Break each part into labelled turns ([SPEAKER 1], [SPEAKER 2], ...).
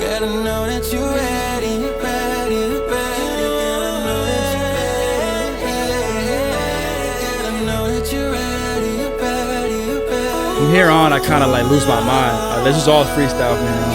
[SPEAKER 1] Girl, I know that you ready, ready, ready. Girl, I know that you ready, girl, I know that you ready, ready, ready.
[SPEAKER 2] From here on, I kind of like lose my mind. This is all freestyle from here on.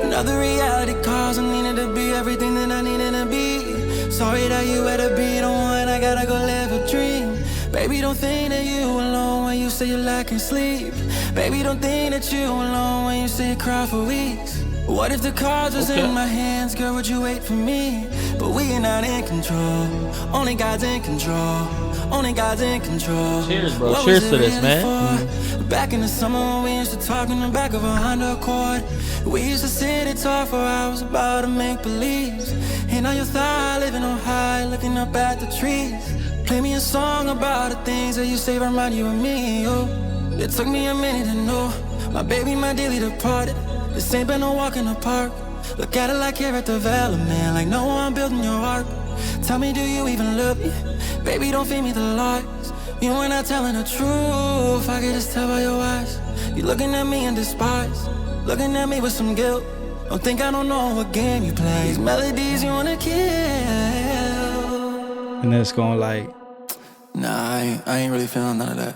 [SPEAKER 1] Another reality calls, I needed to be everything that I needed to be. Sorry that you had to be the one, I gotta go live a dream. Baby, don't think that you alone when you say you're lacking sleep. Baby, don't think that you alone when you say you cry for weeks. What if the cards was in my hands, girl, would you wait for me? But we are not in control, only God's in control. Only God's in control.
[SPEAKER 3] Cheers, bro. Cheers to this, man.
[SPEAKER 1] Back in the summer when we used to talk in the back of a Honda Accord. We used to sit and talk for hours about to make believes. And now you're thigh living on high, looking up at the trees. Play me a song about the things that you say remind you of me, oh. It took me a minute to know my baby, my dearly departed. This ain't been no walk in the park. Look at it like here development, like no one building your ark. Tell me, do you even love me? Baby, don't feed me the lies. You ain't not telling the truth. I can just tell by your eyes. You looking at me in despise, looking at me with some guilt. Don't think I don't know what game you play. These melodies you wanna kill.
[SPEAKER 2] And then it's going like,
[SPEAKER 1] nah, I ain't really feeling none of that.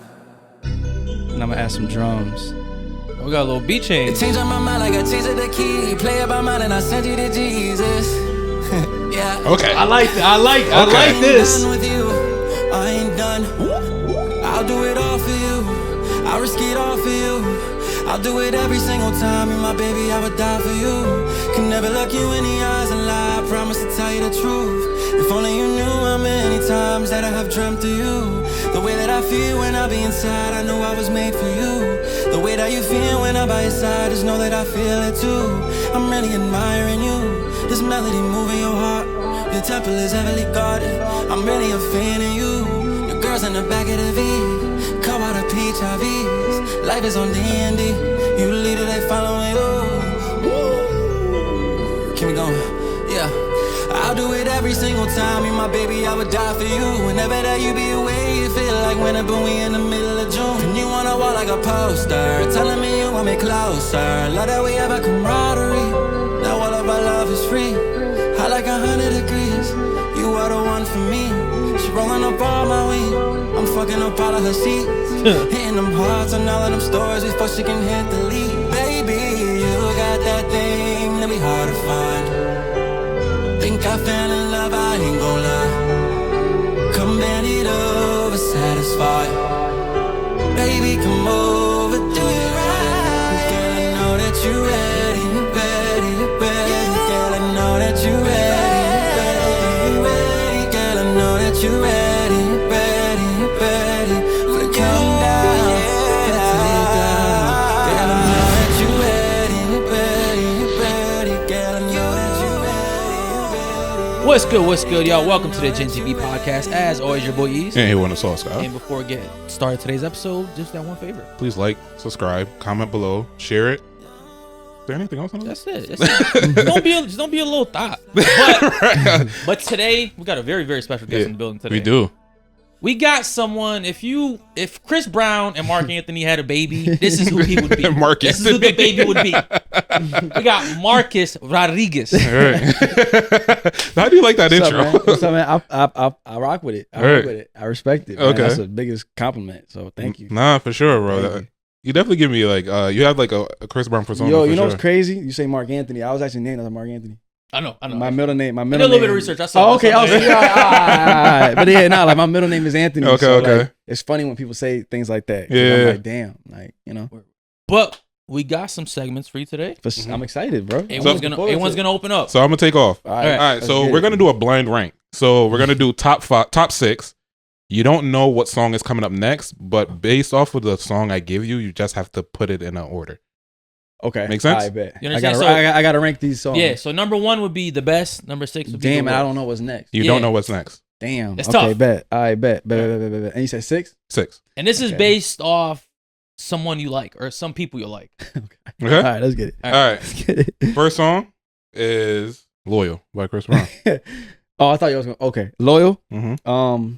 [SPEAKER 2] and I'm gonna add some drums.
[SPEAKER 3] We got a little beat change.
[SPEAKER 1] It changed on my mind like I changed the key. Play it by mine and I sent you to Jesus. Yeah.
[SPEAKER 4] Okay.
[SPEAKER 3] I like this.
[SPEAKER 1] Done with you. I ain't done. I'll do it all for you. I'll risk it all for you. I'll do it every single time. You my baby, I would die for you. Can never look you in the eyes and lie. I promise to tell you the truth. If only you knew how many times that I have dreamt of you. The way that I feel when I be inside, I know I was made for you. The way that you feel when I'm by your side, just know that I feel it too. I'm really admiring you. This melody moving your heart. Your temple is heavily guarded. I'm really a fan of you. Your girl's in the back of the V. Come out of peach IVs. Life is on D&D. You the leader, they following you. Keep me going, yeah. I'll do it every single time. You my baby, I would die for you. Whenever that you be away, you feel like winter, but we in the middle of June. And you wanna walk like a poster, telling me you want me closer. Love that we have a camaraderie. Now all of our love is free. I like 100 degrees. You are the one for me. She rolling up all my weed. I'm fucking up all of her seats. Hitting them hearts on all of them stories before she can hit the lead. Baby, you got that thing that be hard to find. Think I fell in love, I ain't gon' lie. Come bend it over, satisfied. Baby, come over, do it right. Girl, I know that you ready, ready, ready. Girl, I know that you ready, ready, ready. Girl, I know that you ready, ready, ready. For the countdown, for the takedown. Girl, I know that you ready, ready, ready. Girl, I know that you ready.
[SPEAKER 3] What's good, y'all? Welcome to the GINTV Podcast. As always, your boy Rizz.
[SPEAKER 4] And here on the sauce, guy.
[SPEAKER 3] And before we get started today's episode, just that one favor.
[SPEAKER 4] Please like, subscribe, comment below, share it. Is there anything else on the list?
[SPEAKER 3] That's it. Just don't be a little thought. But today we got a very, very special guest in the building today.
[SPEAKER 4] We do.
[SPEAKER 3] We got someone. If Chris Brown and Mark Anthony had a baby, this is who he would be. This is who the baby would be. We got Marcusarodriguez.
[SPEAKER 4] Right. How do you like that intro?
[SPEAKER 2] What's up, man? I rock with it. Rock with it. I respect it. Man.
[SPEAKER 4] Okay.
[SPEAKER 2] That's the biggest compliment. So thank you.
[SPEAKER 4] Nah, for sure, bro. You definitely give me like you have like a Chris Brown persona.
[SPEAKER 2] Yo,
[SPEAKER 4] for
[SPEAKER 2] you know
[SPEAKER 4] sure.
[SPEAKER 2] what's crazy? You say Mark Anthony. I was actually named after Mark Anthony.
[SPEAKER 3] I know.
[SPEAKER 2] My middle name.
[SPEAKER 3] I did a little bit of research. I saw.
[SPEAKER 2] Oh, okay. I was like, all right. But yeah, like my middle name is Anthony.
[SPEAKER 4] Okay,
[SPEAKER 2] so,
[SPEAKER 4] okay.
[SPEAKER 2] Like, it's funny when people say things like that.
[SPEAKER 4] Yeah.
[SPEAKER 2] I'm like, damn, like
[SPEAKER 3] But we got some segments for you today.
[SPEAKER 2] I'm excited, bro.
[SPEAKER 3] Everyone's gonna open up.
[SPEAKER 4] So I'm gonna take off.
[SPEAKER 2] All right.
[SPEAKER 4] So we're gonna do a blind rank. So we're gonna do top 6. You don't know what song is coming up next, but based off of the song I give you, you just have to put it in an order.
[SPEAKER 2] Okay.
[SPEAKER 4] Make sense?
[SPEAKER 2] I bet.
[SPEAKER 3] You
[SPEAKER 2] I
[SPEAKER 3] understand?
[SPEAKER 2] gotta rank these songs.
[SPEAKER 3] Yeah. So number 1 would be the best. Number 6 would be
[SPEAKER 2] Damn
[SPEAKER 3] the
[SPEAKER 2] it, I
[SPEAKER 3] worst.
[SPEAKER 2] don't know what's next.
[SPEAKER 4] You don't know what's next.
[SPEAKER 2] Damn.
[SPEAKER 3] It's
[SPEAKER 2] okay,
[SPEAKER 3] tough.
[SPEAKER 2] bet. I bet. Bet. And you said 6?
[SPEAKER 4] 6.
[SPEAKER 3] And this is
[SPEAKER 2] Okay.
[SPEAKER 3] based off someone you like or some people you like.
[SPEAKER 4] Okay.
[SPEAKER 2] All right, let's get it.
[SPEAKER 4] All right.
[SPEAKER 2] Let's get it.
[SPEAKER 4] First song is "Loyal" by Chris Brown.
[SPEAKER 2] Oh, I thought you was going. Okay, Loyal.
[SPEAKER 4] Mm-hmm.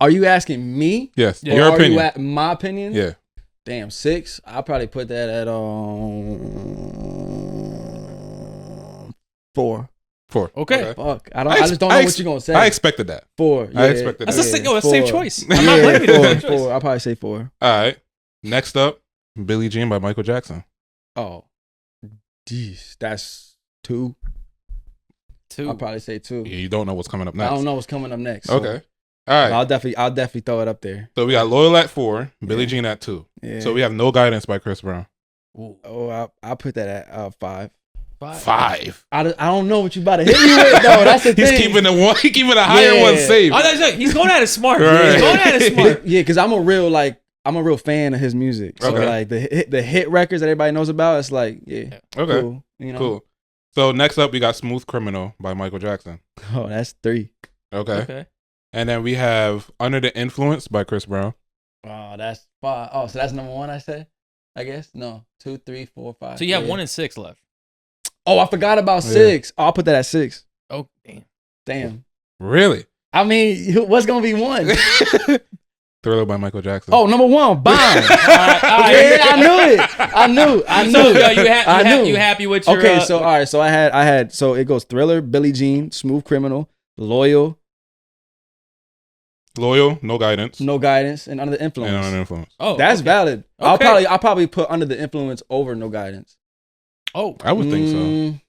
[SPEAKER 2] Are you asking me?
[SPEAKER 4] Yes.
[SPEAKER 3] Yeah.
[SPEAKER 4] Your
[SPEAKER 2] Or
[SPEAKER 4] opinion.
[SPEAKER 2] Are you my opinion?
[SPEAKER 4] Yeah.
[SPEAKER 2] Damn, 6. I'll probably put that at 4.
[SPEAKER 3] Okay.
[SPEAKER 2] Fuck. I just don't know what you're gonna say.
[SPEAKER 4] I expected that.
[SPEAKER 2] 4. Yeah.
[SPEAKER 4] I expected that.
[SPEAKER 3] That's the same choice. I'm
[SPEAKER 2] Yeah,
[SPEAKER 3] not blaming you. Same choice.
[SPEAKER 2] 4. I'll probably say 4.
[SPEAKER 4] All right. Next up, Billie Jean by Michael Jackson.
[SPEAKER 2] Oh, geez, that's 2.
[SPEAKER 3] 2.
[SPEAKER 2] I'll probably say 2.
[SPEAKER 4] Yeah, you don't know what's coming up next.
[SPEAKER 2] I don't know what's coming up next. So
[SPEAKER 4] Okay. All right.
[SPEAKER 2] I'll definitely throw it up there.
[SPEAKER 4] So we got Loyal at 4, Billie Jean at 2.
[SPEAKER 2] Yeah.
[SPEAKER 4] So we have No Guidance by Chris Brown.
[SPEAKER 2] Oh, I'll put that at 5.
[SPEAKER 4] 5.
[SPEAKER 2] I don't know what you about to hit me with though. That's the
[SPEAKER 4] He's
[SPEAKER 2] thing.
[SPEAKER 4] keeping a higher one safe.
[SPEAKER 3] He's going at it smart.
[SPEAKER 4] Right.
[SPEAKER 3] He's going at it smart.
[SPEAKER 2] Yeah, because I'm a real fan of his music. So
[SPEAKER 4] Okay.
[SPEAKER 2] like the hit records that everybody knows about, it's like
[SPEAKER 4] Okay.
[SPEAKER 2] cool.
[SPEAKER 4] Cool. So next up we got Smooth Criminal by Michael Jackson.
[SPEAKER 2] Oh, that's 3.
[SPEAKER 4] Okay. And then we have Under the Influence by Chris Brown.
[SPEAKER 2] Oh, that's 5. Oh, so that's number 1. I say. I guess no 2, 3, 4, 5.
[SPEAKER 3] So you have 1 and 6 left.
[SPEAKER 2] Oh, I forgot about 6. Oh, I'll put that at 6.
[SPEAKER 3] Oh,
[SPEAKER 2] Damn.
[SPEAKER 4] Really?
[SPEAKER 2] I mean, what's gonna be 1?
[SPEAKER 4] Thriller by Michael Jackson.
[SPEAKER 2] Oh, number 1, Bomb.
[SPEAKER 3] All right.
[SPEAKER 2] Yeah, I knew it. I knew.
[SPEAKER 3] So, you happy with your?
[SPEAKER 2] Okay, so all right, so I had so it goes Thriller, Billie Jean, Smooth Criminal, Loyal,
[SPEAKER 4] No Guidance.
[SPEAKER 2] No Guidance, and Under the Influence.
[SPEAKER 4] And Under the Influence.
[SPEAKER 3] Oh,
[SPEAKER 2] That's
[SPEAKER 3] okay.
[SPEAKER 2] valid.
[SPEAKER 3] Okay.
[SPEAKER 2] I'll probably put Under the Influence over No Guidance.
[SPEAKER 3] Oh,
[SPEAKER 4] I would think so.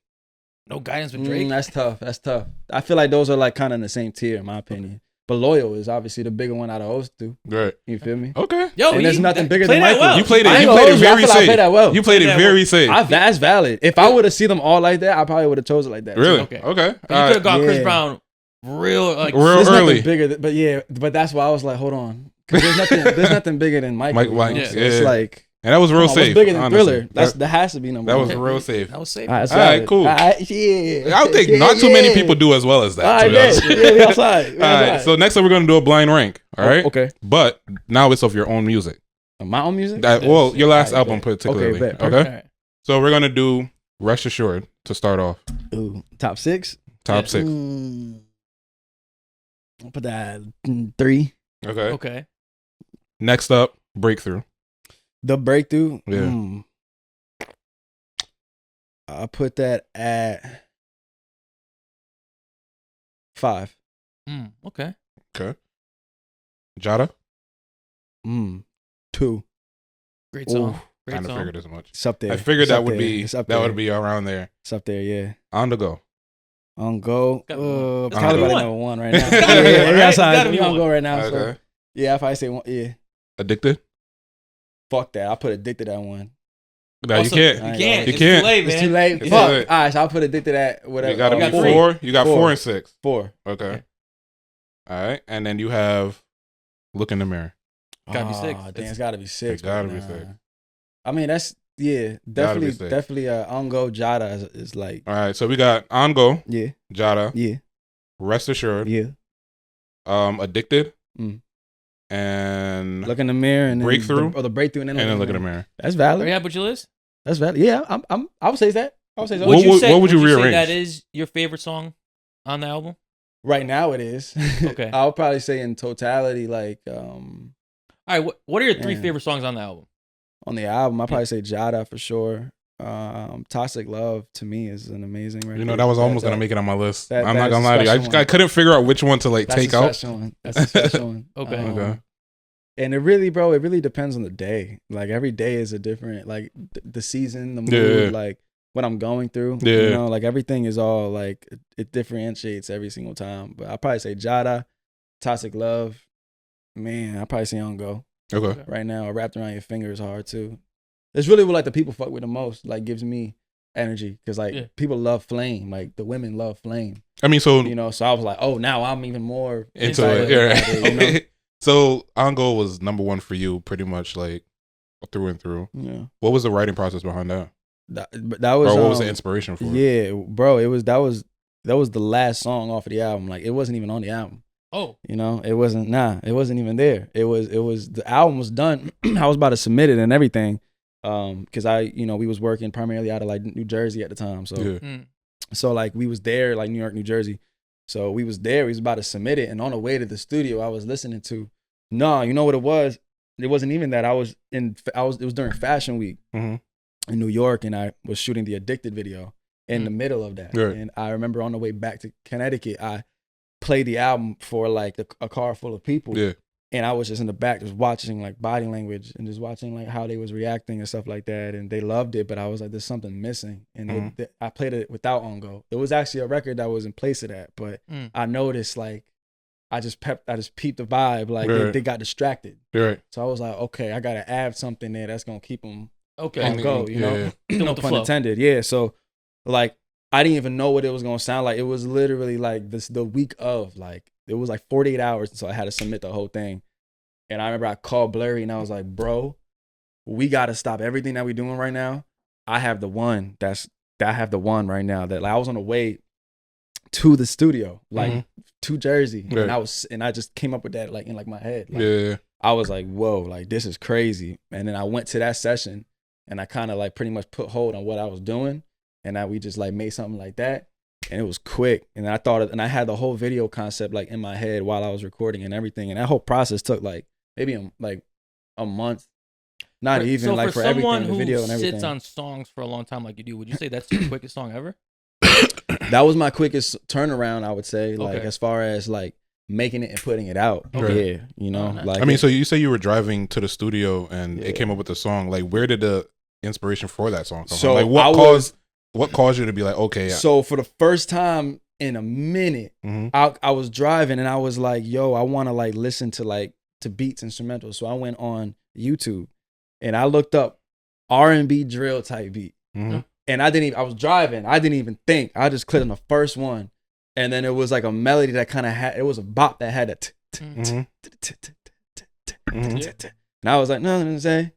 [SPEAKER 3] No Guidance with Drake.
[SPEAKER 2] That's tough. I feel like those are like kind of in the same tier, in my opinion. But Loyal is obviously the bigger one out of those 2.
[SPEAKER 4] Right.
[SPEAKER 2] You feel me?
[SPEAKER 4] Okay.
[SPEAKER 3] Yo,
[SPEAKER 2] And there's nothing bigger
[SPEAKER 3] play
[SPEAKER 2] than
[SPEAKER 3] that
[SPEAKER 2] Michael.
[SPEAKER 3] well.
[SPEAKER 4] You played
[SPEAKER 2] I
[SPEAKER 4] it.
[SPEAKER 2] ain't
[SPEAKER 4] You
[SPEAKER 2] gonna
[SPEAKER 4] played
[SPEAKER 2] hold
[SPEAKER 4] it
[SPEAKER 2] you. I
[SPEAKER 4] very
[SPEAKER 2] feel like I
[SPEAKER 4] safe.
[SPEAKER 2] played that well.
[SPEAKER 4] You played it very safe.
[SPEAKER 2] That's valid. If I would have seen them all like that, I probably would have chose it like that.
[SPEAKER 4] Really?
[SPEAKER 3] Okay.
[SPEAKER 4] Okay.
[SPEAKER 3] You could have gone Chris
[SPEAKER 2] Yeah.
[SPEAKER 3] Brown real
[SPEAKER 2] There's
[SPEAKER 4] early.
[SPEAKER 2] nothing bigger, but that's why I was like, hold on, because there's nothing bigger than Michael.
[SPEAKER 4] Mike,
[SPEAKER 2] you know? So
[SPEAKER 4] yeah.
[SPEAKER 2] it's like,
[SPEAKER 4] And that was real
[SPEAKER 2] come on,
[SPEAKER 4] safe.
[SPEAKER 2] what's bigger than
[SPEAKER 4] honestly.
[SPEAKER 2] Thriller? That has to be number
[SPEAKER 4] That
[SPEAKER 2] 1.
[SPEAKER 4] was real safe.
[SPEAKER 3] That was safe.
[SPEAKER 2] All right,
[SPEAKER 4] All right, cool.
[SPEAKER 2] Yeah.
[SPEAKER 4] I don't think not too many people do as well as that.
[SPEAKER 2] All
[SPEAKER 4] to
[SPEAKER 2] right,
[SPEAKER 4] be honest.
[SPEAKER 2] yeah, we outside.
[SPEAKER 4] All right. So next up, we're gonna do a blind rank. All right.
[SPEAKER 2] Okay.
[SPEAKER 4] But now it's of your own music.
[SPEAKER 2] My own music.
[SPEAKER 4] Well, your last
[SPEAKER 2] All right,
[SPEAKER 4] album
[SPEAKER 2] bet.
[SPEAKER 4] particularly.
[SPEAKER 2] Okay, bet.
[SPEAKER 4] Okay.
[SPEAKER 3] All right.
[SPEAKER 4] So we're gonna do Rest Assured to start off.
[SPEAKER 2] Ooh, top 6.
[SPEAKER 4] Top 6.
[SPEAKER 2] I'll put that 3.
[SPEAKER 4] Okay.
[SPEAKER 3] Okay.
[SPEAKER 4] Next up, Breakthrough.
[SPEAKER 2] The Breakthrough.
[SPEAKER 4] Yeah.
[SPEAKER 2] I'll put that at 5.
[SPEAKER 3] Okay.
[SPEAKER 4] Okay. Jada.
[SPEAKER 2] 2.
[SPEAKER 3] Great song.
[SPEAKER 2] Ooh.
[SPEAKER 3] Great
[SPEAKER 4] Kind of
[SPEAKER 3] song.
[SPEAKER 4] figured as much.
[SPEAKER 2] It's up there.
[SPEAKER 4] I figured
[SPEAKER 2] It's
[SPEAKER 4] that
[SPEAKER 2] up
[SPEAKER 4] would
[SPEAKER 2] there.
[SPEAKER 4] be
[SPEAKER 2] It's up
[SPEAKER 4] that
[SPEAKER 2] there.
[SPEAKER 4] would be around there.
[SPEAKER 2] It's up there, yeah.
[SPEAKER 4] On the go.
[SPEAKER 2] On go.
[SPEAKER 3] Got-
[SPEAKER 2] It's
[SPEAKER 3] It's
[SPEAKER 2] probably
[SPEAKER 4] gotta be
[SPEAKER 2] number 1 right now.
[SPEAKER 3] It's gotta be
[SPEAKER 2] Yeah,
[SPEAKER 3] one,
[SPEAKER 2] yeah,
[SPEAKER 3] right?
[SPEAKER 2] outside.
[SPEAKER 3] It's gotta
[SPEAKER 2] We
[SPEAKER 3] be
[SPEAKER 2] on
[SPEAKER 3] one.
[SPEAKER 2] go right now. So
[SPEAKER 4] Okay.
[SPEAKER 2] yeah, if I say 1, yeah.
[SPEAKER 4] Addicted.
[SPEAKER 2] Fuck that. I'll put Addicted at 1.
[SPEAKER 4] No,
[SPEAKER 3] Also,
[SPEAKER 4] you can't.
[SPEAKER 2] I ain't
[SPEAKER 3] You can't.
[SPEAKER 2] gonna-
[SPEAKER 3] It's
[SPEAKER 4] You can't.
[SPEAKER 3] too late, man.
[SPEAKER 2] It's too late.
[SPEAKER 4] It's
[SPEAKER 2] Fuck.
[SPEAKER 4] too late.
[SPEAKER 2] All right, so I'll put Addicted at whatever.
[SPEAKER 4] You got to
[SPEAKER 3] got
[SPEAKER 4] be
[SPEAKER 3] three.
[SPEAKER 4] 4. You got 4
[SPEAKER 2] 4.
[SPEAKER 4] and 6.
[SPEAKER 2] 4.
[SPEAKER 4] Okay. All right. And then you have Look in the Mirror.
[SPEAKER 3] Gotta be 6.
[SPEAKER 2] Damn, it's gotta be 6.
[SPEAKER 4] It gotta be
[SPEAKER 2] right
[SPEAKER 4] 6.
[SPEAKER 2] now. I mean, that's
[SPEAKER 4] Gotta be 6.
[SPEAKER 2] definitely. On go Jada is like
[SPEAKER 4] All right. So we got On Go,
[SPEAKER 2] yeah,
[SPEAKER 4] Jada,
[SPEAKER 2] yeah,
[SPEAKER 4] Rest Assured,
[SPEAKER 2] yeah.
[SPEAKER 4] Addicted,
[SPEAKER 2] Mm.
[SPEAKER 4] and
[SPEAKER 2] Look in the mirror and then
[SPEAKER 4] Breakthrough?
[SPEAKER 2] the breakthrough, and then
[SPEAKER 4] Look in the Mirror.
[SPEAKER 2] That's
[SPEAKER 3] Are
[SPEAKER 2] valid.
[SPEAKER 3] you happy with your list?
[SPEAKER 2] That's valid. Yeah, I would say that. I would say so.
[SPEAKER 4] What would you
[SPEAKER 3] say
[SPEAKER 4] rearrange?
[SPEAKER 3] that is your favorite song on the album?
[SPEAKER 2] Right now, it is.
[SPEAKER 3] Okay.
[SPEAKER 2] I would probably say in totality, like
[SPEAKER 3] All right. What are your 3
[SPEAKER 2] Man.
[SPEAKER 3] favorite songs on the album?
[SPEAKER 2] on the album, I'd probably say Jada for sure. Toxic Love to me is an amazing record.
[SPEAKER 4] You know, that was almost gonna make it on my list.
[SPEAKER 2] that
[SPEAKER 4] I'm not
[SPEAKER 2] is
[SPEAKER 4] gonna
[SPEAKER 2] a
[SPEAKER 4] lie to you.
[SPEAKER 2] special
[SPEAKER 4] I
[SPEAKER 2] one.
[SPEAKER 4] couldn't figure out which one to like
[SPEAKER 2] That's
[SPEAKER 4] take
[SPEAKER 2] a
[SPEAKER 4] out.
[SPEAKER 2] special one. That's a special one.
[SPEAKER 3] Okay.
[SPEAKER 4] Okay.
[SPEAKER 2] And it really depends on the day. Like every day is a different, like the season, the mood,
[SPEAKER 4] Yeah.
[SPEAKER 2] like what I'm going through.
[SPEAKER 4] Yeah.
[SPEAKER 2] You know, like everything is all like it differentiates every single time. But I'd probably say Jada, Toxic Love. Man, I'd probably say On Go
[SPEAKER 4] Okay.
[SPEAKER 2] right now. Or Wrapped Around Your Finger is hard too. It's really what like the people fuck with the most. Like gives me energy because like
[SPEAKER 3] Yeah.
[SPEAKER 2] people love Flame. Like the women love Flame.
[SPEAKER 4] I mean, so
[SPEAKER 2] You know, so I was like, oh, now I'm even more
[SPEAKER 4] into
[SPEAKER 2] excited
[SPEAKER 4] it.
[SPEAKER 2] about
[SPEAKER 4] Yeah.
[SPEAKER 2] it, you know?
[SPEAKER 4] So On Go was number 1 for you, pretty much like through and through.
[SPEAKER 2] Yeah.
[SPEAKER 4] What was the writing process behind that?
[SPEAKER 2] That was
[SPEAKER 4] Or what was the inspiration for it?
[SPEAKER 2] Yeah, bro, that was the last song off of the album. Like it wasn't even on the album.
[SPEAKER 3] Oh,
[SPEAKER 2] You know, it wasn't even there. It was the album was done. I was about to submit it and everything. Cause we was working primarily out of like New Jersey at the time. So
[SPEAKER 4] Yeah.
[SPEAKER 2] so like we was there, like New York, New Jersey. So we was there, we was about to submit it. And on the way to the studio, I was listening to you know what it was? It wasn't even that. It was during Fashion Week
[SPEAKER 4] Mhm.
[SPEAKER 2] in New York, and I was shooting the Addicted video. in the middle of that.
[SPEAKER 4] Right.
[SPEAKER 2] And I remember on the way back to Connecticut, I played the album for like a car full of people.
[SPEAKER 4] Yeah.
[SPEAKER 2] And I was just in the back just watching like body language and just watching like how they was reacting and stuff like that. And they loved it, but I was like, there's something missing. And I played it without On Go. It was actually a record that was in place of that, but I noticed like I just peeped the vibe. Like they got distracted.
[SPEAKER 4] Right.
[SPEAKER 2] So I was like, okay, I gotta add something there that's gonna keep them on
[SPEAKER 3] Okay.
[SPEAKER 2] go. You know, no
[SPEAKER 3] the
[SPEAKER 2] pun
[SPEAKER 3] flow.
[SPEAKER 2] intended. Yeah. So like I didn't even know what it was gonna sound like. It was literally like the week of like it was like 48 hours, so I had to submit the whole thing. And I remember I called Blurry and I was like, bro, we gotta stop everything that we're doing right now. I have the one right now that like I was on the way to the studio, like to Jersey.
[SPEAKER 4] Right.
[SPEAKER 2] And I just came up with that like in like my head. Like, I was like, whoa, like this is crazy. And then I went to that session and I kind of like pretty much put hold on what I was doing. And we just like made something like that. And it was quick. And and I had the whole video concept like in my head while I was recording and everything. And that whole process took like maybe a month. Not even
[SPEAKER 3] so
[SPEAKER 2] like for everything, the video and everything.
[SPEAKER 3] Sits on songs for a long time like you do, would you say that's your quickest song ever?
[SPEAKER 2] That was my quickest turnaround, I would say. Like as far as like making it and putting it out.
[SPEAKER 4] Okay.
[SPEAKER 2] Yeah, you know. Like
[SPEAKER 4] I mean, so you say you were driving to the studio and it came up with the song. Like, where did the inspiration for that song come from? Like, what caused you to be like, okay? Yeah.
[SPEAKER 2] So for the first time in a minute, I was driving and I was like, yo, I want to like listen to beats, instrumentals. So I went on YouTube and I looked up R&B drill type beat. And I was driving. I didn't even think. I just clicked on the first one. And then it was like a melody that kind of it was a bop that had a and I was like, no, say,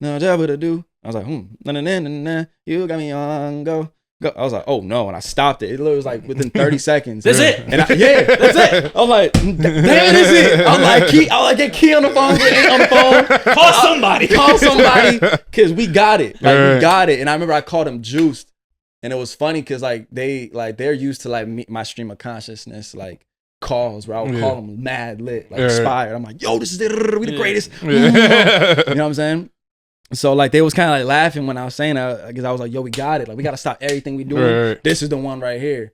[SPEAKER 2] no, job to do. I was like, you got me on go. I was like, oh no, and I stopped it. It was like within 30 seconds.
[SPEAKER 3] That's it.
[SPEAKER 2] And that's it. I was like, damn, that's it. I was like, get Key on the phone, get Nate on the phone. Call somebody, because we got it. Like we got it. And I remember I called them Juiced, and it was funny because like they're used to like my stream of consciousness like calls where I would call them mad lit, like inspired. I'm like, yo, this is it. We the greatest. You know what I'm saying? So like they was kind of like laughing when I was saying that because I was like, yo, we got it. Like we got to stop everything we doing.
[SPEAKER 4] Right.
[SPEAKER 2] This is the one right here.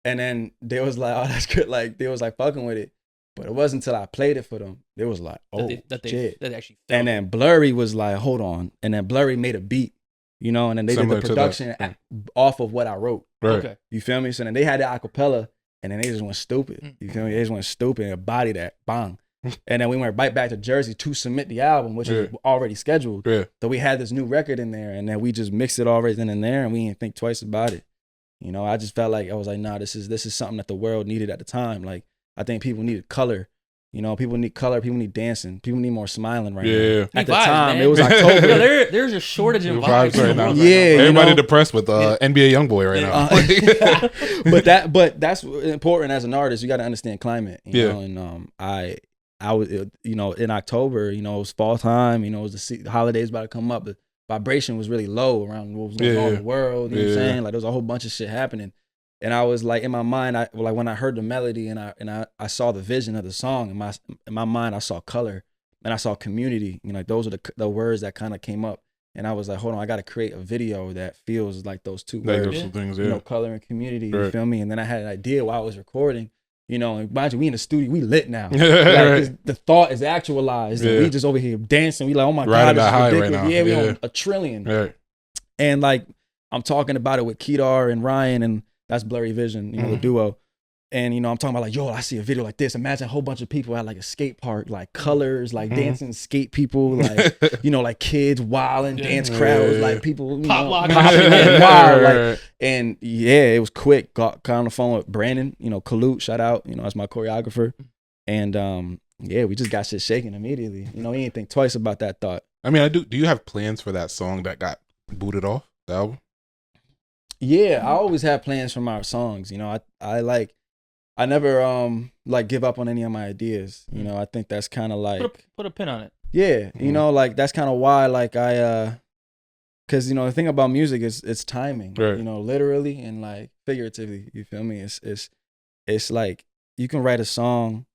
[SPEAKER 2] And then they was like, oh, that's good. Like they was like fucking with it. But it wasn't until I played it for them. They was like, oh,
[SPEAKER 3] that
[SPEAKER 2] shit.
[SPEAKER 3] actually
[SPEAKER 2] and then Blurry was like, hold on. And then Blurry made a beat, you know, and then they
[SPEAKER 4] Similar
[SPEAKER 2] did the production off of what I wrote.
[SPEAKER 4] Right.
[SPEAKER 3] Okay.
[SPEAKER 2] You feel me? So then they had the acapella and then they just went stupid. You feel me? They just went stupid and body that bang. And then we went right back to Jersey to submit the album, which was already scheduled. Yeah. So we had this new record in there, and then we just mixed it all right then and there, and we didn't think twice about it. You know, I just felt like I was like, nah, this is something that the world needed at the time. Like, I think people needed color. You know, people need color. People need dancing. People need more smiling right now. At the time, man. It was October.
[SPEAKER 3] There's a shortage of vibes
[SPEAKER 4] right now.
[SPEAKER 2] Yeah,
[SPEAKER 4] everybody depressed with NBA YoungBoy right
[SPEAKER 2] now. But that's important as an artist. You got to understand climate. You know, and I was, you know, in October, you know, it was fall time. You know, it was the holidays about to come up. The vibration was really low around what was going on in the world. You know what I'm saying? Like, there was a whole bunch of shit happening. And I was like, in my mind, when I heard the melody and I saw the vision of the song, in my mind, I saw color and I saw community. You know, like those are the words that kind of came up. And I was like, hold on, I got to create a video that feels like those two words.
[SPEAKER 4] Those things,
[SPEAKER 2] you know, color and community. You feel me? And then I had an idea while I was recording. You know, and mind you, we in the studio, we lit now. Like, the thought is actualized. And we just over here dancing. We like, oh my God, this is ridiculous. Right now. Yeah, we on a trillion. And like, I'm talking about it with Kedar and Ryan, and that's Blurry Vision, you know, the duo. And, you know, I'm talking about like, yo, I see a video like this. Imagine a whole bunch of people at like a skate park, like colors, like dancing skate people, like, you know, like kids wilding, dance crowds, like people, you know, popping wild. Like, and yeah, it was quick. Got on the phone with Brandon, you know, Kalut, shout out, you know, as my choreographer. And yeah, we just got shit shaking immediately. You know, he didn't think twice about that thought.
[SPEAKER 4] I mean, do you have plans for that song that got booted off the album?
[SPEAKER 2] Yeah, I always have plans for my songs. You know, I never like give up on any of my ideas. You know, I think that's kind of like
[SPEAKER 3] put a pin on it.
[SPEAKER 2] Yeah, you know, like that's kind of why like because you know the thing about music is it's timing. You know, literally and like figuratively. You feel me? It's like you can write a song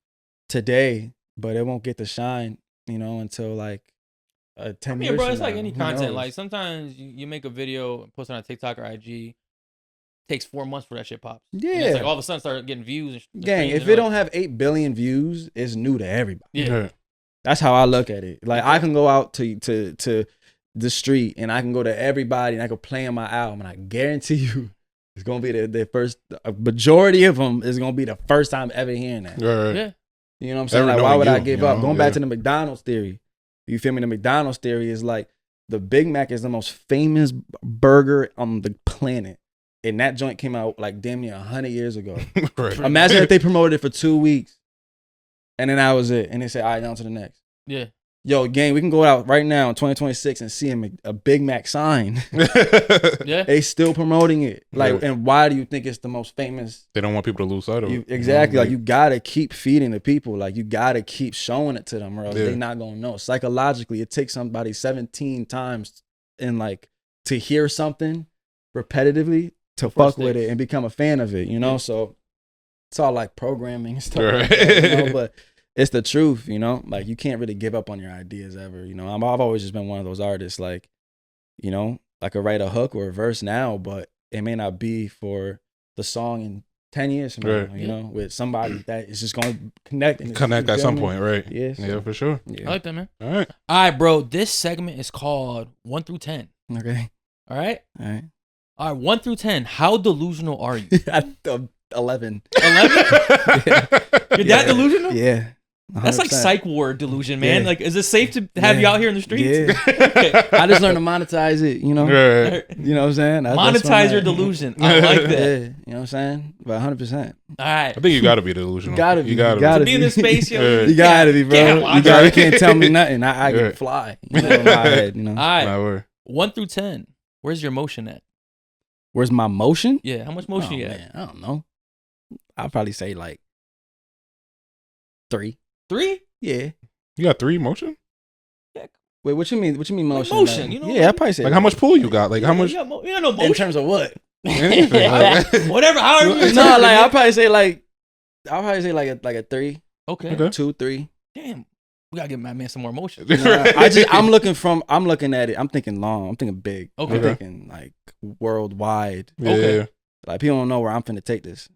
[SPEAKER 2] today, but it won't get the shine. You know, until like 10 years.
[SPEAKER 3] Bro, it's
[SPEAKER 2] from
[SPEAKER 3] like
[SPEAKER 2] now.
[SPEAKER 3] any
[SPEAKER 2] Who
[SPEAKER 3] content.
[SPEAKER 2] knows?
[SPEAKER 3] Like sometimes you make a video, post it on TikTok or IG. takes 4 months for that shit pops.
[SPEAKER 2] Yeah.
[SPEAKER 3] And it's like all of a sudden start getting views. And
[SPEAKER 2] Gang, if it don't have 8 billion views, it's new to everybody.
[SPEAKER 3] Yeah.
[SPEAKER 2] That's how I look at it. Like I can go out to the street and I can go to everybody and I can play on my album and I guarantee you it's gonna be the first. A majority of them is gonna be the first time ever hearing that.
[SPEAKER 4] Right.
[SPEAKER 3] Yeah.
[SPEAKER 2] You know what I'm saying? Like why would I give up? Going back to the McDonald's theory. You feel me? The McDonald's theory is like the Big Mac is the most famous burger on the planet. And that joint came out like damn near 100 years ago. Right. Imagine if they promoted it for 2 weeks and then that was it. And they say, all right, on to the next.
[SPEAKER 3] Yeah.
[SPEAKER 2] Yo, gang, we can go out right now in 2026 and see a Big Mac sign.
[SPEAKER 3] Yeah.
[SPEAKER 2] They still promoting it. Like, and why do you think it's the most famous?
[SPEAKER 4] They don't want people to lose sight of it.
[SPEAKER 2] Exactly. Like, you got to keep feeding the people. Like, you got to keep showing it to them or else they're not going to know. Psychologically, it takes somebody 17 times to hear something repetitively to fuck with it and become a fan of it, you know? So it's all like programming and stuff like that, you know? But it's the truth, you know? Like, you can't really give up on your ideas ever, you know? I've always just been one of those artists, like, you know, I could write a hook or a verse now, but it may not be for the song in 10 years from now, you know, with somebody that is just going to connect
[SPEAKER 4] at some point, right?
[SPEAKER 2] Yeah,
[SPEAKER 4] yeah, for sure.
[SPEAKER 3] I like that, man.
[SPEAKER 4] All right.
[SPEAKER 3] All right, bro. This segment is called 1 through 10.
[SPEAKER 2] Okay.
[SPEAKER 3] All right?
[SPEAKER 2] All right.
[SPEAKER 3] All right, 1 through 10. How delusional are you?
[SPEAKER 2] 11. 11?
[SPEAKER 3] You're that delusional?
[SPEAKER 2] Yeah. 100%.
[SPEAKER 3] That's like psych ward delusion, man. Like, is it safe to have you out here in the streets?
[SPEAKER 2] Yeah. Okay. I just learned to monetize it, you know? You know what I'm saying?
[SPEAKER 3] Monetize your delusion. I like that.
[SPEAKER 2] Yeah, you know what I'm saying? But 100%.
[SPEAKER 3] All right.
[SPEAKER 4] I think you got to be delusional.
[SPEAKER 2] You got to be.
[SPEAKER 4] You got
[SPEAKER 3] to be in this space, yo.
[SPEAKER 2] You got to be, bro. You can't tell me nothing. I can fly. You know, in my head, you know?
[SPEAKER 3] All right. 1 through 10. Where's your motion at?
[SPEAKER 2] Where's my motion?
[SPEAKER 3] Yeah, how much motion you
[SPEAKER 2] at? I don't know. I'll probably say like 3.
[SPEAKER 3] 3?
[SPEAKER 2] Yeah.
[SPEAKER 4] You got 3 motion?
[SPEAKER 2] Yeah. Wait, what you mean? What you mean motion?
[SPEAKER 3] Like motion, you know?
[SPEAKER 2] Yeah, I probably say
[SPEAKER 4] like how much pull you got? Like how much?
[SPEAKER 3] You got no motion.
[SPEAKER 2] In terms of what?
[SPEAKER 4] Anything.
[SPEAKER 3] Whatever. However.
[SPEAKER 2] No, like I'll probably say like a 3.
[SPEAKER 3] Okay.
[SPEAKER 2] 2, 3.
[SPEAKER 3] Damn. We gotta give my man some more motion.
[SPEAKER 2] I'm looking at it. I'm thinking long. I'm thinking big.
[SPEAKER 3] Okay.
[SPEAKER 2] I'm thinking like worldwide.
[SPEAKER 4] Yeah.
[SPEAKER 3] Okay.
[SPEAKER 2] Like people don't know where I'm finna take this.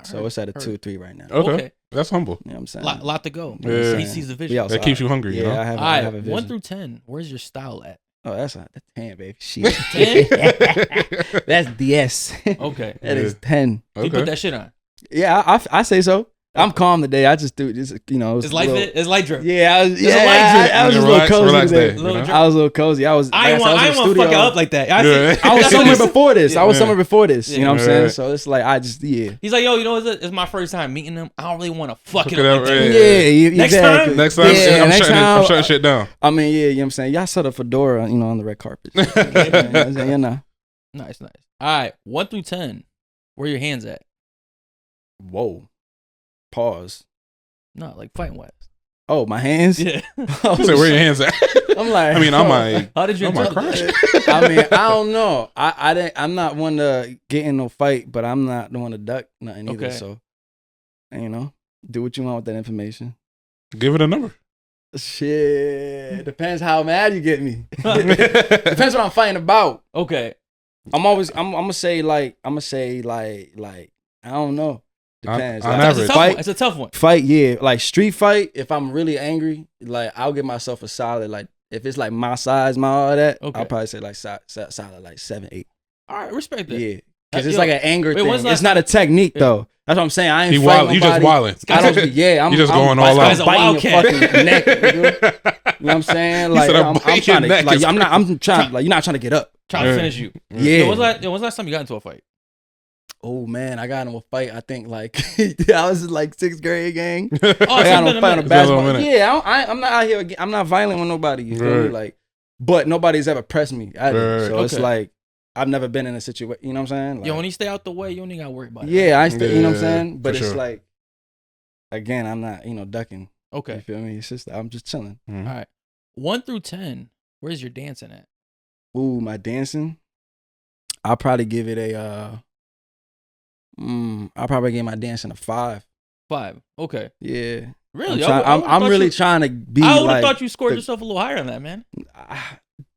[SPEAKER 2] So it's at a 2, 3 right now.
[SPEAKER 4] Okay. That's humble.
[SPEAKER 2] You know what I'm saying?
[SPEAKER 3] Lot to go.
[SPEAKER 4] Yeah.
[SPEAKER 3] He sees the vision.
[SPEAKER 4] That keeps you hungry, you know?
[SPEAKER 2] I have a vision.
[SPEAKER 3] 1 through 10. Where's your style at?
[SPEAKER 2] Oh, that's 10, baby. Shit.
[SPEAKER 3] 10?
[SPEAKER 2] That's DS.
[SPEAKER 3] Okay.
[SPEAKER 2] That is 10.
[SPEAKER 3] You put that shit on.
[SPEAKER 2] Yeah, I say so. I'm calm today. I just do this, you know.
[SPEAKER 3] It's light drip.
[SPEAKER 2] Yeah, I was just a little cozy today. I was a little cozy. I ain't want to fuck it up
[SPEAKER 3] like that.
[SPEAKER 2] I was somewhere before this. You know what I'm saying? So it's like
[SPEAKER 3] He's like, yo, you know, it's my first time meeting him. I don't really want to fuck it
[SPEAKER 2] up.
[SPEAKER 3] Next time,
[SPEAKER 2] I'm
[SPEAKER 4] shutting shit down.
[SPEAKER 2] I mean, yeah, you know what I'm saying? Y'all set a fedora, you know, on the red carpet. You know.
[SPEAKER 3] Nice. All right, 1 through 10. Where your hands at?
[SPEAKER 2] Whoa. Pause.
[SPEAKER 3] No, like fighting wise.
[SPEAKER 2] Oh, my hands?
[SPEAKER 4] Yeah. Where your hands at?
[SPEAKER 2] I'm like,
[SPEAKER 4] I mean,
[SPEAKER 3] how did you
[SPEAKER 4] crush?
[SPEAKER 2] I mean, I don't know. I'm not one to get in no fight, but I'm not the one to duck nothing either. So, you know, do what you want with that information.
[SPEAKER 4] Give it a number.
[SPEAKER 2] Shit. Depends how mad you get me. Depends what I'm fighting about.
[SPEAKER 3] Okay.
[SPEAKER 2] I'm gonna say like, I don't know. Depends.
[SPEAKER 3] It's a tough one.
[SPEAKER 2] Fight, yeah. Like street fight, if I'm really angry, like I'll give myself a solid, like if it's like my size, all that, I'll probably say like solid like 7, 8.
[SPEAKER 3] All right, respect that.
[SPEAKER 2] Yeah. Because it's like an anger thing. It's not a technique though. That's what I'm saying. I ain't fighting nobody.
[SPEAKER 4] You just wilding.
[SPEAKER 2] I'm
[SPEAKER 4] just going all out.
[SPEAKER 2] I'm biting your fucking neck. You know what I'm saying? Like I'm trying to, like you're not trying to get up.
[SPEAKER 3] Trying to finish you.
[SPEAKER 2] Yeah.
[SPEAKER 3] When's the last time you got into a fight?
[SPEAKER 2] Oh man, I got in a fight. I think like I was in like 6th grade, gang.
[SPEAKER 3] Oh,
[SPEAKER 2] I got in a fight on a basketball. Yeah, I'm not out here. I'm not violent with nobody. You feel me? Like, but nobody's ever pressed me. So it's like I've never been in a situation. You know what I'm saying? Like,
[SPEAKER 3] yo, when you stay out the way, you don't even gotta worry about it.
[SPEAKER 2] Yeah, you know what I'm saying? But it's like, again, I'm not ducking.
[SPEAKER 3] Okay,
[SPEAKER 2] you feel me? It's just I'm just chilling.
[SPEAKER 3] Mm-hmm. All right, 1 through 10. Where's your dancing at?
[SPEAKER 2] Ooh, my dancing. I'll probably give it a. I'll probably give my dancing a 5.
[SPEAKER 3] 5. Okay.
[SPEAKER 2] Yeah.
[SPEAKER 3] Really?
[SPEAKER 2] I'm really trying to be.
[SPEAKER 3] I would have thought you scored yourself a little higher than that, man.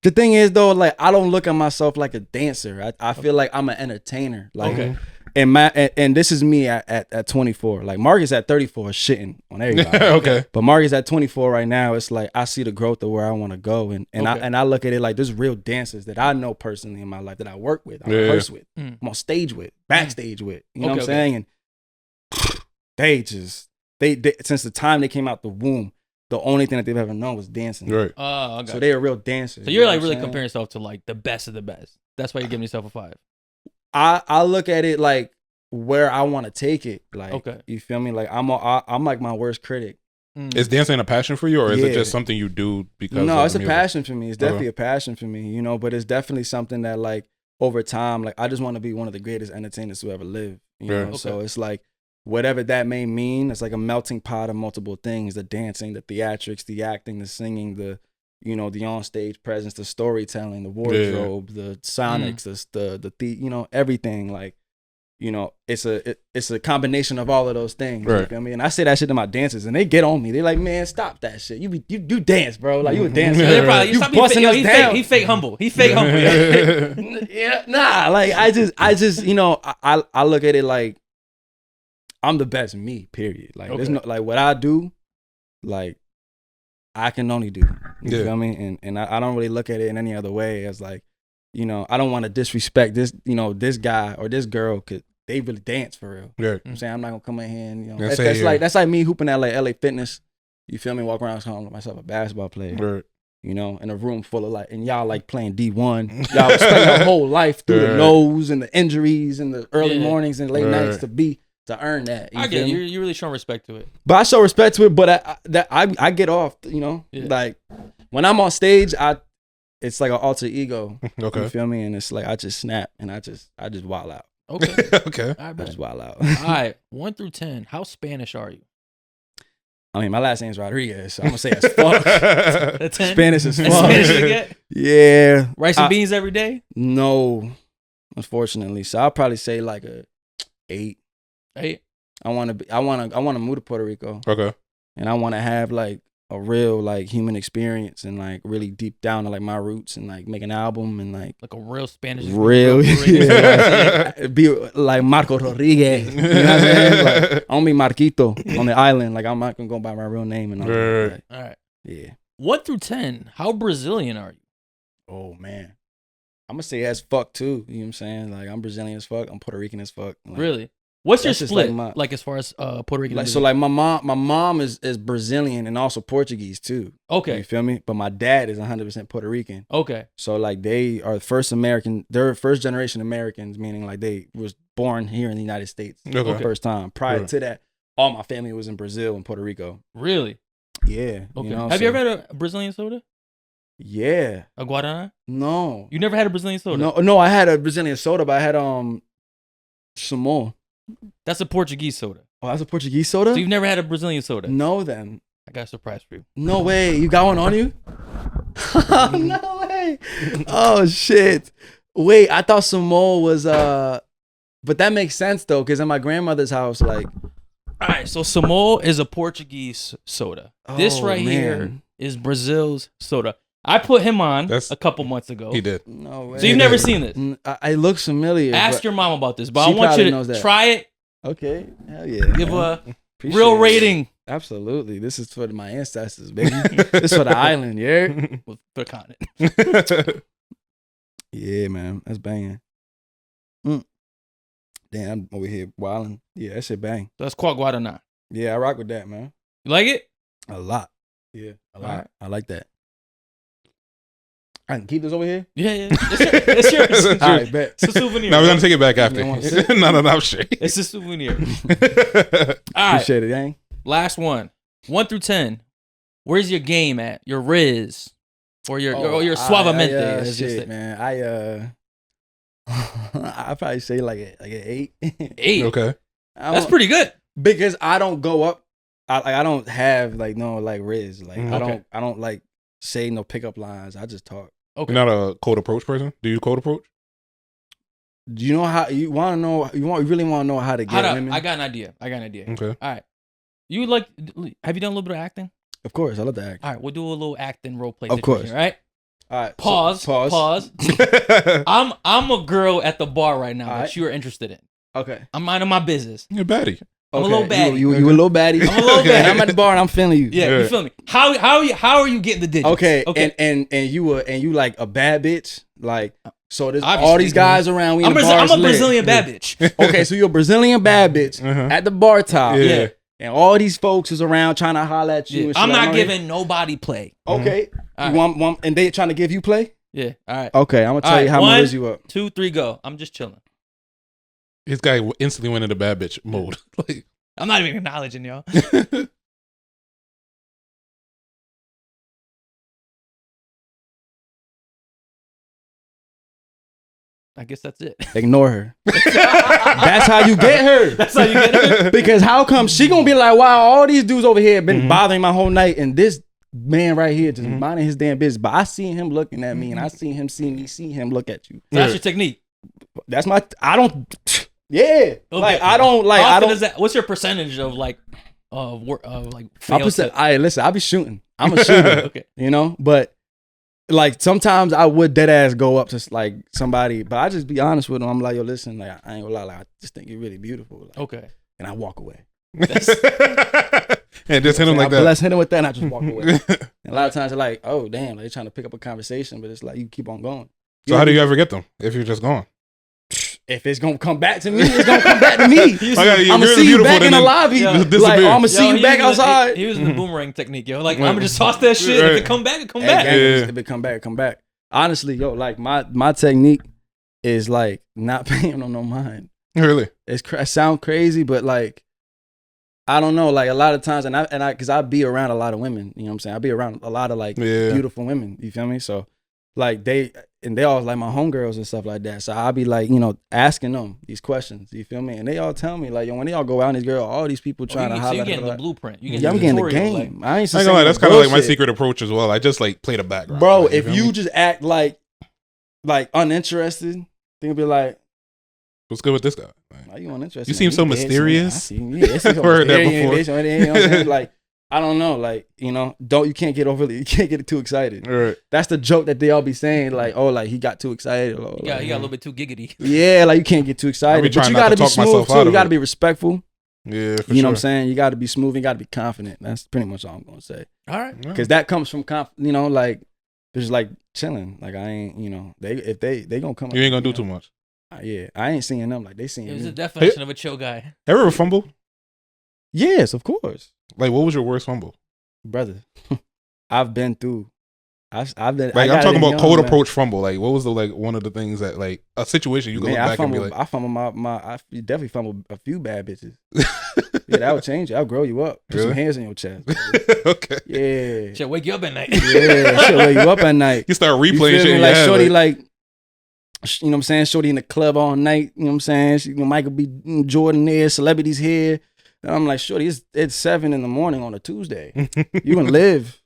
[SPEAKER 2] The thing is though, like I don't look at myself like a dancer. I feel like I'm an entertainer. Like, and this is me at 24. Like Marcus at 34 is shitting on everybody.
[SPEAKER 4] Okay.
[SPEAKER 2] But Marcus at 24 right now, it's like I see the growth of where I want to go, and I look at it like there's real dancers that I know personally in my life that I work with, I rehearse with, I'm on stage with, backstage with. You know what I'm saying? And they since the time they came out the womb, the only thing that they've ever known was dancing.
[SPEAKER 4] Right.
[SPEAKER 2] So they are real dancers.
[SPEAKER 3] So you're like really comparing yourself to like the best of the best. That's why you're giving yourself a 5.
[SPEAKER 2] I look at it like where I want to take it. Like, you feel me? Like I'm like my worst critic.
[SPEAKER 4] Is dancing a passion for you, or is it just something you do because?
[SPEAKER 2] No, it's a passion for me. It's definitely a passion for me, you know. But it's definitely something that like over time, like I just want to be one of the greatest entertainers who ever lived. You know, so it's like whatever that may mean. It's like a melting pot of multiple things: the dancing, the theatrics, the acting, the singing, the the onstage presence, the storytelling, the wardrobe, the sonics, the everything. Like, it's a combination of all of those things. You feel me? And I say that shit to my dancers, and they get on me. They're like, "Man, stop that shit. You dance, bro. Like you a dancer.
[SPEAKER 3] They're probably you busting us down. He fake humble. He fake humble.
[SPEAKER 2] Yeah, nah. Like I just I look at it like I'm the best me. Period. Like there's no like what I do, like I can only do. You feel me? And I don't really look at it in any other way as like, I don't want to disrespect this, this guy or this girl, cause they really dance for real. Yeah. You know what I'm saying? I'm not gonna come in here and that's like me hooping at like LA Fitness. You feel me? Walk around calling myself a basketball player. Right. In a room full of like, and y'all like playing D1. Y'all spend your whole life through the no's and the injuries and the early mornings and late nights to earn that.
[SPEAKER 3] I get it. You're really showing respect to it.
[SPEAKER 2] But I show respect to it, but I get off, like when I'm on stage, it's like an alter ego. Okay. You feel me? And it's like I just snap and I just wild out.
[SPEAKER 3] Okay.
[SPEAKER 4] Okay.
[SPEAKER 3] I
[SPEAKER 2] just wild out.
[SPEAKER 3] All right. 1 through 10. How Spanish are you?
[SPEAKER 2] I mean, my last name's Rodriguez, so I'm gonna say as fuck.
[SPEAKER 3] A 10?
[SPEAKER 2] Spanish as fuck.
[SPEAKER 3] Spanish you get?
[SPEAKER 2] Yeah.
[SPEAKER 3] Rice and beans every day?
[SPEAKER 2] No, unfortunately. So I'll probably say like a 8.
[SPEAKER 3] 8.
[SPEAKER 2] I want to move to Puerto Rico.
[SPEAKER 4] Okay.
[SPEAKER 2] And I want to have like a real like human experience and like really deep down to like my roots and like make an album and like
[SPEAKER 3] a real Spanish
[SPEAKER 2] be like Marco Rodriguez. You know what I'm saying? Like, I'm gonna be Marquito on the island. Like I'm not gonna go by my real name and all that.
[SPEAKER 3] All right.
[SPEAKER 2] Yeah.
[SPEAKER 3] 1 through 10. How Brazilian are you?
[SPEAKER 2] Oh man. I'm gonna say as fuck too. You know what I'm saying? Like I'm Brazilian as fuck. I'm Puerto Rican as fuck. Like,
[SPEAKER 3] really? What's your split? Like as far as Puerto Rican?
[SPEAKER 2] Like, so like my mom is Brazilian and also Portuguese too.
[SPEAKER 3] Okay.
[SPEAKER 2] You feel me? But my dad is 100% Puerto Rican.
[SPEAKER 3] Okay.
[SPEAKER 2] So like they are first American, they're first generation Americans, meaning like they was born here in the United States for the first time. Prior to that, all my family was in Brazil and Puerto Rico.
[SPEAKER 3] Really?
[SPEAKER 2] Yeah.
[SPEAKER 3] Okay. Have you ever had a Brazilian soda?
[SPEAKER 2] Yeah.
[SPEAKER 3] A Guaraná?
[SPEAKER 2] No.
[SPEAKER 3] You never had a Brazilian soda?
[SPEAKER 2] No, I had a Brazilian soda, but I had Samo.
[SPEAKER 3] That's a Portuguese soda.
[SPEAKER 2] Oh, that's a Portuguese soda?
[SPEAKER 3] So you've never had a Brazilian soda?
[SPEAKER 2] No, then.
[SPEAKER 3] I got a surprise for you.
[SPEAKER 2] No way. You got one on you? No way. Oh, shit. Wait, I thought Samo was, but that makes sense, though, because in my grandmother's house, like.
[SPEAKER 3] All right, so Samo is a Portuguese soda. This right here is Brazil's soda. I put him on a couple months ago.
[SPEAKER 4] He did.
[SPEAKER 2] No way.
[SPEAKER 3] So you've never seen this?
[SPEAKER 2] I look familiar.
[SPEAKER 3] Ask your mom about this, but I want you to try it.
[SPEAKER 2] Okay. Hell yeah.
[SPEAKER 3] Give a real rating.
[SPEAKER 2] Absolutely. This is for my ancestors, baby. This is for the island, yeah?
[SPEAKER 3] For the continent.
[SPEAKER 2] Yeah, man. That's banging. Damn, I'm over here wilding. Yeah, that shit bang.
[SPEAKER 3] That's called Guaraná.
[SPEAKER 2] Yeah, I rock with that, man.
[SPEAKER 3] You like it?
[SPEAKER 2] A lot. Yeah, a lot. Right. I like that. I can keep this over here?
[SPEAKER 3] Yeah. It's yours.
[SPEAKER 2] All right, bet.
[SPEAKER 3] It's a souvenir.
[SPEAKER 4] No, we're going to take it back after. No, I'm straight.
[SPEAKER 3] It's a souvenir. All right.
[SPEAKER 2] Appreciate it, gang.
[SPEAKER 3] Last one. 1 through 10. Where's your game at? Your Rizz. Or your suavemente.
[SPEAKER 2] Shit, man. I'd probably say like an 8.
[SPEAKER 3] 8?
[SPEAKER 4] Okay.
[SPEAKER 3] That's pretty good.
[SPEAKER 2] Because I don't go up. I don't have like Rizz. Like I don't like say no pickup lines. I just talk.
[SPEAKER 4] Okay. You're not a cold approach person? Do you cold approach?
[SPEAKER 2] Do you know how you want to know? You really want to know how to get women?
[SPEAKER 3] I got an idea.
[SPEAKER 4] Okay.
[SPEAKER 3] All right. Have you done a little bit of acting?
[SPEAKER 2] Of course, I love to act.
[SPEAKER 3] All right, we'll do a little acting role play.
[SPEAKER 2] Of course.
[SPEAKER 3] Right.
[SPEAKER 2] All right.
[SPEAKER 3] Pause.
[SPEAKER 2] So,
[SPEAKER 3] pause. I'm a girl at the bar right now that you are interested in.
[SPEAKER 2] Okay.
[SPEAKER 3] I'm minding my business.
[SPEAKER 4] You're Baddie.
[SPEAKER 3] I'm a little baddie.
[SPEAKER 2] You a little baddie.
[SPEAKER 3] I'm a little baddie.
[SPEAKER 2] I'm at the bar and I'm feeling you.
[SPEAKER 3] Yeah, you feel me? How are you getting the digits?
[SPEAKER 2] Okay. And you like a bad bitch, like. So there's
[SPEAKER 3] obviously,
[SPEAKER 2] all these guys around.
[SPEAKER 3] I'm a Brazilian bad bitch.
[SPEAKER 2] Okay, so you're a Brazilian bad bitch at the bar top.
[SPEAKER 3] Yeah.
[SPEAKER 2] And all these folks is around trying to holler at you.
[SPEAKER 3] Yeah.
[SPEAKER 2] And
[SPEAKER 3] I'm not giving nobody play.
[SPEAKER 2] Okay.
[SPEAKER 3] Right.
[SPEAKER 2] One, and they trying to give you play?
[SPEAKER 3] Yeah. All right.
[SPEAKER 2] Okay, I'm going to tell you how I'm going to raise you up.
[SPEAKER 3] 1, 2, 3, go. I'm just chilling.
[SPEAKER 4] This guy instantly went into bad bitch mode. Like,
[SPEAKER 3] I'm not even acknowledging y'all. I guess that's it.
[SPEAKER 2] Ignore her. That's how you get her.
[SPEAKER 3] That's how you get her.
[SPEAKER 2] Because how come she gonna be like, wow, all these dudes over here been bothering my whole night, and this man right here just minding his damn business. But I see him looking at me, and I see him see him look at you.
[SPEAKER 3] So that's your technique.
[SPEAKER 2] That's my. I don't. Yeah. Okay. Like I don't like.
[SPEAKER 3] How
[SPEAKER 2] I
[SPEAKER 3] often
[SPEAKER 2] don't.
[SPEAKER 3] is that? What's your percentage of like, like?
[SPEAKER 2] Listen. I'll be shooting. I'm a shooter.
[SPEAKER 3] Okay.
[SPEAKER 2] You know, but. Like sometimes I would dead ass go up to like somebody, but I just be honest with them. I'm like, yo, listen, like I ain't gonna lie, like I just think you're really beautiful. Like,
[SPEAKER 3] okay.
[SPEAKER 2] And I walk away.
[SPEAKER 4] And just hit him like that.
[SPEAKER 2] Let's hit him with that, and I just walk away. And a lot of times they're like, oh damn, like, they're trying to pick up a conversation, but it's like you keep on going.
[SPEAKER 4] So how do you ever get them if you're just gone?
[SPEAKER 2] If it's gonna come back to me, it's gonna come back to me. I'm gonna
[SPEAKER 4] really
[SPEAKER 2] see you back in the lobby. Like, I'm gonna see you back outside.
[SPEAKER 3] He was the boomerang technique, yo. Like I'm gonna just toss that shit. Right. If it come back, it come back.
[SPEAKER 2] If it come back, it come back. Honestly, yo, like my technique is like not paying on no mind.
[SPEAKER 4] Really?
[SPEAKER 2] It sound crazy, but like I don't know. Like a lot of times, and I because I be around a lot of women. You know what I'm saying? I be around a lot of like beautiful women. You feel me? So like they all like my homegirls and stuff like that. So I'll be like, you know, asking them these questions. You feel me? And they all tell me like, yo, when they all go out and these girls, all these people trying to holler.
[SPEAKER 3] So you getting the blueprint.
[SPEAKER 2] I'm getting the game.
[SPEAKER 3] Like,
[SPEAKER 2] I ain't
[SPEAKER 4] gonna lie, that's kind of like my secret approach as well. I just like play the background.
[SPEAKER 2] Bro,
[SPEAKER 4] like,
[SPEAKER 2] if you just act like uninterested, they'll be like,
[SPEAKER 4] what's good with this guy?
[SPEAKER 2] Why you uninterested?
[SPEAKER 4] You seem so mysterious.
[SPEAKER 2] I've heard that before. You know what I'm saying? Like, I don't know, like, you know, you can't get too excited.
[SPEAKER 4] Right.
[SPEAKER 2] That's the joke that they all be saying, like, oh, like he got too excited. Or,
[SPEAKER 3] he got a little bit too giggity.
[SPEAKER 2] Yeah, like you can't get too excited. But you gotta be smooth too. You gotta be respectful.
[SPEAKER 4] Yeah, for
[SPEAKER 2] you know what I'm saying? You gotta be smooth. You gotta be confident. That's pretty much all I'm gonna say.
[SPEAKER 3] All right.
[SPEAKER 2] Because that comes from you know, like just like chilling. Like I ain't, you know, they gonna come.
[SPEAKER 4] You ain't gonna do too much.
[SPEAKER 2] Yeah, I ain't seeing them like they seeing me.
[SPEAKER 3] It was the definition of a chill guy.
[SPEAKER 4] Ever fumble?
[SPEAKER 2] Yes, of course.
[SPEAKER 4] Like, what was your worst fumble?
[SPEAKER 2] Brother, I've been through. I've been.
[SPEAKER 4] Like, I'm talking about cold approach fumble. Like, what was the like one of the things that like a situation you go back and be like,
[SPEAKER 2] I definitely fumbled a few bad bitches. Yeah, that would change you. That'll grow you up. Put some hands in your chest.
[SPEAKER 4] Okay.
[SPEAKER 2] Yeah.
[SPEAKER 3] She'll wake you up at night.
[SPEAKER 2] Yeah, she'll wake you up at night.
[SPEAKER 4] You start replaying shit.
[SPEAKER 2] Like shorty, like you know what I'm saying. Shorty in the club all night. You know what I'm saying. Michael B. Jordan there, celebrities here. And I'm like, shorty, it's 7 a.m. on a Tuesday. You gonna live.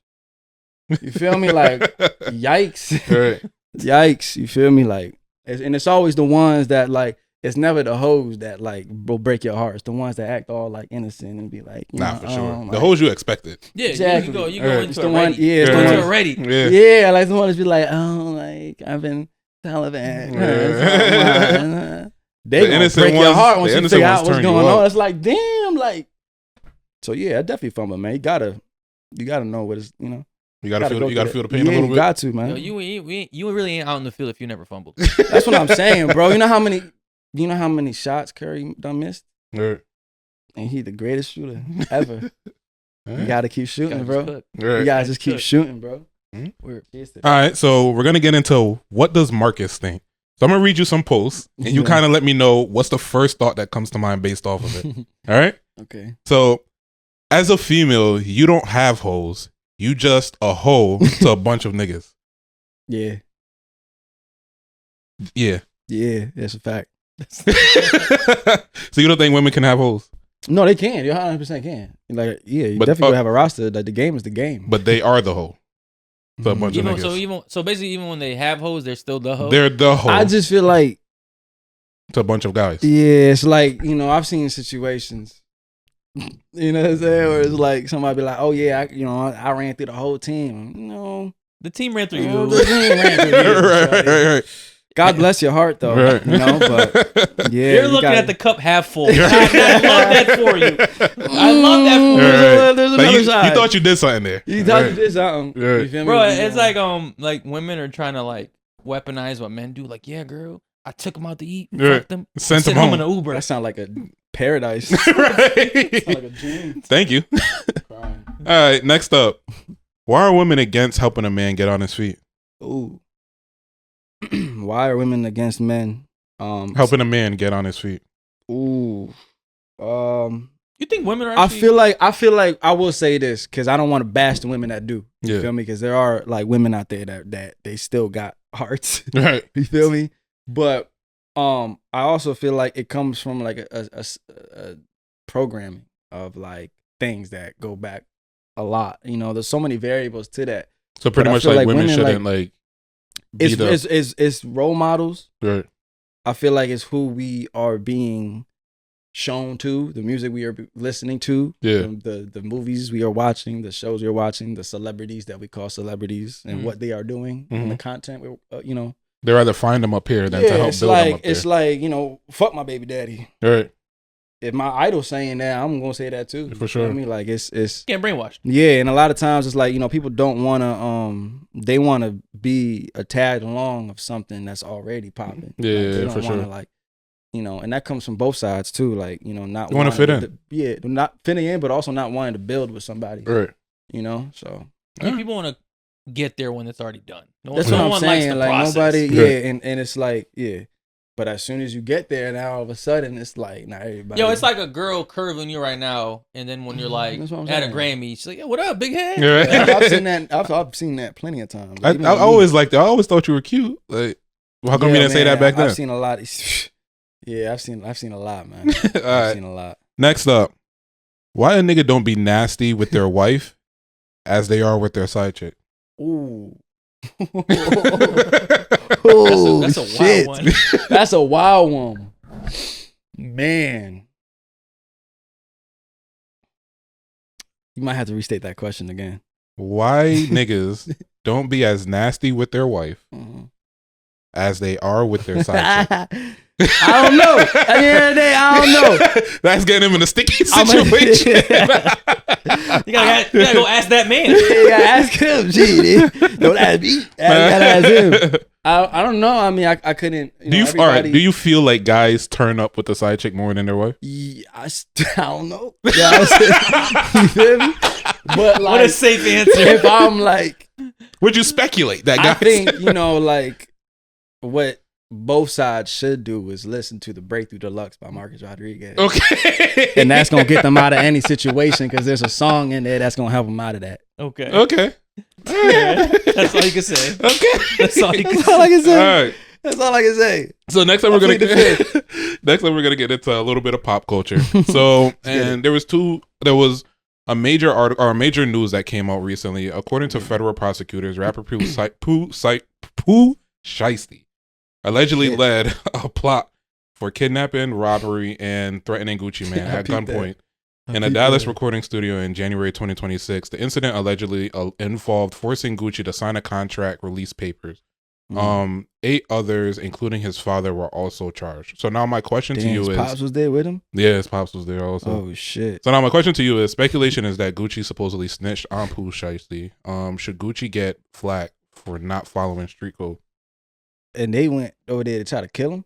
[SPEAKER 2] You feel me? Like, yikes.
[SPEAKER 4] Right.
[SPEAKER 2] Yikes. You feel me? Like, and it's always the ones that, like, it's never the hoes that, like, will break your heart. It's the ones that act all, like, innocent and be like, you know,
[SPEAKER 4] for sure.
[SPEAKER 2] like,
[SPEAKER 4] the hoes you expected.
[SPEAKER 3] Yeah,
[SPEAKER 2] exactly.
[SPEAKER 3] You go into it ready.
[SPEAKER 2] Yeah,
[SPEAKER 3] it's
[SPEAKER 2] the
[SPEAKER 3] one ready.
[SPEAKER 2] Yeah, like, the ones be like, oh, like, I've been Taliban. They gonna break your heart once you figure out what's going on. It's like, damn, like. So yeah, I definitely fumble, man. You gotta know what it's, you know.
[SPEAKER 4] You gotta feel the pain a little bit.
[SPEAKER 2] You got to, man.
[SPEAKER 3] Yo, you really ain't out in the field if you never fumbled.
[SPEAKER 2] That's what I'm saying, bro. You know how many shots Curry done missed?
[SPEAKER 4] Right.
[SPEAKER 2] And he the greatest shooter ever. You gotta keep shooting, bro.
[SPEAKER 4] Right.
[SPEAKER 2] You gotta just keep shooting, bro.
[SPEAKER 4] All right, so we're gonna get into what does Marcus think. So I'm gonna read you some posts, and you kind of let me know what's the first thought that comes to mind based off of it. All right.
[SPEAKER 2] Okay.
[SPEAKER 4] So, as a female, you don't have hoes. You just a hoe to a bunch of niggas.
[SPEAKER 2] Yeah.
[SPEAKER 4] Yeah.
[SPEAKER 2] Yeah, that's a fact.
[SPEAKER 4] So you don't think women can have hoes?
[SPEAKER 2] No, they can. You 100% can. Like, yeah, you definitely have a roster. Like, the game is the game.
[SPEAKER 4] But they are the hoe. To a bunch of niggas.
[SPEAKER 3] So basically, even when they have hoes, they're still the hoe.
[SPEAKER 4] They're the hoe.
[SPEAKER 2] I just feel like
[SPEAKER 4] to a bunch of guys.
[SPEAKER 2] Yeah, it's like, you know, I've seen situations. You know what I'm saying? Where it's like somebody be like, oh yeah, I ran through the whole team. No,
[SPEAKER 3] The team ran through you.
[SPEAKER 2] The team ran through you. Right. God bless your heart, though. Right. You know, but yeah,
[SPEAKER 3] you're looking at the cup half full. I love that for you. I love that for you.
[SPEAKER 4] Right. There's another side. You thought you did something there.
[SPEAKER 2] You thought you did something.
[SPEAKER 4] Right.
[SPEAKER 2] You feel me?
[SPEAKER 3] Bro, it's like women are trying to like weaponize what men do. Like, yeah, girl, I took them out to eat, fucked them,
[SPEAKER 4] sent them home
[SPEAKER 3] in an Uber.
[SPEAKER 2] That sounds like a paradise.
[SPEAKER 4] Right.
[SPEAKER 2] Like a dream.
[SPEAKER 4] Thank you. All right, next up. Why are women against helping a man get on his feet?
[SPEAKER 2] Ooh. Why are women against men
[SPEAKER 4] helping a man get on his feet?
[SPEAKER 2] Ooh.
[SPEAKER 3] You think women are
[SPEAKER 2] actually... I feel like I will say this because I don't want to bash the women that do. You feel me? Because there are like women out there that they still got hearts.
[SPEAKER 4] Right.
[SPEAKER 2] You feel me? But I also feel like it comes from like a programming of like things that go back a lot. You know, there's so many variables to that.
[SPEAKER 4] So pretty much like women shouldn't like
[SPEAKER 2] it's role models.
[SPEAKER 4] Right.
[SPEAKER 2] I feel like it's who we are being shown to, the music we are listening to, the movies we are watching, the shows we're watching, the celebrities that we call celebrities, and what they are doing, and the content. You know,
[SPEAKER 4] they rather find them up here than to help build them up there.
[SPEAKER 2] It's like, you know, fuck my baby daddy.
[SPEAKER 4] Right.
[SPEAKER 2] If my idol's saying that, I'm gonna say that too.
[SPEAKER 4] For sure.
[SPEAKER 2] I mean, like it's
[SPEAKER 3] getting brainwashed.
[SPEAKER 2] Yeah, and a lot of times it's like, you know, people don't wanna they wanna be a tag along of something that's already popping.
[SPEAKER 4] Yeah,
[SPEAKER 2] like, they don't
[SPEAKER 4] for
[SPEAKER 2] wanna,
[SPEAKER 4] sure.
[SPEAKER 2] like, you know, and that comes from both sides too. Like, you know, not
[SPEAKER 4] you wanna fit in.
[SPEAKER 2] Not fitting in, but also not wanting to build with somebody.
[SPEAKER 4] Right.
[SPEAKER 2] You know, so
[SPEAKER 3] people want to get there when it's already done.
[SPEAKER 2] That's what I'm saying. Like process. Nobody, and it's like, but as soon as you get there, now all of a sudden it's like not everybody.
[SPEAKER 3] Yo, it's like a girl curving you right now, and then when you're like at a Grammy, she's like, "Yo, what up, big head?"
[SPEAKER 2] Yeah, I've seen that. I've seen that plenty of times.
[SPEAKER 4] Like, I always liked that. I always thought you were cute. Like, how come you didn't say that back then?
[SPEAKER 2] I've seen a lot. Yeah, I've seen a lot, man. I've seen a lot.
[SPEAKER 4] Next up, why a nigga don't be nasty with their wife as they are with their side chick?
[SPEAKER 2] Ooh. Oh, that's a wild one. That's a wild one. Man. You might have to restate that question again.
[SPEAKER 4] Why niggas don't be as nasty with their wife as they are with their side chick?
[SPEAKER 2] I don't know. At the end of the day, I don't know.
[SPEAKER 4] That's getting him in a sticky situation.
[SPEAKER 3] You gotta go ask that man.
[SPEAKER 2] You gotta ask him. Gee, don't ask me. You gotta ask him. I don't know. I mean, I couldn't.
[SPEAKER 4] Do you feel like guys turn up with the side chick more than their wife?
[SPEAKER 2] Yeah, I don't know. You feel me? But like,
[SPEAKER 3] what a safe answer.
[SPEAKER 2] If I'm like,
[SPEAKER 4] would you speculate that guy?
[SPEAKER 2] I think, you know, like what both sides should do is listen to the Breakthrough Deluxe by Marcusarodriguez.
[SPEAKER 4] Okay.
[SPEAKER 2] And that's going to get them out of any situation because there's a song in there that's going to help them out of that.
[SPEAKER 3] Okay.
[SPEAKER 4] Okay.
[SPEAKER 3] That's all you can say.
[SPEAKER 4] Okay.
[SPEAKER 3] That's all you can
[SPEAKER 2] say. All I can say.
[SPEAKER 4] All right.
[SPEAKER 2] That's all I can say.
[SPEAKER 4] So next time we're gonna get into a little bit of pop culture. So and there was a major article or a major news that came out recently. According to federal prosecutors, rapper Pooh Shiesty allegedly led a plot for kidnapping, robbery, and threatening Gucci Mane at gunpoint in a Dallas recording studio in January 2026. The incident allegedly involved forcing Gucci to sign a contract release papers. 8 others, including his father, were also charged. So now my question to you is...
[SPEAKER 2] His pops was there with him?
[SPEAKER 4] Yeah, his pops was there also.
[SPEAKER 2] Oh, shit.
[SPEAKER 4] So now my question to you is, speculation is that Gucci supposedly snitched on Pooh Shiesty. Should Gucci get flack for not following street code?
[SPEAKER 2] And they went over there to try to kill him?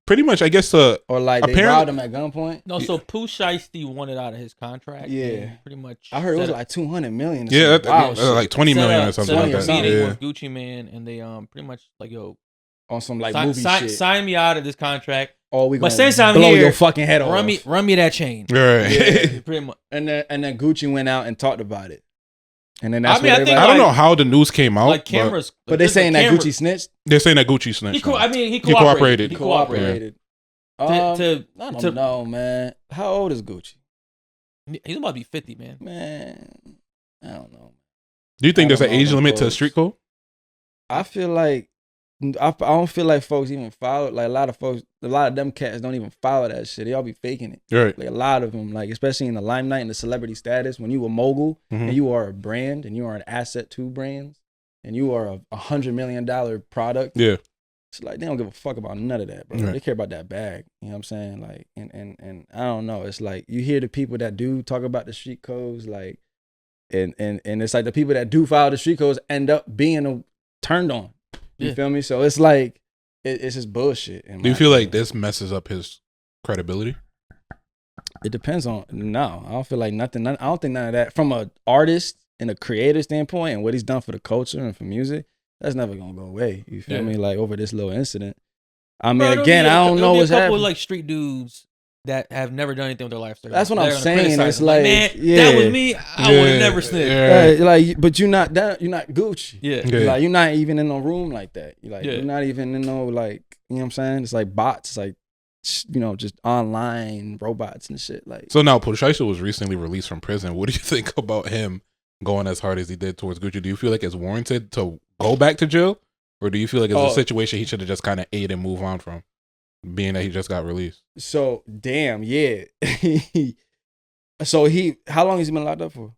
[SPEAKER 4] Pretty much, I guess.
[SPEAKER 2] Or like they robbed him at gunpoint?
[SPEAKER 3] No, so Pooh Shiesty wanted out of his contract.
[SPEAKER 2] Yeah.
[SPEAKER 3] Pretty much.
[SPEAKER 2] I heard it was like 200 million.
[SPEAKER 4] Yeah, like 20 million or something like that.
[SPEAKER 3] Meeting with Gucci Mane, and they pretty much like, yo,
[SPEAKER 2] on some like movie shit.
[SPEAKER 3] Sign me out of this contract.
[SPEAKER 2] Oh, we gonna
[SPEAKER 3] since I'm
[SPEAKER 2] blow
[SPEAKER 3] here,
[SPEAKER 2] your fucking head off.
[SPEAKER 3] Run me that chain.
[SPEAKER 4] Right.
[SPEAKER 3] Yeah, pretty much.
[SPEAKER 2] And then Gucci went out and talked about it. And then that's
[SPEAKER 4] I don't know how the news came out.
[SPEAKER 3] Like cameras,
[SPEAKER 2] but they're saying that Gucci snitched.
[SPEAKER 4] They're saying that Gucci snitched.
[SPEAKER 3] He cooperated.
[SPEAKER 2] He cooperated. I don't know, man. How old is Gucci?
[SPEAKER 3] He's about to be 50, man.
[SPEAKER 2] Man, I don't know.
[SPEAKER 4] Do you think there's an age limit to street code?
[SPEAKER 2] I feel like I don't feel like folks even follow. Like a lot of them cats don't even follow that shit. They all be faking it.
[SPEAKER 4] Right.
[SPEAKER 2] Like a lot of them, like especially in the limelight and the celebrity status, when you a mogul and you are a brand and you are an asset to brands, and you are $100 million product.
[SPEAKER 4] Yeah.
[SPEAKER 2] It's like they don't give a fuck about none of that, bro. Right. They care about that bag. You know what I'm saying? Like, and I don't know. It's like you hear the people that do talk about the street codes, like, and it's like the people that do file the street codes end up being turned on. You feel me? So it's like it's just bullshit.
[SPEAKER 4] Do you feel like this messes up his credibility?
[SPEAKER 2] It depends on. No, I don't feel like nothing. I don't think none of that from an artist and a creator standpoint and what he's done for the culture and for music. That's never gonna go away. You feel me? Like over this little incident. I mean, again, I don't know what's happening. A couple
[SPEAKER 3] of like street dudes that have never done anything with their life.
[SPEAKER 2] That's what I'm saying. It's like,
[SPEAKER 3] man, that was me. I would have never snitched.
[SPEAKER 2] Like, but you're not Gucci.
[SPEAKER 3] Yeah.
[SPEAKER 2] Like you're not even in no room like that. You're not even in no like. You know what I'm saying? It's like bots. It's like, you know, just online robots and shit. Like.
[SPEAKER 4] So now, Pusha was recently released from prison. What do you think about him going as hard as he did towards Gucci? Do you feel like it's warranted to go back to jail, or do you feel like it's a situation he should have just kind of ate and move on from, being that he just got released?
[SPEAKER 2] So damn, yeah. So how long has he been locked up for?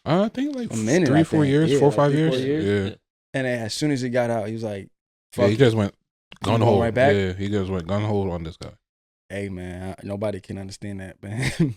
[SPEAKER 4] I think like a minute, 3 or 4 years, yeah, 4 or 5 years. 4 years. Yeah.
[SPEAKER 2] And then as soon as he got out, he was like,
[SPEAKER 4] "Fuck." Yeah, he just went gun hole
[SPEAKER 2] right back.
[SPEAKER 4] Yeah, he just went gun hole on this guy.
[SPEAKER 2] Hey man, nobody can understand that, man.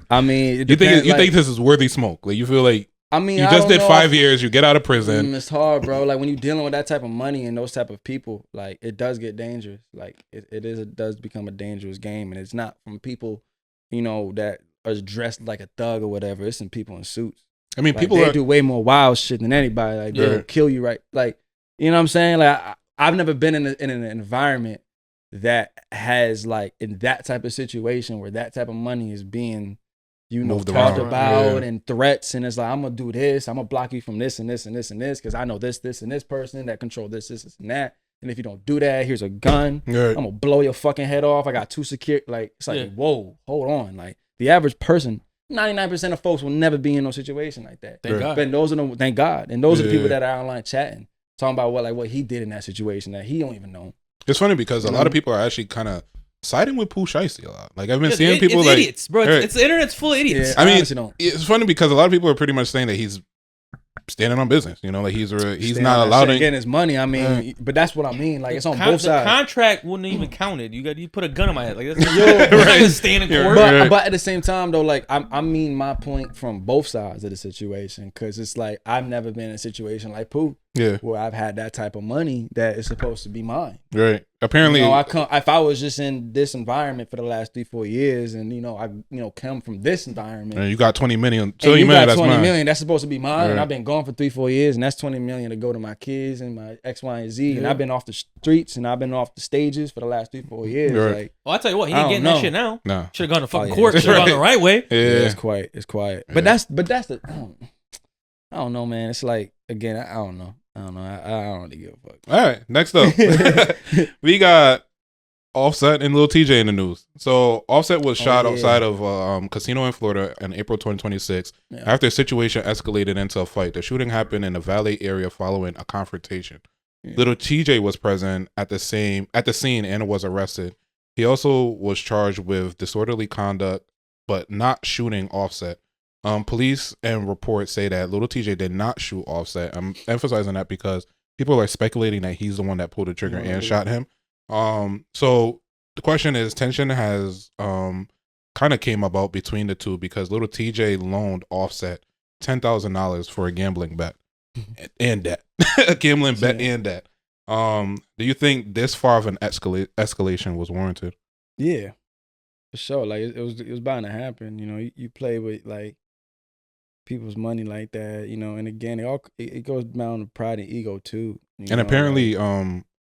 [SPEAKER 2] I mean,
[SPEAKER 4] you think this is worthy smoke? Like you feel like.
[SPEAKER 2] I mean,
[SPEAKER 4] you just did 5 years. You get out of prison.
[SPEAKER 2] It's hard, bro. Like when you're dealing with that type of money and those type of people, like it does get dangerous. Like it does become a dangerous game, and it's not from people, you know, that are dressed like a thug or whatever. It's some people in suits.
[SPEAKER 4] I mean,
[SPEAKER 2] like, they do way more wild shit than anybody. Like they'll kill you, right? Like you know what I'm saying? Like I've never been in an environment that has like in that type of situation where that type of money is being. You know, talked about and threats, and it's like I'm gonna do this, I'm gonna block you from this and this and this and this because I know this and this person that control this and that. And if you don't do that, here's a gun. I'm gonna blow your fucking head off. I got 2 secure. Like it's like whoa, hold on. Like the average person, 99% of folks will never be in no situation like that.
[SPEAKER 3] Thank God.
[SPEAKER 2] But those are thank God, and those are the people that are online chatting, talking about what he did in that situation that he don't even know.
[SPEAKER 4] It's funny because a lot of people are actually kind of siding with Pusha a lot. Like I've been seeing people
[SPEAKER 3] it's
[SPEAKER 4] like
[SPEAKER 3] idiots, bro. It's the internet's full of idiots.
[SPEAKER 2] Yeah,
[SPEAKER 4] I mean, it's funny because a lot of people are pretty much saying that he's standing on business. You know, like he's not allowed to
[SPEAKER 2] get his money. I mean, but that's what I mean. Like it's on both sides.
[SPEAKER 3] The contract wouldn't even count it. You put a gun on my head. Like that's stand in court.
[SPEAKER 2] But at the same time though, like I mean my point from both sides of the situation because it's like I've never been in a situation like Pooh.
[SPEAKER 4] Yeah,
[SPEAKER 2] where I've had that type of money that is supposed to be mine.
[SPEAKER 4] Right. Apparently,
[SPEAKER 2] if I was just in this environment for the last 3-4 years, and I come from this environment.
[SPEAKER 4] And you got 20 million.
[SPEAKER 2] So you got 20 million. That's supposed to be mine. Right. And I've been gone for 3-4 years, and that's 20 million to go to my kids and my X, Y, and Z. Yeah. And I've been off the streets and I've been off the stages for the last 3-4 years.
[SPEAKER 4] Right.
[SPEAKER 2] Like,
[SPEAKER 3] well, I tell you what, he ain't getting that shit now.
[SPEAKER 4] No,
[SPEAKER 3] should have gone to fucking court. Should have gone the right way.
[SPEAKER 2] Yeah, it's quiet. Yeah. But that's the. I don't know, man. It's like again, I don't know. I don't really give a fuck.
[SPEAKER 4] All right, next up, we got Offset and Lil TJ in the news. So Offset was shot outside of a casino in Florida in April 2026 after a situation escalated into a fight. The shooting happened in the Valley area following a confrontation. Lil TJ was present at the scene and was arrested. He also was charged with disorderly conduct, but not shooting Offset. Police and reports say that Lil TJ did not shoot Offset. I'm emphasizing that because people are speculating that he's the one that pulled the trigger and shot him. So the question is, tension has kind of came about between the two because Lil TJ loaned Offset $10,000 for a gambling bet and debt. A gambling bet and debt. Do you think this far of an escalation was warranted?
[SPEAKER 2] Yeah, for sure. Like it was bound to happen. You know, you play with like people's money like that, you know, and again, it goes down to pride and ego too.
[SPEAKER 4] And apparently,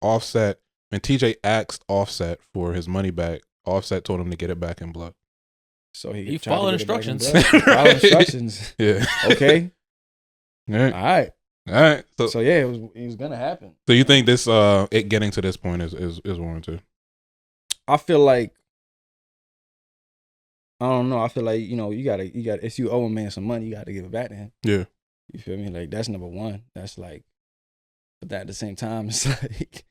[SPEAKER 4] Offset, when TJ asked Offset for his money back, Offset told him to get it back in blood.
[SPEAKER 2] So
[SPEAKER 3] he followed instructions.
[SPEAKER 2] Followed instructions.
[SPEAKER 4] Yeah.
[SPEAKER 2] Okay.
[SPEAKER 4] All right.
[SPEAKER 2] All right. So yeah, it was gonna happen.
[SPEAKER 4] So you think this it getting to this point is warranted?
[SPEAKER 2] I feel like I don't know. I feel like, you gotta if you owe a man some money, you gotta give it back to him.
[SPEAKER 4] Yeah.
[SPEAKER 2] You feel me? Like that's number one. That's like, but at the same time, it's like,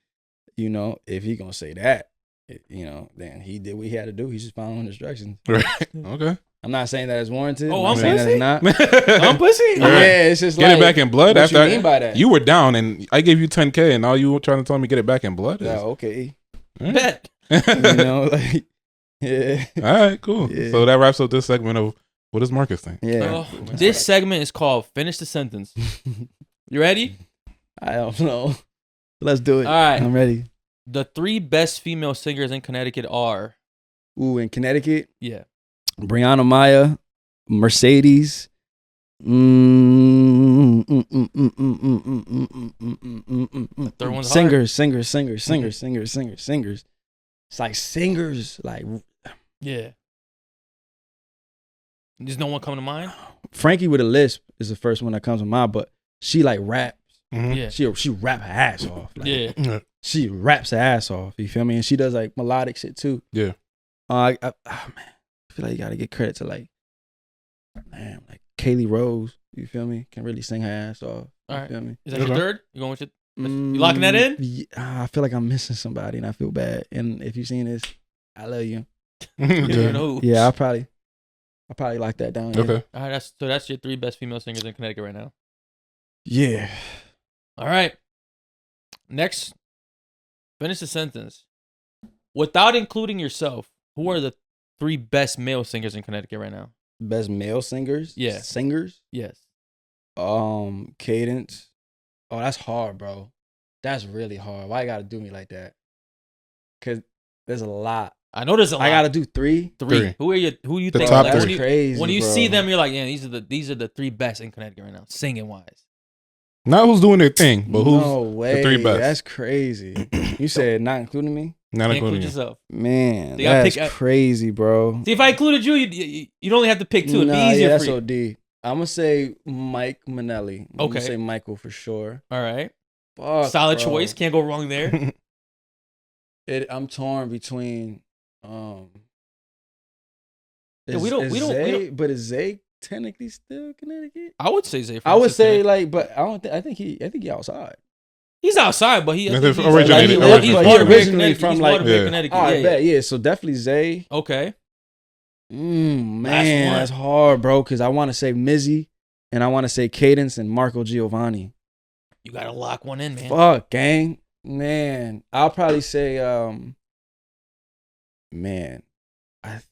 [SPEAKER 2] if he gonna say that, then he did what he had to do. He's just following instructions.
[SPEAKER 4] Right. Okay.
[SPEAKER 2] I'm not saying that it's warranted.
[SPEAKER 3] Oh,
[SPEAKER 2] I'm saying that it's not.
[SPEAKER 3] I'm pussy?
[SPEAKER 2] Yeah, it's just
[SPEAKER 4] get it back in blood.
[SPEAKER 2] What
[SPEAKER 4] After
[SPEAKER 2] you mean by that?
[SPEAKER 4] You were down and I gave you $10K and now you were trying to tell me get it back in blood?
[SPEAKER 2] Yeah, okay.
[SPEAKER 3] Bet.
[SPEAKER 2] Like, yeah.
[SPEAKER 4] All right, cool. Yeah. So that wraps up this segment of what does Marcus think?
[SPEAKER 2] Yeah.
[SPEAKER 3] This segment is called Finish the Sentence. You ready?
[SPEAKER 2] I don't know. Let's do it.
[SPEAKER 3] All right.
[SPEAKER 2] I'm ready.
[SPEAKER 3] The 3 best female singers in Connecticut are...
[SPEAKER 2] Ooh, in Connecticut?
[SPEAKER 3] Yeah.
[SPEAKER 2] Brianna Maya, Mercedes.
[SPEAKER 3] The third one's
[SPEAKER 2] singers. It's like singers, like
[SPEAKER 3] yeah. There's no one coming to mind.
[SPEAKER 2] Frankie with a lisp is the first one that comes to mind, but she like raps.
[SPEAKER 3] Yeah.
[SPEAKER 2] She rap her ass off. Like,
[SPEAKER 3] yeah.
[SPEAKER 2] She raps her ass off. You feel me? And she does like melodic shit too.
[SPEAKER 4] Yeah.
[SPEAKER 2] Man, I feel like you gotta get credit to like Kaylee Rose. You feel me? Can really sing her ass off.
[SPEAKER 3] All right.
[SPEAKER 2] Feel me?
[SPEAKER 3] Is that your third? You going with your? You locking that in?
[SPEAKER 2] Yeah, I feel like I'm missing somebody, and I feel bad. And if you've seen this, I love you. Yeah, I'll probably lock that down.
[SPEAKER 4] Okay.
[SPEAKER 2] Yeah.
[SPEAKER 3] All right. That's your 3 best female singers in Connecticut right now.
[SPEAKER 2] Yeah.
[SPEAKER 3] All right. Next, finish the sentence. Without including yourself, who are the 3 best male singers in Connecticut right now?
[SPEAKER 2] Best male singers?
[SPEAKER 3] Yeah.
[SPEAKER 2] Singers?
[SPEAKER 3] Yes.
[SPEAKER 2] Cadence. Oh, that's hard, bro. That's really hard. Why you gotta do me like that? Cause there's a lot.
[SPEAKER 3] I know there's a lot.
[SPEAKER 2] I gotta do 3.
[SPEAKER 3] 3. Who you
[SPEAKER 4] the
[SPEAKER 3] think?
[SPEAKER 4] Top
[SPEAKER 2] that's
[SPEAKER 4] 3.
[SPEAKER 2] Crazy.
[SPEAKER 3] When you
[SPEAKER 2] bro.
[SPEAKER 3] see them, you're like, yeah, these are the 3 best in Connecticut right now, singing wise.
[SPEAKER 4] Not who's doing their thing, but who's the 3 best.
[SPEAKER 2] That's crazy. You said not including me?
[SPEAKER 4] Not including
[SPEAKER 3] yourself.
[SPEAKER 2] Man, that's crazy, bro.
[SPEAKER 3] See, if I included you, you'd only have to pick 2. It'd be easier
[SPEAKER 2] that's
[SPEAKER 3] for you.
[SPEAKER 2] OD. I'm gonna say Mike Minnelli. I'm gonna say Michael for sure.
[SPEAKER 3] All right.
[SPEAKER 2] Fuck,
[SPEAKER 3] solid
[SPEAKER 2] bro.
[SPEAKER 3] choice. Can't go wrong there.
[SPEAKER 2] I'm torn between but is Zay technically still Connecticut?
[SPEAKER 3] I would say Zay.
[SPEAKER 2] I would say like, but I don't think. I think he outside.
[SPEAKER 3] He's outside, but he's
[SPEAKER 4] originally
[SPEAKER 2] from like
[SPEAKER 3] Connecticut.
[SPEAKER 2] I bet. Yeah, so definitely Zay.
[SPEAKER 3] Okay.
[SPEAKER 2] Man, that's hard, bro. Because I want to say Mizzy, and I want to say Cadence and Marco Giovanni.
[SPEAKER 3] You gotta lock one in, man.
[SPEAKER 2] Fuck, gang. Man, I'll probably say,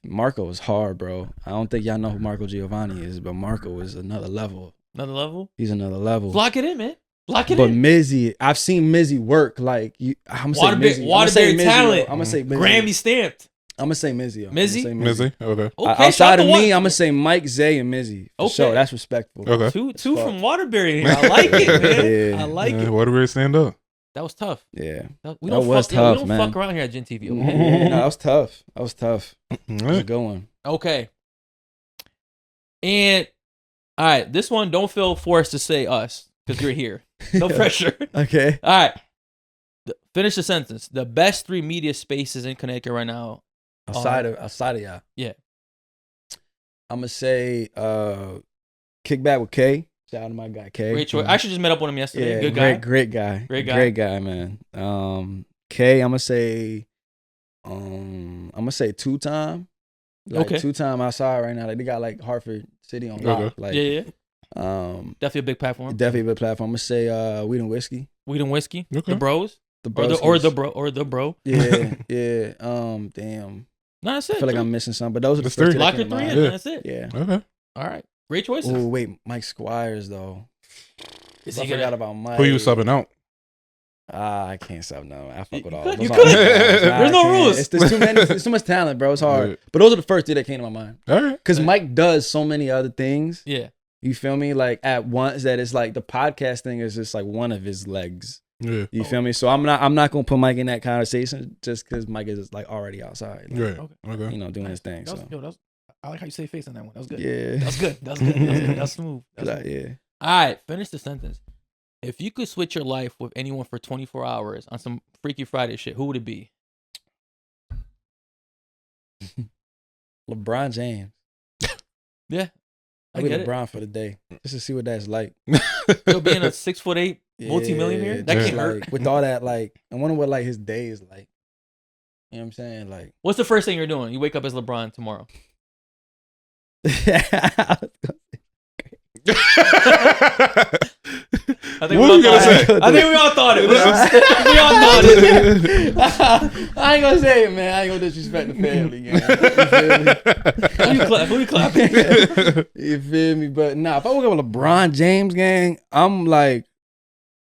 [SPEAKER 2] Marco is hard, bro. I don't think y'all know who Marco Giovanni is, but Marco is another level.
[SPEAKER 3] Another level?
[SPEAKER 2] He's another level.
[SPEAKER 3] Lock it in, man. Lock it
[SPEAKER 2] in. But
[SPEAKER 3] Mizzy,
[SPEAKER 2] I've seen Mizzy work. Like, I'm gonna say Mizzy.
[SPEAKER 3] Waterbury talent.
[SPEAKER 2] I'm gonna say Mizzy.
[SPEAKER 3] Grammy stamped.
[SPEAKER 2] I'm gonna say Mizzy.
[SPEAKER 4] Mizzy? Okay.
[SPEAKER 2] Outside of me, I'm gonna say Mike, Zay, and Mizzy. For sure. That's respectful.
[SPEAKER 4] Okay.
[SPEAKER 3] Two from Waterbury. I like it, man.
[SPEAKER 2] Yeah.
[SPEAKER 3] I like it.
[SPEAKER 4] Waterbury stand up.
[SPEAKER 3] That was tough.
[SPEAKER 2] Yeah.
[SPEAKER 3] We don't fuck around here at GINTV. Okay?
[SPEAKER 2] Yeah, no, that was tough. That was tough. That was a good one.
[SPEAKER 3] Okay. And all right, this one, don't feel forced to say us because you're here. No pressure.
[SPEAKER 2] Okay.
[SPEAKER 3] All right. Finish the sentence. The best 3 media spaces in Connecticut right now.
[SPEAKER 2] Outside of y'all.
[SPEAKER 3] Yeah.
[SPEAKER 2] I'm gonna say Kickback with K. Shout out to my guy K.
[SPEAKER 3] Great choice. I actually just met up with him yesterday.
[SPEAKER 2] Yeah,
[SPEAKER 3] good guy.
[SPEAKER 2] Great guy. Great guy, man. K, I'm gonna say 2-time. Like,
[SPEAKER 3] okay.
[SPEAKER 2] 2-time outside right now. Like, they got like Hartford City on lock.
[SPEAKER 3] Okay.
[SPEAKER 2] Like,
[SPEAKER 3] yeah. Definitely a big platform.
[SPEAKER 2] Definitely a big platform. I'm gonna say Weed and Whiskey.
[SPEAKER 3] Weed and Whiskey.
[SPEAKER 4] Okay.
[SPEAKER 3] The Bros.
[SPEAKER 2] The Bros.
[SPEAKER 3] Or the bro.
[SPEAKER 2] Yeah. Yeah. Damn.
[SPEAKER 3] No, that's it.
[SPEAKER 2] I feel like I'm missing some, but those are the
[SPEAKER 4] three.
[SPEAKER 3] Lock your 3 in.
[SPEAKER 2] Yeah.
[SPEAKER 3] That's it.
[SPEAKER 2] Yeah.
[SPEAKER 4] Okay.
[SPEAKER 3] All right. Great choices.
[SPEAKER 2] Oh wait, Mike Squires though. I forgot about Mike.
[SPEAKER 4] Who you subbing out?
[SPEAKER 2] I can't sub no. I fuck with all.
[SPEAKER 3] You could. There's no rules.
[SPEAKER 2] There's too many. There's too much talent, bro. It's hard.
[SPEAKER 4] Yeah.
[SPEAKER 2] But those are the first 3 that came to my mind.
[SPEAKER 4] All right.
[SPEAKER 2] Because Mike does so many other things.
[SPEAKER 3] Yeah.
[SPEAKER 2] You feel me? Like at once, that it's like the podcast thing is just like one of his legs.
[SPEAKER 4] Yeah.
[SPEAKER 2] You feel me? So I'm not gonna put Mike in that conversation just because Mike is like already outside. Like,
[SPEAKER 4] Right. Okay.
[SPEAKER 2] You know, doing his thing.
[SPEAKER 3] I like how you say face on that one. That was good.
[SPEAKER 2] Yeah.
[SPEAKER 3] That's good. That's good. That's smooth.
[SPEAKER 2] Yeah.
[SPEAKER 3] All right. Finish the sentence. If you could switch your life with anyone for 24 hours on some Freaky Friday shit, who would it be?
[SPEAKER 2] LeBron James.
[SPEAKER 3] Yeah.
[SPEAKER 2] I get LeBron for the day. Just to see what that's like.
[SPEAKER 3] Yo, being a 6'8" multi-millionaire? That can't hurt.
[SPEAKER 2] Like, with all that, like, I wonder what like his day is like. You know what I'm saying? Like,
[SPEAKER 3] what's the first thing you're doing? You wake up as LeBron tomorrow. I think we all thought it. We all thought it.
[SPEAKER 2] I ain't gonna say it, man. I ain't gonna disrespect the family.
[SPEAKER 3] Who you clapping?
[SPEAKER 2] You feel me? But nah, if I woke up with LeBron James, gang, I'm like,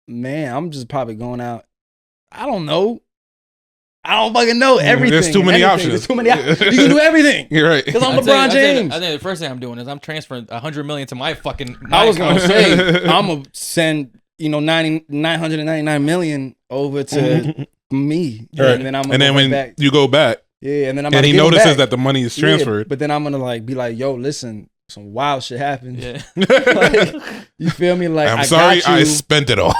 [SPEAKER 2] man, I'm just probably going out. I don't know. I don't fucking know everything.
[SPEAKER 4] There's too many options.
[SPEAKER 2] There's too many options. You can do everything.
[SPEAKER 4] You're right.
[SPEAKER 2] Because I'm LeBron James.
[SPEAKER 3] I think the first thing I'm doing is I'm transferring $100 million to my fucking.
[SPEAKER 2] I was gonna say I'm gonna send 999 million over to me,
[SPEAKER 4] right.
[SPEAKER 2] and then I'm gonna
[SPEAKER 4] and then when
[SPEAKER 2] back.
[SPEAKER 4] you go back,
[SPEAKER 2] yeah, and then
[SPEAKER 4] he notices that the money is transferred.
[SPEAKER 2] Yeah, but then I'm gonna like be like, yo, listen, some wild shit happened.
[SPEAKER 3] Yeah.
[SPEAKER 2] Like, you feel me? Like
[SPEAKER 4] I'm sorry, I spent it all.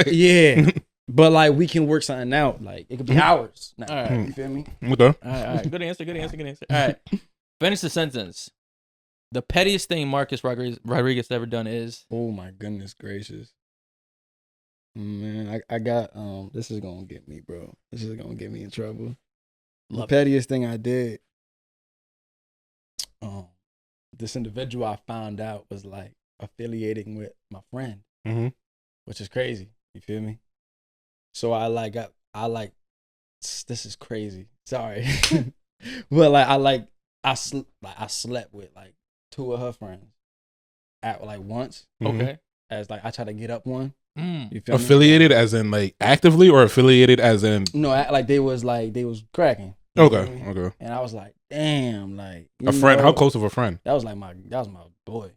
[SPEAKER 2] Yeah. But like we can work something out. Like it could be hours. All right, you feel me?
[SPEAKER 4] Okay.
[SPEAKER 3] All right. Good answer. All right. Finish the sentence. The pettiest thing Marcus Rodriguez ever done is.
[SPEAKER 2] Oh my goodness gracious. Man, I got this is gonna get me, bro. This is gonna get me in trouble. The pettiest thing I did. This individual I found out was like affiliating with my friend, which is crazy. You feel me? So this is crazy. Sorry. But like I slept with like two of her friends at like once.
[SPEAKER 3] Okay.
[SPEAKER 2] As like I tried to get up one. You feel
[SPEAKER 4] affiliated
[SPEAKER 2] me?
[SPEAKER 4] as in like actively or affiliated as in
[SPEAKER 2] no, like they was cracking.
[SPEAKER 4] Okay.
[SPEAKER 2] And I was like, damn, like
[SPEAKER 4] a friend. How close of a friend?
[SPEAKER 2] That was my boy.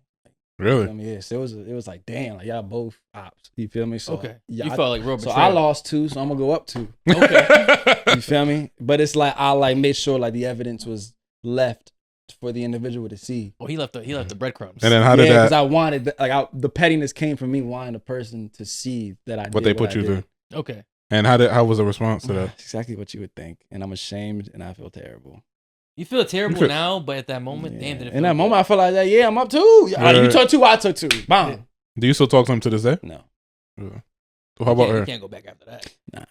[SPEAKER 4] Really?
[SPEAKER 2] You feel me? Yeah. So it was like, damn, like y'all both ops. You feel me? So
[SPEAKER 3] okay.
[SPEAKER 2] Yeah,
[SPEAKER 3] you felt like real betrayal.
[SPEAKER 2] So I lost 2, so I'm gonna go up 2.
[SPEAKER 3] Okay.
[SPEAKER 2] You feel me? But it's like I like made sure like the evidence was left for the individual to see.
[SPEAKER 3] Well, he left the breadcrumbs.
[SPEAKER 4] And then how did that?
[SPEAKER 2] Because I wanted the pettiness came from me wanting the person to see that I did
[SPEAKER 4] what they put you through.
[SPEAKER 3] Okay.
[SPEAKER 4] And how was the response to that?
[SPEAKER 2] That's exactly what you would think. And I'm ashamed and I feel terrible.
[SPEAKER 3] You feel terrible now, but at that moment, damn, did it feel
[SPEAKER 2] in that
[SPEAKER 3] good?
[SPEAKER 2] moment, I felt like that. Yeah, I'm up 2. You took 2, I took 2. Bam.
[SPEAKER 3] Yeah.
[SPEAKER 4] Do you still talk to him to this day?
[SPEAKER 2] No.
[SPEAKER 4] So how about her?
[SPEAKER 3] You can't go back after that.
[SPEAKER 2] Nah.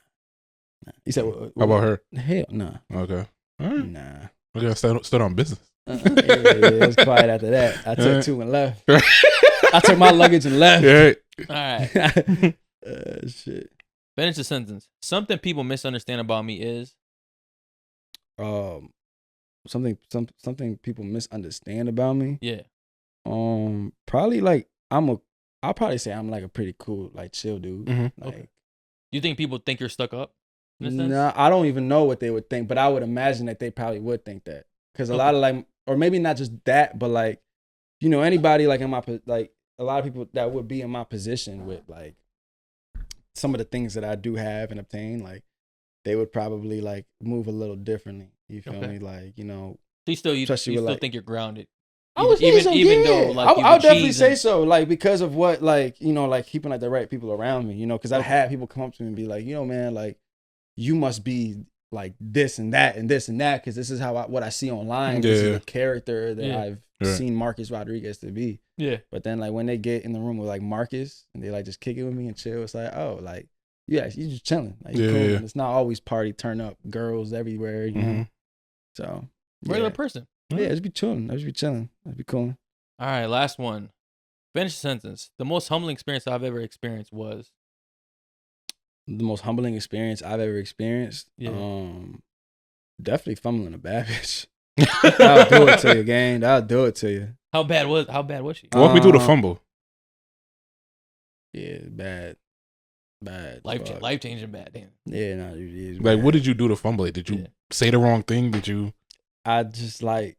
[SPEAKER 2] You said
[SPEAKER 4] how about her?
[SPEAKER 2] Hell, nah.
[SPEAKER 4] Okay. All right.
[SPEAKER 2] Nah.
[SPEAKER 4] We gotta start on business.
[SPEAKER 2] Yeah, it was quiet after that. I took 2 and left. I took my luggage and left.
[SPEAKER 4] Yeah.
[SPEAKER 3] All right.
[SPEAKER 2] Shit.
[SPEAKER 3] Finish the sentence. Something people misunderstand about me is
[SPEAKER 2] something people misunderstand about me.
[SPEAKER 3] Yeah.
[SPEAKER 2] Probably like I'll probably say I'm like a pretty cool, like chill dude.
[SPEAKER 4] Mm-hmm.
[SPEAKER 2] Like,
[SPEAKER 3] okay. You think people think you're stuck up?
[SPEAKER 2] Nah, I don't even know what they would think, but I would imagine that they probably would think that. Because a lot of like, or maybe not just that, but like, anybody like in my, like a lot of people that would be in my position with like some of the things that I do have and obtain, like they would probably like move a little differently. You feel me? Like,
[SPEAKER 3] So you still
[SPEAKER 2] like,
[SPEAKER 3] think you're grounded.
[SPEAKER 2] I would say so,
[SPEAKER 3] even
[SPEAKER 2] yeah.
[SPEAKER 3] though like
[SPEAKER 2] I would definitely say so, like because of what like like keeping like the right people around me, because I've had people come up to me and be like, man, like you must be like this and that and this and that because this is what I see online. This is the character that I've seen Marcus Rodriguez to be.
[SPEAKER 3] Yeah.
[SPEAKER 2] But then like when they get in the room with like Marcus and they like just kick it with me and chill, it's like, oh, like you just chilling. Like, cool. It's not always party turn up, girls everywhere, you know. So
[SPEAKER 3] regular person.
[SPEAKER 2] Yeah, just be chilling. Just be chilling. That'd be cool.
[SPEAKER 3] All right, last one. Finish the sentence. The most humbling experience I've ever experienced was.
[SPEAKER 2] The most humbling experience I've ever experienced.
[SPEAKER 3] Yeah.
[SPEAKER 2] Definitely fumbling a bad bitch. I'll do it to you, gang. I'll do it to you.
[SPEAKER 3] How bad was she?
[SPEAKER 4] Walk me through the fumble.
[SPEAKER 2] Yeah, bad.
[SPEAKER 3] Life changing bad. Damn.
[SPEAKER 2] Yeah, no, it
[SPEAKER 4] like
[SPEAKER 2] bad.
[SPEAKER 4] What did you do to fumble it? Did you say the wrong thing? Did you?
[SPEAKER 2] I just like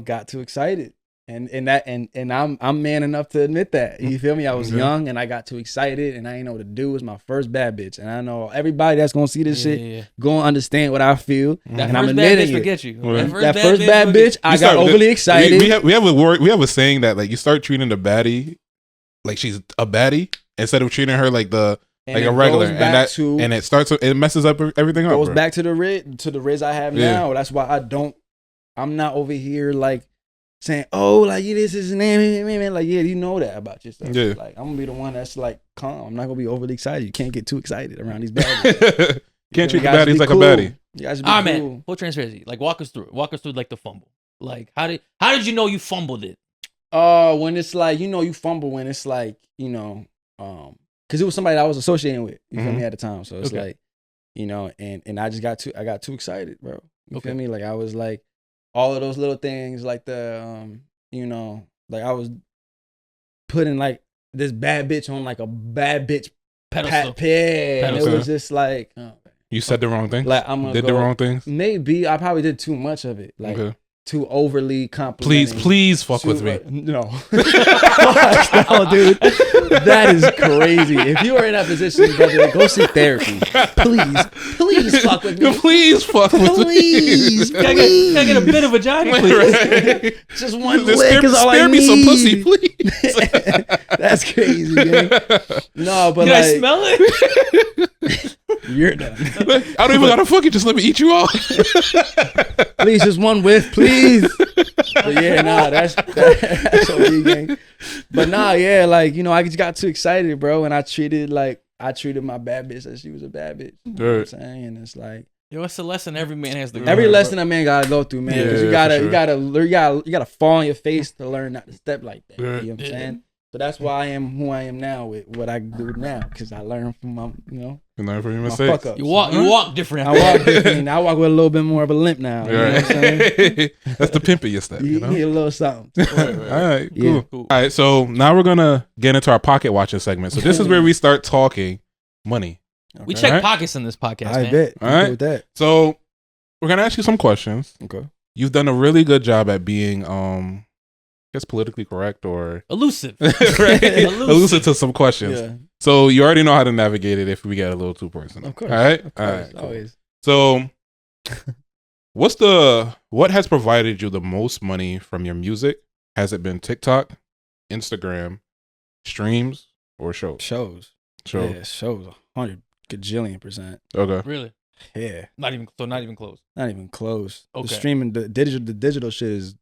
[SPEAKER 2] got too excited. And I'm man enough to admit that. You feel me? I was young and I got too excited and I didn't know what to do. It was my first bad bitch. And I know everybody that's gonna see this shit gonna understand what I feel. And I'm admitting it.
[SPEAKER 3] Forget you.
[SPEAKER 2] That first bad bitch, I got overly excited.
[SPEAKER 4] We have a saying that like you start treating the baddie like she's a baddie instead of treating her like a regular, and it messes up everything up.
[SPEAKER 2] Goes back to the Rizz I have now. That's why I'm not over here like saying, oh, like this is an man. Like, yeah, you know that about yourself. Yeah. Like, I'm gonna be the one that's like calm. I'm not gonna be overly excited. You can't get too excited around these baddies.
[SPEAKER 4] Can't treat the baddies like cool. A baddie.
[SPEAKER 2] You guys should be cool.
[SPEAKER 3] Man, full transparency. Like, walk us through like the fumble. Like, how did you know you fumbled it?
[SPEAKER 2] When it's like, you fumble when it's like, because it was somebody that I was associating with, you feel me, at the time. So it's like, and I just got too excited, bro. You feel me? Like I was like, all of those little things, like the, like I was putting like this bad bitch on like a bad bitch pedestal. And it was just like,
[SPEAKER 4] you said the wrong thing.
[SPEAKER 2] Like
[SPEAKER 4] did the wrong things.
[SPEAKER 2] Maybe I probably did too much of it. Like. Too overly complimenting.
[SPEAKER 4] Please fuck with me.
[SPEAKER 2] No. No, dude. That is crazy. If you are in that position, brother, go see therapy. Please fuck with me.
[SPEAKER 4] Please fuck with me.
[SPEAKER 2] Please.
[SPEAKER 3] Can I get a bit of vagina, please?
[SPEAKER 2] Just one lick is all I need.
[SPEAKER 4] Spare me some pussy, please.
[SPEAKER 2] That's crazy, man. No, but
[SPEAKER 3] Can I smell it?
[SPEAKER 2] You're done.
[SPEAKER 4] I don't even gotta fuck it. Just let me eat you all.
[SPEAKER 2] Please, just one whiff, please. But yeah, nah, that's OD gang. But nah, yeah, like, I just got too excited, bro, and I treated my bad bitch as she was a bad bitch. You know what I'm saying? And it's like,
[SPEAKER 3] yo, it's a lesson every man has to go.
[SPEAKER 2] Every lesson a man gotta go through, man. Because you gotta fall on your face to learn not to step like that. You know what I'm saying? So that's why I am who I am now with what I do now, because I learned from my,
[SPEAKER 4] You learn from your mistakes.
[SPEAKER 3] Fuck ups. You walk different.
[SPEAKER 2] I walk different. I walk with a little bit more of a limp now. You know what I'm saying?
[SPEAKER 4] That's the pimpiest step.
[SPEAKER 2] You need a little something.
[SPEAKER 4] All right, cool. All right, so now we're gonna get into our pocket watching segment. So this is where we start talking money.
[SPEAKER 3] We check pockets in this podcast.
[SPEAKER 2] I bet.
[SPEAKER 4] All right.
[SPEAKER 2] With that.
[SPEAKER 4] So we're gonna ask you some questions.
[SPEAKER 2] Okay.
[SPEAKER 4] You've done a really good job at being I guess politically correct or
[SPEAKER 3] elusive.
[SPEAKER 4] Right? Elusive to some questions.
[SPEAKER 2] Yeah.
[SPEAKER 4] So you already know how to navigate it if we get a little too personal.
[SPEAKER 2] Of course.
[SPEAKER 4] All right.
[SPEAKER 2] Of course. All right. Cool. Always.
[SPEAKER 4] So what has provided you the most money from your music? Has it been TikTok, Instagram, streams, or shows?
[SPEAKER 2] Shows. Yeah, shows. 100 gajillion%.
[SPEAKER 4] Okay.
[SPEAKER 3] Really?
[SPEAKER 2] Yeah.
[SPEAKER 3] Not even close. Not even close.
[SPEAKER 2] Okay. The streaming, the digital shit is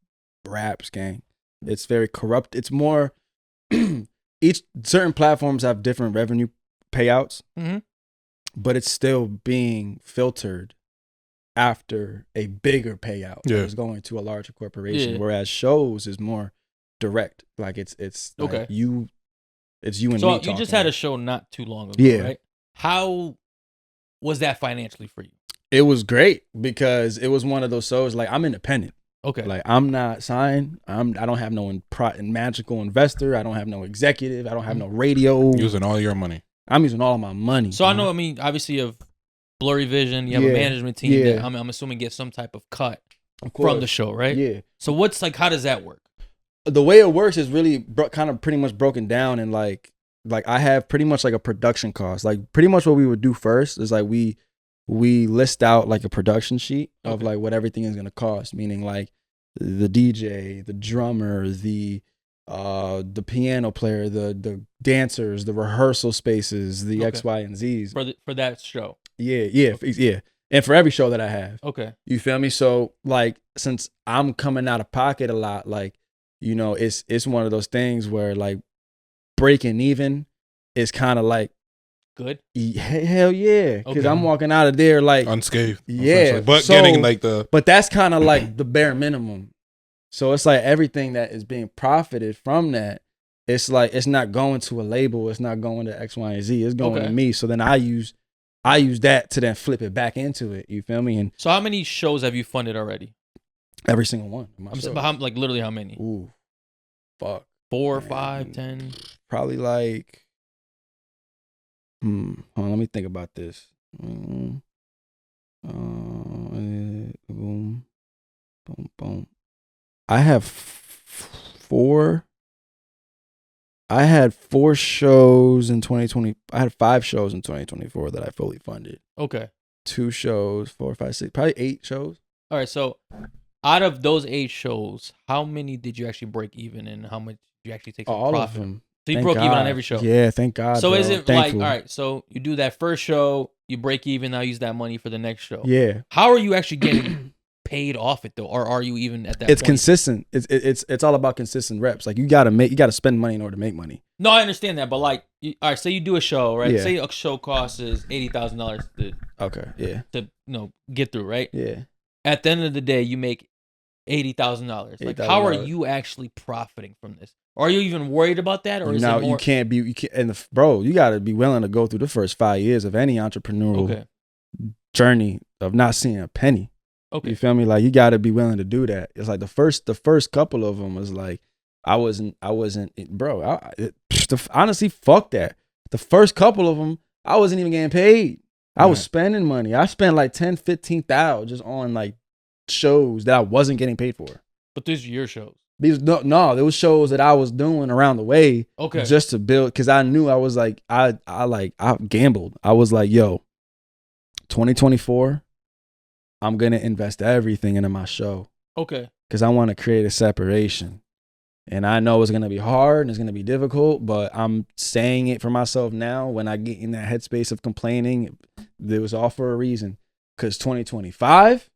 [SPEAKER 2] raps, gang. It's very corrupt. It's more certain platforms have different revenue payouts, but it's still being filtered after a bigger payout that is going to a larger corporation. Whereas shows is more direct. Like it's
[SPEAKER 3] okay.
[SPEAKER 2] Like you and me.
[SPEAKER 3] So you just had a show not too long ago, right? How was that financially for you?
[SPEAKER 2] It was great because it was one of those shows. Like, I'm independent.
[SPEAKER 3] Okay.
[SPEAKER 2] Like, I'm not signed. I don't have no magical investor. I don't have no executive. I don't have no radio.
[SPEAKER 4] Using all your money.
[SPEAKER 2] I'm using all of my money.
[SPEAKER 3] So I know, obviously you have blurry vision. You have a management team that I'm assuming gets some type of cut from the show, right?
[SPEAKER 2] Yeah.
[SPEAKER 3] So how does that work?
[SPEAKER 2] The way it works is really kind of pretty much broken down in like I have pretty much like a production cost. Like, pretty much what we would do first is like we list out like a production sheet of like what everything is going to cost, meaning like the DJ, the drummer, the piano player, the dancers, the rehearsal spaces, the X, Y, and Z's
[SPEAKER 3] for that show.
[SPEAKER 2] Yeah. And for every show that I have.
[SPEAKER 3] Okay.
[SPEAKER 2] You feel me? So like, since I'm coming out of pocket a lot, like, it's one of those things where like breaking even is kind of like
[SPEAKER 3] good.
[SPEAKER 2] Hell yeah, because I'm walking out of there like
[SPEAKER 4] unscathed.
[SPEAKER 2] Yeah,
[SPEAKER 4] but getting like
[SPEAKER 2] but that's kind of like the bare minimum. So it's like everything that is being profited from that, it's like it's not going to a label, it's not going to X, Y, and Z, it's going to me. So then I use that to then flip it back into it. You feel me? And
[SPEAKER 3] so how many shows have you funded already?
[SPEAKER 2] Every single one.
[SPEAKER 3] Like literally how many?
[SPEAKER 2] Ooh, fuck.
[SPEAKER 3] 4, 5, 10.
[SPEAKER 2] Probably like. Hold on, let me think about this. Boom, boom, boom. I have 4. I had 4 shows in 2020. I had 5 shows in 2024 that I fully funded.
[SPEAKER 3] Okay.
[SPEAKER 2] 2 shows, 4, 5, 6, probably 8 shows.
[SPEAKER 3] All right. So out of those 8 shows, how many did you actually break even and how much did you actually take some
[SPEAKER 2] all
[SPEAKER 3] profit?
[SPEAKER 2] Of them.
[SPEAKER 3] So you broke even on every show.
[SPEAKER 2] Yeah, thank God.
[SPEAKER 3] So
[SPEAKER 2] bro.
[SPEAKER 3] is it
[SPEAKER 2] Thankfully.
[SPEAKER 3] like, all right, so you do that first show, you break even, now use that money for the next show.
[SPEAKER 2] Yeah.
[SPEAKER 3] How are you actually getting paid off it though? Or are you even at that
[SPEAKER 2] It's
[SPEAKER 3] point?
[SPEAKER 2] consistent. It's all about consistent reps. Like, you gotta spend money in order to make money.
[SPEAKER 3] No, I understand that, but like, all right, say you do a show, right?
[SPEAKER 2] Yeah.
[SPEAKER 3] Say a show costs is $80,000 to
[SPEAKER 2] Okay. Yeah.
[SPEAKER 3] to get through, right?
[SPEAKER 2] Yeah.
[SPEAKER 3] At the end of the day, you make $80,000. Like, how are you actually profiting from this? Or are you even worried about that? Or is it more...
[SPEAKER 2] you can't, and bro, you got to be willing to go through the first 5 years of any entrepreneurial journey of not seeing a penny.
[SPEAKER 3] Okay.
[SPEAKER 2] You feel me? Like, you got to be willing to do that. It's like the first couple of them was like, I wasn't, bro, honestly, fuck that. The first couple of them, I wasn't even getting paid. I was spending money. I spent like $10,000-$15,000 just on like shows that I wasn't getting paid for.
[SPEAKER 3] But these are your shows.
[SPEAKER 2] These no, there was shows that I was doing around the way.
[SPEAKER 3] Okay.
[SPEAKER 2] Just to build, because I knew I was like, I gambled. I was like, yo, 2024, I'm gonna invest everything into my show.
[SPEAKER 3] Okay.
[SPEAKER 2] Because I want to create a separation. And I know it's going to be hard and it's going to be difficult, but I'm saying it for myself now. When I get in that headspace of complaining, it was all for a reason. Because 2025,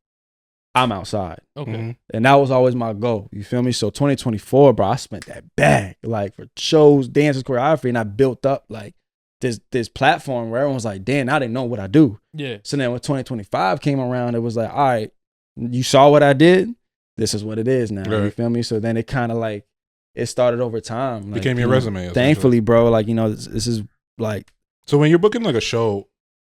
[SPEAKER 2] I'm outside.
[SPEAKER 3] Okay.
[SPEAKER 2] Mm-hmm. And that was always my goal. You feel me? So 2024, bro, I spent that bag like for shows, dances, choreography, and I built up like this platform where everyone's like, damn, now they know what I do.
[SPEAKER 3] Yeah.
[SPEAKER 2] So then when 2025 came around, it was like, all right, you saw what I did? This is what it is now. Right. You feel me? So then it kind of like, it started over time. Like,
[SPEAKER 4] became your resume.
[SPEAKER 2] Thankfully, bro, like, you know, this is like.
[SPEAKER 4] So when you're booking like a show,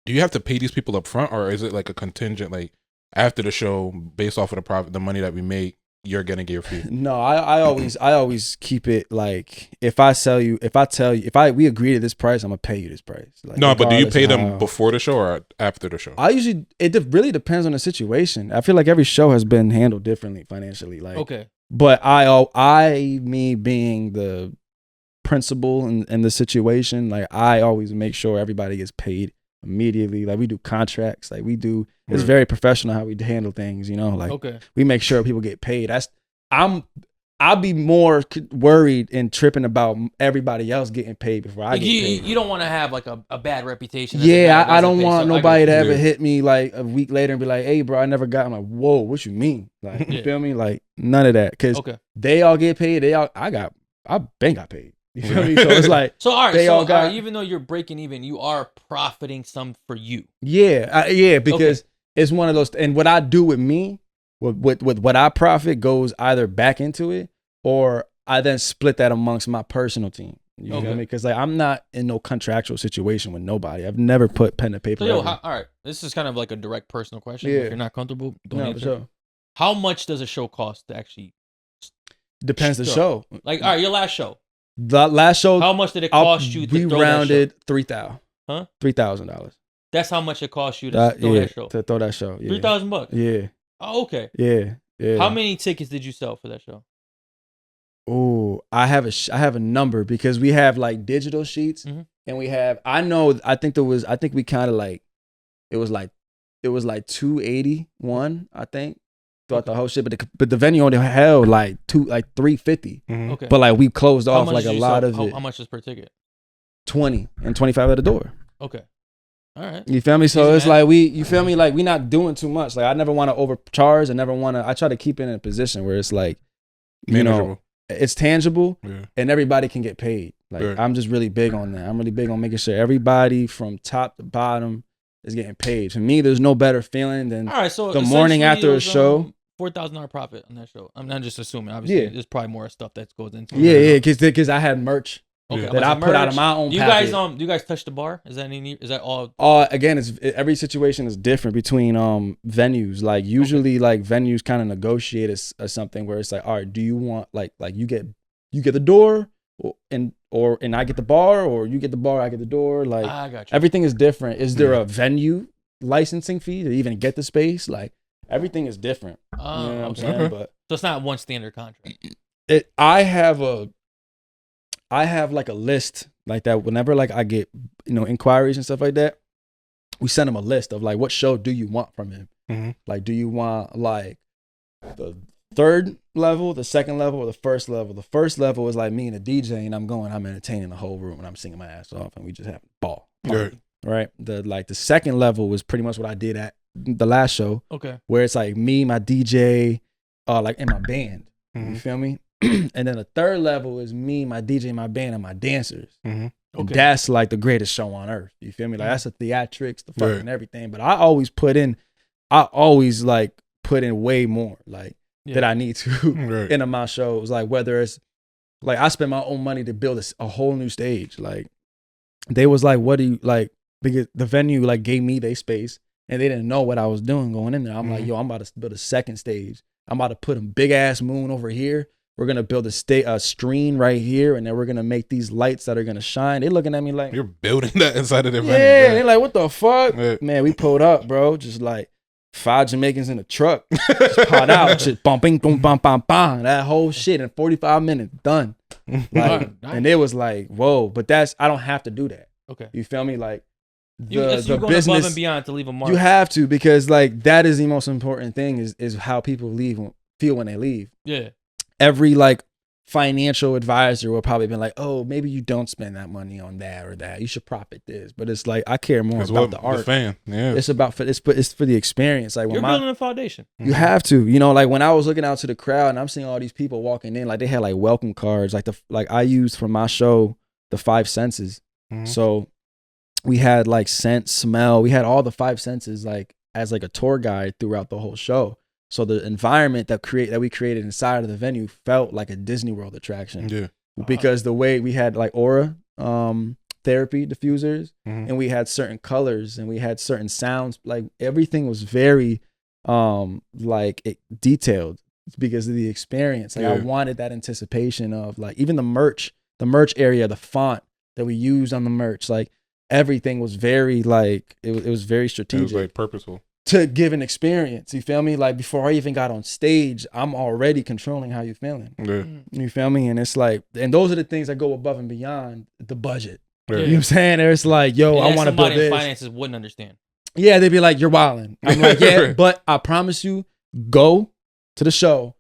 [SPEAKER 4] do you have to pay these people up front, or is it like a contingent, like after the show, based off of the profit, the money that we make, you're gonna get your fee?
[SPEAKER 2] No, I always keep it like, if we agree to this price, I'm gonna pay you this price. Like,
[SPEAKER 4] no, but do you pay them before the show or after the show?
[SPEAKER 2] It really depends on the situation. I feel like every show has been handled differently financially. Like,
[SPEAKER 3] okay.
[SPEAKER 2] But me being the principal in the situation, like, I always make sure everybody gets paid immediately. Like, we do contracts, like we do. It's very professional how we handle things, you know. Like, we make sure people get paid. I'll be more worried and tripping about everybody else getting paid before I get paid.
[SPEAKER 3] You don't want to have like a bad reputation.
[SPEAKER 2] Yeah, I don't want nobody to ever hit me like a week later and be like, hey, bro, I never got. I'm like, whoa, what you mean? Like, you feel me? Like, none of that. Because they all get paid. I been got paid. You feel me? So it's like,
[SPEAKER 3] so all right, even though you're breaking even, you are profiting some for you.
[SPEAKER 2] Yeah, because it's one of those. And what I do with me, with what I profit goes either back into it, or I then split that amongst my personal team. You feel me? Because like, I'm not in no contractual situation with nobody. I've never put pen to paper.
[SPEAKER 3] So all right, this is kind of like a direct personal question. If you're not comfortable, don't answer.
[SPEAKER 2] Sure.
[SPEAKER 3] How much does a show cost to actually?
[SPEAKER 2] Depends the show.
[SPEAKER 3] Like, all right, your last show.
[SPEAKER 2] The last show.
[SPEAKER 3] How much did it cost you to throw that show? We rounded
[SPEAKER 2] $3,000. Huh? $3,000.
[SPEAKER 3] That's how much it cost you to throw that show.
[SPEAKER 2] To throw that show. Yeah.
[SPEAKER 3] $3,000.
[SPEAKER 2] Yeah.
[SPEAKER 3] Oh, okay.
[SPEAKER 2] Yeah.
[SPEAKER 3] How many tickets did you sell for that show?
[SPEAKER 2] Oh, I have a number, because we have like digital sheets, and we have. I think we kind of like. It was like 281. I think. Throughout the whole shit, but the venue only held like 350.
[SPEAKER 3] Okay.
[SPEAKER 2] But like, we closed off like a lot of it.
[SPEAKER 3] How much is per ticket?
[SPEAKER 2] 20 and 25 at the door.
[SPEAKER 3] Okay. All right.
[SPEAKER 2] You feel me? So it's like you feel me? Like, we not doing too much. Like, I never want to overcharge. I try to keep it in a position where it's like, you know, it's tangible and everybody can get paid. Like, I'm just really big on that. I'm really big on making sure everybody from top to bottom is getting paid. For me, there's no better feeling than the morning after a show.
[SPEAKER 3] $4,000 profit on that show. I'm not just assuming. Obviously, there's probably more stuff that goes into it.
[SPEAKER 2] Yeah, because I had merch that I put out of my own pocket.
[SPEAKER 3] Do you guys touch the bar? Is that all?
[SPEAKER 2] Again, every situation is different between venues. Like, usually like venues kind of negotiate as something where it's like, all right, do you want like you get the door, and I get the bar, or you get the bar, I get the door. Like,
[SPEAKER 3] I got you.
[SPEAKER 2] Everything is different. Is there a venue licensing fee to even get the space? Like, everything is different. You know what I'm saying? But
[SPEAKER 3] so it's not one standard contract.
[SPEAKER 2] I have like a list like that. Whenever like I get, you know, inquiries and stuff like that, we send them a list of like, what show do you want from him? Like, do you want like the third level, the second level, or the first level? The first level is like me and a DJ, and I'm entertaining the whole room, and I'm singing my ass off, and we just have a ball. Right. The second level was pretty much what I did at the last show.
[SPEAKER 3] Okay.
[SPEAKER 2] Where it's like me, my DJ, like in my band. You feel me? And then the third level is me, my DJ, my band, and my dancers. And that's like the greatest show on earth. You feel me? Like, that's the theatrics, the fucking everything. But I always put in way more. Like, that I need to into my shows. Like whether it's like I spend my own money to build a whole new stage. Like they was like, what do you like? Because the venue like gave me their space and they didn't know what I was doing going in there. I'm like, yo, I'm about to build a second stage. I'm about to put a big ass moon over here. We're gonna build a screen right here, and then we're gonna make these lights that are gonna shine. They looking at me like,
[SPEAKER 4] you're building that inside of the venue.
[SPEAKER 2] Yeah, they're like, what the fuck? Yeah. Man, we pulled up, bro. Just like 5 Jamaicans in a truck. Just pot out, just bumping, boom, bam, bam, bam. That whole shit in 45 minutes, done. Like, and it was like, whoa, but I don't have to do that.
[SPEAKER 3] Okay.
[SPEAKER 2] You feel me? Like
[SPEAKER 3] you going business, above and beyond to leave a mark.
[SPEAKER 2] You have to, because like that is the most important thing is how people feel when they leave.
[SPEAKER 3] Yeah.
[SPEAKER 2] Every like financial advisor will probably be like, oh, maybe you don't spend that money on that or that. You should profit this. But it's like, I care more about the art.
[SPEAKER 4] The fan. Yeah.
[SPEAKER 2] It's for the experience. Like
[SPEAKER 3] you're building a foundation.
[SPEAKER 2] You have to, you know, like when I was looking out to the crowd and I'm seeing all these people walking in, like they had like welcome cards, like I used for my show, the 5 senses. So we had like scent, smell, we had all the 5 senses like as like a tour guide throughout the whole show. So the environment that we created inside of the venue felt like a Disney World attraction. Yeah. Because the way we had like aura therapy diffusers and we had certain colors and we had certain sounds, like everything was very detailed because of the experience. Like I wanted that anticipation of like even the merch area, the font that we used on the merch, like everything was very like it was very strategic.
[SPEAKER 4] It was like purposeful.
[SPEAKER 2] To give an experience, you feel me? Like before I even got on stage, I'm already controlling how you're feeling. Yeah. You feel me? And it's like, and those are the things that go above and beyond the budget. Yeah. You know what I'm saying? It's like, yo, I want to build this.
[SPEAKER 3] Somebody in finances wouldn't understand.
[SPEAKER 2] Yeah, they'd be like, you're wilding. I'm like, yeah, but I promise you, go to the show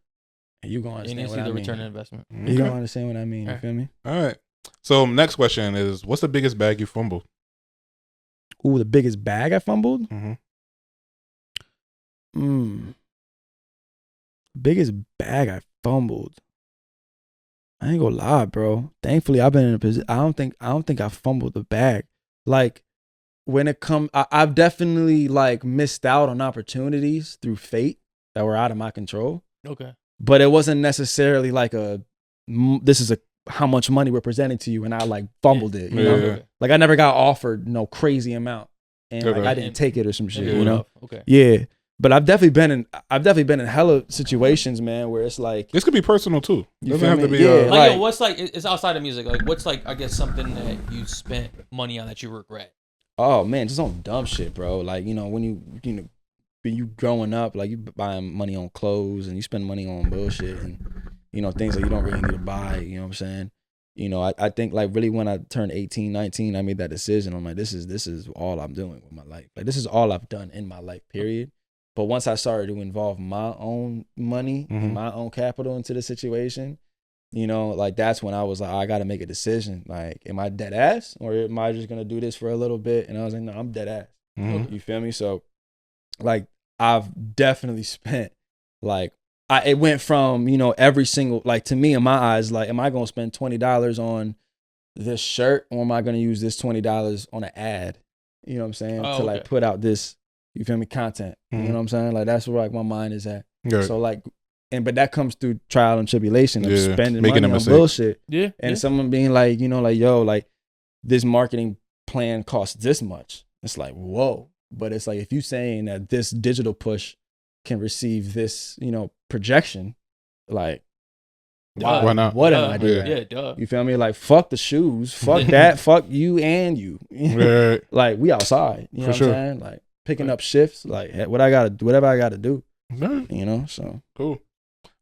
[SPEAKER 2] and you're going to understand what I mean.
[SPEAKER 3] The return on investment.
[SPEAKER 2] Okay. You're going to understand what I mean. You feel me?
[SPEAKER 4] All right. So next question is, what's the biggest bag you fumbled?
[SPEAKER 2] Ooh, the biggest bag I fumbled? Biggest bag I fumbled. I ain't gonna lie, bro. Thankfully, I've been in a position. I don't think I fumbled the bag. Like when it come, I've definitely like missed out on opportunities through fate that were out of my control.
[SPEAKER 3] Okay.
[SPEAKER 2] But it wasn't necessarily like this is how much money we're presenting to you, and I like fumbled it. You know, like I never got offered no crazy amount, and like I didn't take it or some shit. You know.
[SPEAKER 3] Okay.
[SPEAKER 2] Yeah. But I've definitely been in hella situations, man, where it's like
[SPEAKER 4] this could be personal too.
[SPEAKER 2] You doesn't have to be
[SPEAKER 3] like yo, what's like it's outside of music. Like what's like I guess something that you spent money on that you regret.
[SPEAKER 2] Oh man, just on dumb shit, bro. Like, you know, when you growing up, like you buying money on clothes and you spend money on bullshit and you know, things that you don't really need to buy, you know what I'm saying? You know, I think like really when I turned 18, 19, I made that decision. I'm like, this is all I'm doing with my life. Like this is all I've done in my life, period. But once I started to involve my own money and my own capital into the situation, you know, like that's when I was like, I got to make a decision. Like, am I dead ass or am I just going to do this for a little bit? And I was like, no, I'm dead ass. You feel me? So like, I've definitely spent like, it went from, you know, every single, like to me in my eyes, like, am I going to spend $20 on this shirt or am I going to use this $20 on an ad? You know what I'm saying? To like put out this, you feel me, content. You know what I'm saying? Like that's where like my mind is at. Right. So like, but that comes through trial and tribulation of spending money on bullshit.
[SPEAKER 3] Yeah.
[SPEAKER 2] And someone being like, you know, like, yo, like this marketing plan costs this much. It's like, whoa. But it's like, if you saying that this digital push can receive this, you know, projection, like,
[SPEAKER 4] why not?
[SPEAKER 2] What an idea.
[SPEAKER 3] Yeah, duh.
[SPEAKER 2] You feel me? Like, fuck the shoes. Fuck that. Fuck you and you.
[SPEAKER 4] Right.
[SPEAKER 2] Like, we outside. You know what I'm saying? Like, picking up shifts, like whatever I gotta do.
[SPEAKER 4] Right.
[SPEAKER 2] You know, so
[SPEAKER 4] cool.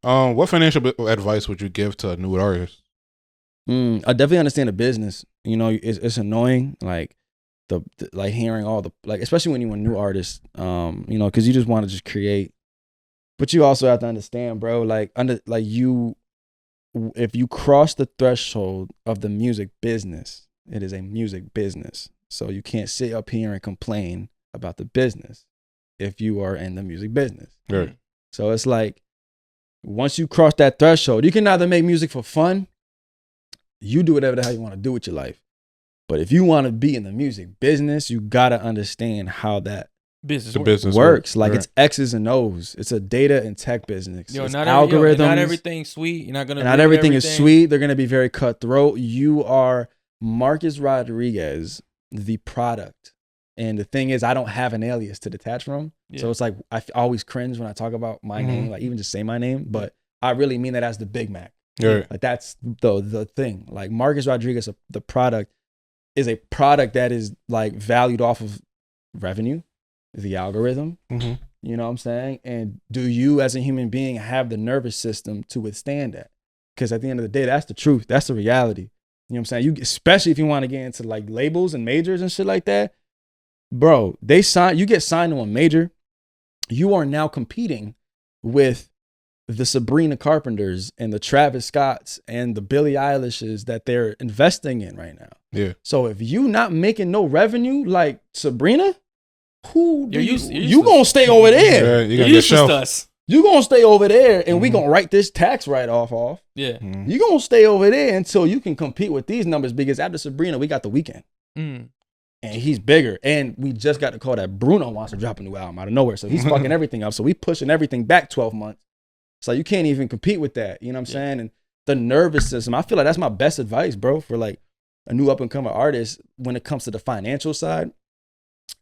[SPEAKER 4] What financial advice would you give to a new artist?
[SPEAKER 2] I definitely understand the business. You know, it's annoying, like the like hearing all the like, especially when you're a new artist. You know, because you just want to just create, but you also have to understand, bro. Like if you cross the threshold of the music business, it is a music business. So you can't sit up here and complain about the business if you are in the music business.
[SPEAKER 4] Right.
[SPEAKER 2] So it's like, once you cross that threshold, you can either make music for fun, you do whatever the hell you want to do with your life. But if you want to be in the music business, you got to understand how that
[SPEAKER 3] business
[SPEAKER 2] works. Like it's X's and O's. It's a data and tech business. It's algorithms.
[SPEAKER 3] Not everything's sweet. You're not gonna.
[SPEAKER 2] Not everything is sweet. They're gonna be very cutthroat. You are Marcus Rodriguez, the product. And the thing is, I don't have an alias to detach from. Yeah. So it's like I always cringe when I talk about my name, like even just say my name, but I really mean that as the Big Mac.
[SPEAKER 4] Yeah.
[SPEAKER 2] Like that's the thing. Like Marcus Rodriguez, the product, is a product that is like valued off of revenue, the algorithm. You know what I'm saying? And do you as a human being have the nervous system to withstand that? Because at the end of the day, that's the truth. That's the reality. You know what I'm saying? Especially if you want to get into like labels and majors and shit like that. Bro, you get signed to a major, you are now competing with the Sabrina Carpenters and the Travis Scotts and the Billie Eilishes that they're investing in right now.
[SPEAKER 4] Yeah.
[SPEAKER 2] So if you not making no revenue like Sabrina, you gonna stay over there.
[SPEAKER 4] You're gonna get
[SPEAKER 3] us.
[SPEAKER 2] You gonna stay over there and we gonna write this tax write-off off.
[SPEAKER 3] Yeah.
[SPEAKER 2] You gonna stay over there until you can compete with these numbers, because after Sabrina, we got The Weeknd. And he's bigger. And we just got the call that Bruno wants to drop a new album out of nowhere. So he's fucking everything up. So we pushing everything back 12 months. So you can't even compete with that. You know what I'm saying? And the nervous system, I feel like that's my best advice, bro, for like a new up and coming artist when it comes to the financial side,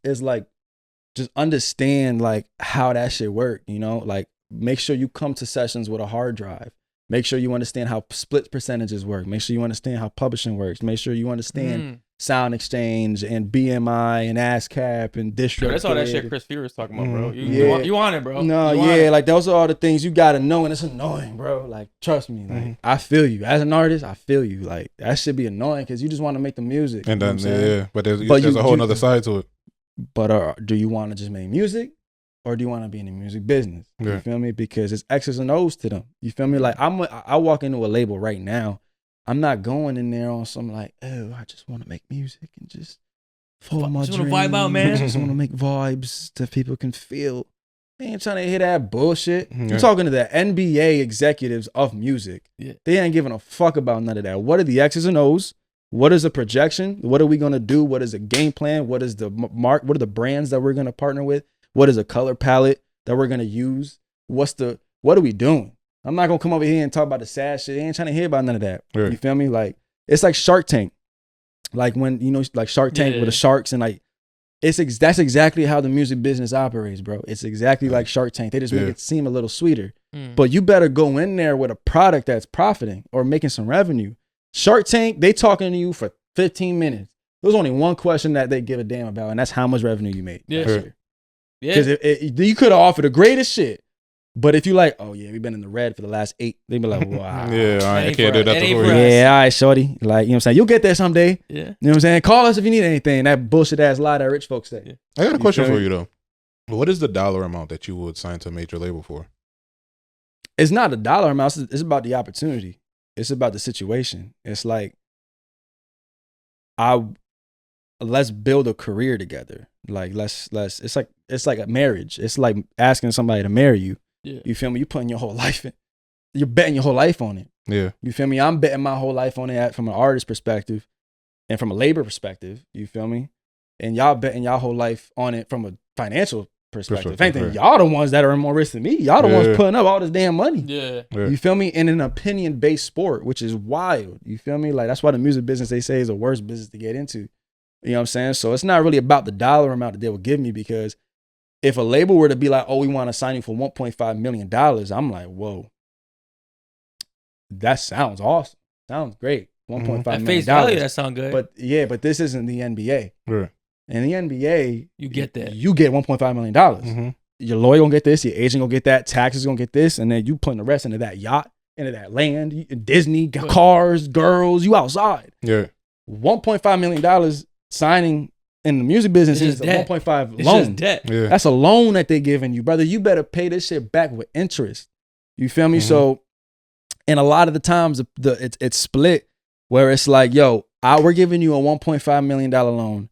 [SPEAKER 2] is like, just understand like how that shit work, you know? Like make sure you come to sessions with a hard drive. Make sure you understand how split percentages work. Make sure you understand how publishing works. Make sure you understand Sound Exchange and BMI and ASCAP and District.
[SPEAKER 3] That's all that shit Chris Fear was talking about, bro. You want it, bro.
[SPEAKER 2] No, like those are all the things you gotta know, and it's annoying, bro. Like trust me, like I feel you as an artist. I feel you. Like that should be annoying because you just want to make the music.
[SPEAKER 4] And then but there's a whole other side to it.
[SPEAKER 2] But do you want to just make music, or do you want to be in the music business? You feel me? Because it's X's and O's to them. You feel me? Like I walk into a label right now. I'm not going in there on some like, oh, I just want to make music and just follow my dreams.
[SPEAKER 3] Just want to vibe out, man.
[SPEAKER 2] Just want to make vibes that people can feel. I ain't trying to hear that bullshit. I'm talking to the NBA executives of music. Yeah. They ain't giving a fuck about none of that. What are the X's and O's? What is a projection? What are we gonna do? What is a game plan? What is the mark? What are the brands that we're gonna partner with? What is a color palette that we're gonna use? What are we doing? I'm not gonna come over here and talk about the sad shit. I ain't trying to hear about none of that. You feel me? Like it's like Shark Tank. Like when like Shark Tank with the sharks and like that's exactly how the music business operates, bro. It's exactly like Shark Tank. They just make it seem a little sweeter. But you better go in there with a product that's profiting or making some revenue. Shark Tank, they talking to you for 15 minutes. There's only one question that they give a damn about, and that's how much revenue you made last year. Because you could have offered the greatest shit, but if you like, oh yeah, we've been in the red for the last 8, they be like, wow.
[SPEAKER 4] All right, I can't do that for you.
[SPEAKER 2] Yeah, all right, shorty. Like, you know what I'm saying? You'll get there someday. Yeah. You know what I'm saying? Call us if you need anything. That bullshit ass lie that rich folks say.
[SPEAKER 4] I got a question for you though. What is the dollar amount that you would sign to a major label for?
[SPEAKER 2] It's not a dollar amount. It's about the opportunity. It's about the situation. It's like, let's build a career together. Like it's like a marriage. It's like asking somebody to marry you. Yeah. You feel me? You putting your whole life in. You're betting your whole life on it. Yeah. You feel me? I'm betting my whole life on it from an artist perspective and from a labor perspective. You feel me? And y'all betting y'all whole life on it from a financial perspective. If anything, y'all the ones that are in more risk than me. Y'all the ones putting up all this damn money. Yeah. You feel me? In an opinion-based sport, which is wild. You feel me? Like that's why the music business, they say, is the worst business to get into. You know what I'm saying? So it's not really about the dollar amount that they will give me, because if a label were to be like, oh, we want to sign you for $1.5 million, I'm like, whoa, that sounds awesome. Sounds great. $1.5 million.
[SPEAKER 3] At face value, that sound good.
[SPEAKER 2] But this isn't the NBA. Right. In the NBA,
[SPEAKER 3] you get that.
[SPEAKER 2] You get $1.5 million. Your lawyer gonna get this, your agent gonna get that, taxes gonna get this, and then you putting the rest into that yacht, into that land, Disney, cars, girls, you outside. Yeah. $1.5 million signing in the music business is a 1.5 loan. Just debt. Yeah. That's a loan that they're giving you, brother. You better pay this shit back with interest. You feel me? So, and a lot of the times it's split where it's like, yo, we're giving you a $1.5 million loan,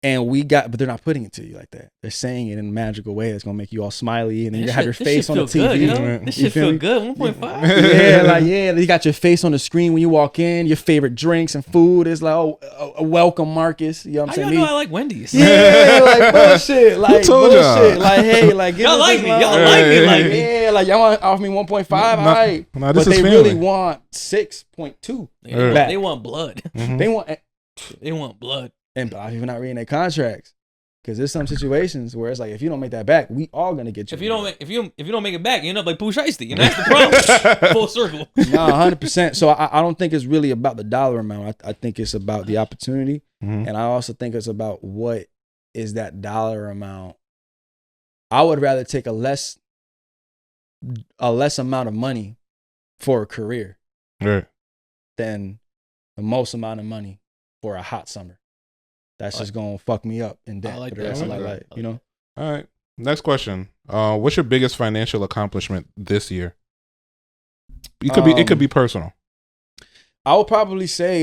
[SPEAKER 2] And but they're not putting it to you like that. They're saying it in a magical way that's gonna make you all smiley, and then you have your face on the TV.
[SPEAKER 3] Good, you know? This shit feel good. 1.5.
[SPEAKER 2] Yeah, you got your face on the screen when you walk in. Your favorite drinks and food is like, welcome, Marcus. You know what I'm saying?
[SPEAKER 3] Y'all know I like Wendy's.
[SPEAKER 2] Yeah, like bullshit. Like bullshit. Like hey, like
[SPEAKER 3] y'all like me. Y'all like me.
[SPEAKER 2] Yeah, like y'all want to offer me 1.5. All right,
[SPEAKER 4] but
[SPEAKER 2] they really want 6.2.
[SPEAKER 3] They want blood.
[SPEAKER 2] Mm-hmm. They want
[SPEAKER 3] blood.
[SPEAKER 2] And but even not reading their contracts, because there's some situations where it's like if you don't make that back, we all gonna get you.
[SPEAKER 3] If you don't make it back, you end up like Pooh Shiesty, and that's the problem. Full circle.
[SPEAKER 2] No, 100%. So I don't think it's really about the dollar amount. I think it's about the opportunity, and I also think it's about what is that dollar amount. I would rather take a less amount of money for a career, than the most amount of money for a hot summer. That's just gonna fuck me up in debt for the rest of my life, you know.
[SPEAKER 4] All right. Next question. What's your biggest financial accomplishment this year? It could be personal.
[SPEAKER 2] I would probably say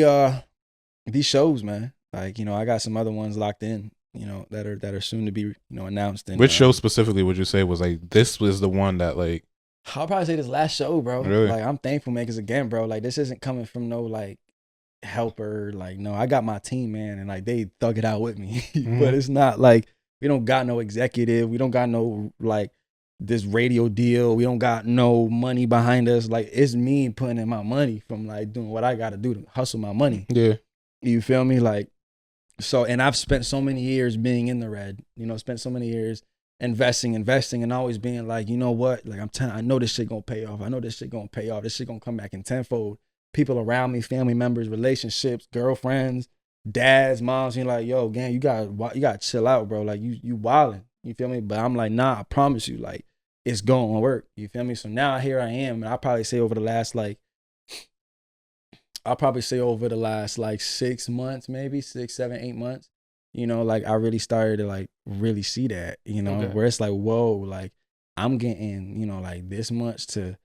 [SPEAKER 2] these shows, man. Like, you know, I got some other ones locked in, you know, that are soon to be, you know, announced. And,
[SPEAKER 4] which show specifically would you say was like this was the one that like?
[SPEAKER 2] I'll probably say this last show, bro.
[SPEAKER 4] Really?
[SPEAKER 2] Like, I'm thankful, man, because again, bro, like this isn't coming from no like helper. Like, no, I got my team, man, and like they thug it out with me. But it's not like we don't got no executive, we don't got no like this radio deal, we don't got no money behind us. Like, it's me putting in my money from like doing what I gotta do to hustle my money.
[SPEAKER 4] Yeah, you
[SPEAKER 2] feel me? Like, so, and I've spent so many years being in the red, you know, spent so many years investing and always being like, you know what, like I know this shit gonna pay off. This shit gonna come back in tenfold. People around me, family members, relationships, girlfriends, dads, moms, you're like, yo, gang, you gotta chill out, bro. Like you wilding, you feel me? But I'm like, nah, I promise you, like it's gonna work. You feel me? So now here I am, and I'll probably say over the last 6 months, maybe 6, 7, 8 months, you know, like I really started to like really see that, you know, where it's like, whoa, like I'm getting, you know, like this much to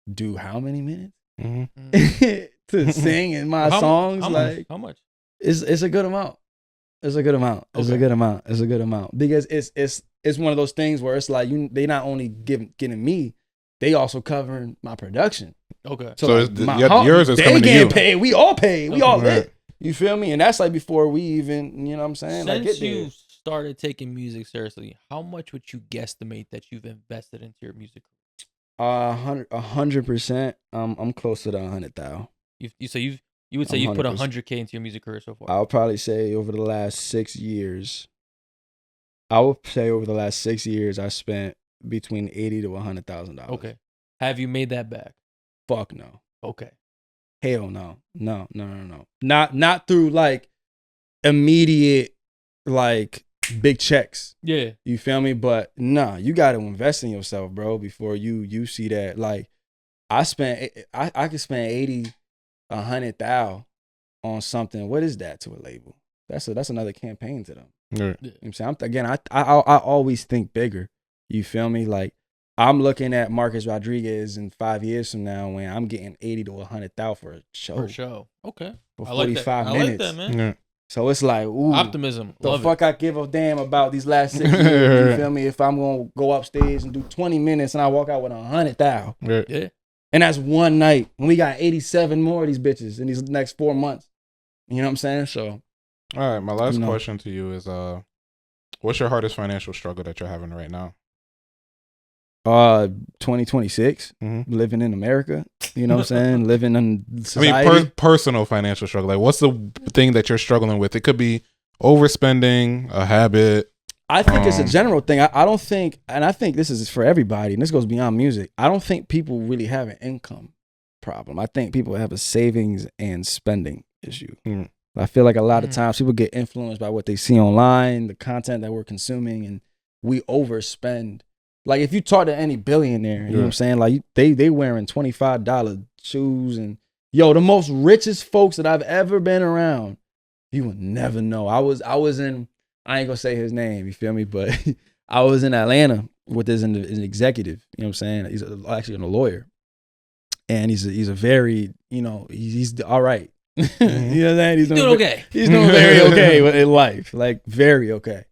[SPEAKER 2] do how many minutes? To sing in my songs.
[SPEAKER 3] How much?
[SPEAKER 2] It's a good amount. It's a good amount. It's a good amount. Because it's one of those things where it's like they not only getting me, they also covering my production.
[SPEAKER 3] Okay.
[SPEAKER 4] So yours is coming to you.
[SPEAKER 2] They getting paid. We all paid. We all lit. You feel me? And that's like before we even, you know what I'm saying?
[SPEAKER 3] Since you started taking music seriously, how much would you guesstimate that you've invested into your music?
[SPEAKER 2] 100%. I'm close to the 100,000.
[SPEAKER 3] You would say you put 100K into your music career so far.
[SPEAKER 2] I'll probably say over the last 6 years. I spent between $80,000 to $100,000.
[SPEAKER 3] Okay. Have you made that back?
[SPEAKER 2] Fuck no.
[SPEAKER 3] Okay.
[SPEAKER 2] Hell no. No. Not through like immediate like big checks.
[SPEAKER 3] Yeah.
[SPEAKER 2] You feel me? But nah, you got to invest in yourself, bro, before you see that. Like I could spend 80, 100,000 on something. What is that to a label? That's another campaign to them.
[SPEAKER 4] Yeah.
[SPEAKER 2] You know what I'm saying? I always think bigger. You feel me? Like I'm looking at Marcusarodriguez in 5 years from now when I'm getting 80 to 100,000 for a show.
[SPEAKER 3] For show. Okay.
[SPEAKER 2] For 45 minutes.
[SPEAKER 3] I like that, man.
[SPEAKER 4] Yeah.
[SPEAKER 2] So it's like, ooh.
[SPEAKER 3] Optimism.
[SPEAKER 2] The fuck I give a damn about these last 6 years. You feel me? If I'm going to go upstage and do 20 minutes and I walk out with 100,000.
[SPEAKER 3] Yeah.
[SPEAKER 2] And that's one night. And we got 87 more of these bitches in these next 4 months. You know what I'm saying? So.
[SPEAKER 4] All right. My last question to you is, what's your hardest financial struggle that you're having right now?
[SPEAKER 2] 2026, living in America, you know what I'm saying? Living in society.
[SPEAKER 4] I mean, personal financial struggle. Like, what's the thing that you're struggling with? It could be overspending, a habit.
[SPEAKER 2] I think it's a general thing. I don't think, and I think this is for everybody, and this goes beyond music. I don't think people really have an income problem. I think people have a savings and spending issue. I feel like a lot of times people get influenced by what they see online, the content that we're consuming, and we overspend. Like if you talk to any billionaire, you know what I'm saying? Like they wearing $25 shoes and the most richest folks that I've ever been around, you will never know. I was in, I ain't gonna say his name, you feel me? But I was in Atlanta with this an executive, you know what I'm saying? He's actually a lawyer. And he's a very, he's all right. You know what I'm saying? He's
[SPEAKER 3] doing okay.
[SPEAKER 2] He's doing very okay in life, like very okay.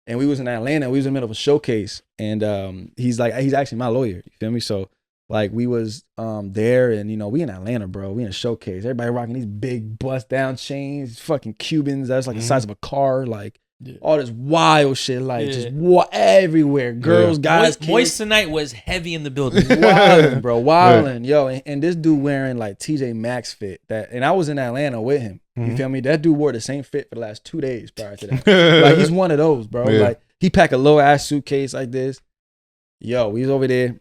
[SPEAKER 2] And we was in Atlanta. We was in the middle of a showcase, and he's actually my lawyer. You feel me? So like we was there, and we in Atlanta, bro. We in a showcase. Everybody rocking these big bust down chains, fucking Cubans. That's like the size of a car, like all this wild shit, like just everywhere. Girls, guys.
[SPEAKER 3] Moist tonight was heavy in the building.
[SPEAKER 2] Wildin', bro, wildin', yo. And this dude wearing like TJ Maxx fit and I was in Atlanta with him. You feel me? That dude wore the same fit for the last 2 days prior to that. Like he's one of those, bro. Like he pack a low ass suitcase like this. Yo, he's over there,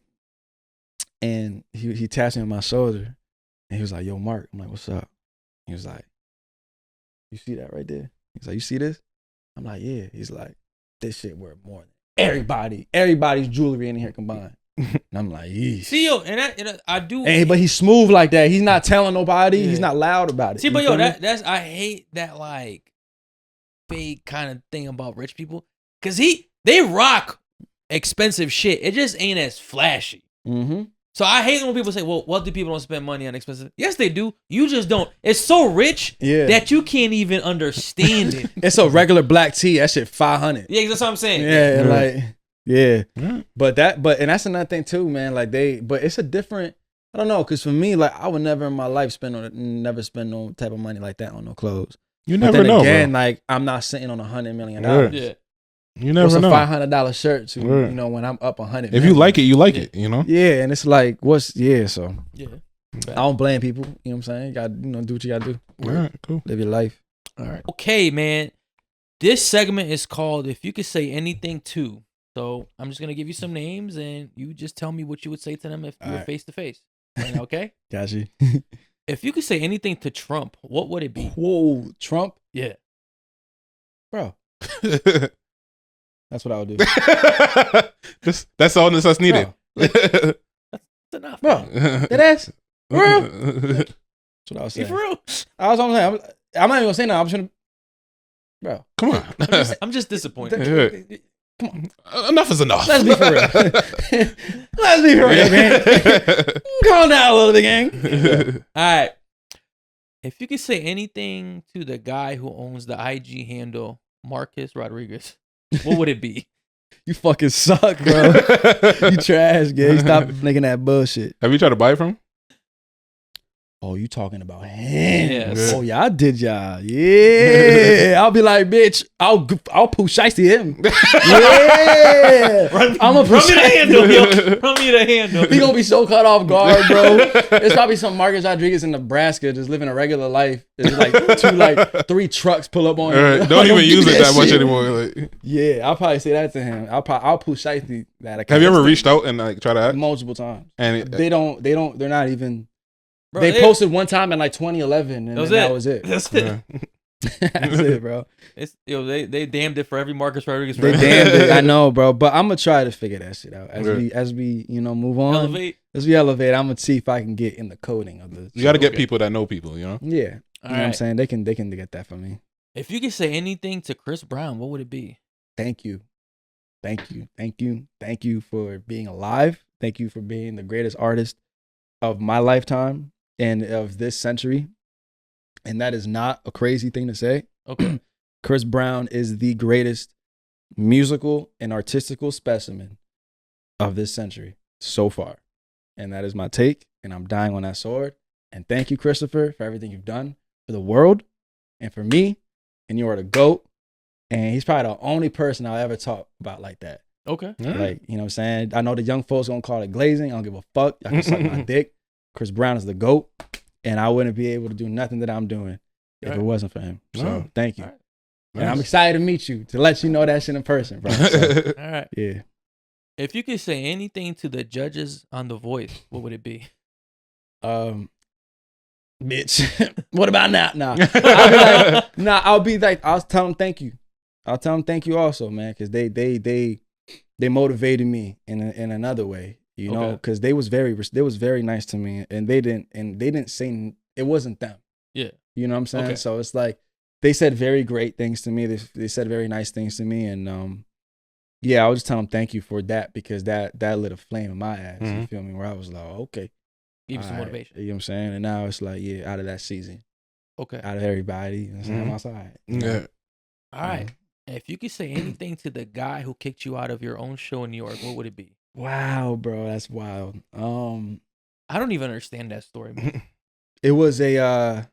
[SPEAKER 2] and he tapped me on my shoulder, and he was like, "Yo, Mark." I'm like, "What's up?" He was like, "You see that right there?" He's like, "You see this?" I'm like, "Yeah." He's like, "This shit worth more than everybody's jewelry in here combined." And I'm like, yeesh.
[SPEAKER 3] See, yo, and I do.
[SPEAKER 2] But he's smooth like that. He's not telling nobody. He's not loud about it.
[SPEAKER 3] See, but yo, that's I hate that like fake kind of thing about rich people, cause they rock expensive shit. It just ain't as flashy. So I hate when people say, "Well, wealthy people don't spend money on expensive." Yes, they do. You just don't. It's so rich that you can't even understand it.
[SPEAKER 2] It's a regular black tea. That shit $500.
[SPEAKER 3] Yeah, that's what I'm saying.
[SPEAKER 2] Yeah, like. Yeah. But and that's another thing too, man. Like but it's a different, I don't know, because for me, like I would never in my life spend no type of money like that on no clothes.
[SPEAKER 4] You never know.
[SPEAKER 2] Again,
[SPEAKER 4] bro.
[SPEAKER 2] like I'm not sitting on $100 million.
[SPEAKER 3] Yeah.
[SPEAKER 2] You never know. What's a $500 shirt to, when I'm up 100.
[SPEAKER 4] If you like it, you like it,
[SPEAKER 2] Yeah, and it's like, so.
[SPEAKER 3] Yeah.
[SPEAKER 2] I don't blame people, you know what I'm saying? You gotta, do what you gotta do.
[SPEAKER 4] All right, cool.
[SPEAKER 2] Live your life. All right.
[SPEAKER 3] Okay, man. This segment is called If You Could Say Anything To. So I'm just gonna give you some names, and you just tell me what you would say to them if you were face to face. Okay?
[SPEAKER 2] Got you.
[SPEAKER 3] If you could say anything to Trump, what would it be?
[SPEAKER 2] Whoa, Trump?
[SPEAKER 3] Yeah.
[SPEAKER 2] Bro. That's what I would do.
[SPEAKER 4] That's all that's needed.
[SPEAKER 3] That's enough.
[SPEAKER 2] Bro. That ass? Bro. That's what I was saying.
[SPEAKER 3] For real?
[SPEAKER 2] I was saying. I'm not even gonna say nothing. I'm just gonna. Bro.
[SPEAKER 4] Come on.
[SPEAKER 3] I'm just disappointed.
[SPEAKER 2] Come on.
[SPEAKER 4] Enough is enough.
[SPEAKER 2] Let's be for real. Let's be for real, man. Calm down a little bit, gang.
[SPEAKER 3] All right. If you could say anything to the guy who owns the IG handle Marcusarodriguez, what would it be?
[SPEAKER 2] You fucking suck, bro. You trash, gang. Stop making that bullshit.
[SPEAKER 4] Have you tried to buy it from him?
[SPEAKER 2] Oh, you talking about him?
[SPEAKER 3] Yes.
[SPEAKER 2] Oh, yeah, I did y'all. Yeah. I'll be like, bitch, I'll pull shiesty him. Yeah.
[SPEAKER 3] Run me the handle, yo. Run me the handle.
[SPEAKER 2] He gonna be so caught off guard, bro. There's probably some Marcusarodriguez in Nebraska just living a regular life. It's 3 trucks pull up on him.
[SPEAKER 4] Don't even use it that much anymore. Like.
[SPEAKER 2] Yeah, I'll probably say that to him. I'll pull shiesty that.
[SPEAKER 4] Have you ever reached out and like try to ask?
[SPEAKER 2] Multiple times.
[SPEAKER 4] And
[SPEAKER 2] they're not even.
[SPEAKER 3] Bro,
[SPEAKER 2] they posted one time in like 2011, and that was it.
[SPEAKER 3] That's it.
[SPEAKER 2] That's it, bro.
[SPEAKER 3] It's they damned it for every Marcusarodriguez.
[SPEAKER 2] They damned it. I know, bro. But I'm gonna try to figure that shit out as we move on.
[SPEAKER 3] Elevate.
[SPEAKER 2] As we elevate, I'm gonna see if I can get in the coding of the.
[SPEAKER 4] You got to get people that know people,
[SPEAKER 2] Yeah.
[SPEAKER 3] All
[SPEAKER 2] you know what I'm saying? They can get that for me.
[SPEAKER 3] If you could say anything to Chris Brown, what would it be?
[SPEAKER 2] Thank you for being alive. Thank you for being the greatest artist of my lifetime and of this century. And that is not a crazy thing to say.
[SPEAKER 3] Okay.
[SPEAKER 2] Chris Brown is the greatest musical and artistical specimen of this century so far. And that is my take. And I'm dying on that sword. And thank you, Christopher, for everything you've done for the world and for me. And you are the GOAT. And he's probably the only person I'll ever talk about like that.
[SPEAKER 3] Okay.
[SPEAKER 2] Like, you know what I'm saying? I know the young folks gonna call it glazing. I don't give a fuck. I can suck my dick. Chris Brown is the GOAT. And I wouldn't be able to do nothing that I'm doing if it wasn't for him. So thank you.
[SPEAKER 3] Right.
[SPEAKER 2] And I'm excited to meet you, to let you know that shit in person, bro. So,
[SPEAKER 3] all right.
[SPEAKER 2] Yeah.
[SPEAKER 3] If you could say anything to the judges on The Voice, what would it be?
[SPEAKER 2] Bitch. What about now? I'll be like, I'll tell them thank you. I'll tell them thank you also, man, because they motivated me in another way, you know, because they was very nice to me, and they didn't say it wasn't them.
[SPEAKER 3] Yeah.
[SPEAKER 2] You know what I'm saying?
[SPEAKER 3] Okay.
[SPEAKER 2] So it's like they said very great things to me. They said very nice things to me, and yeah, I was just telling them thank you for that, because that lit a flame in my ass. You feel me? Where I was like, okay,
[SPEAKER 3] give you some motivation.
[SPEAKER 2] You know what I'm saying? And now it's like, yeah, out of that season,
[SPEAKER 3] Okay.
[SPEAKER 2] Out of everybody. You know what I'm saying? I'm outside.
[SPEAKER 4] Yeah.
[SPEAKER 3] All right. And if you could say anything to the guy who kicked you out of your own show in New York, what would it be?
[SPEAKER 2] Wow, bro, that's wild.
[SPEAKER 3] I don't even understand that story, man.
[SPEAKER 2] It was a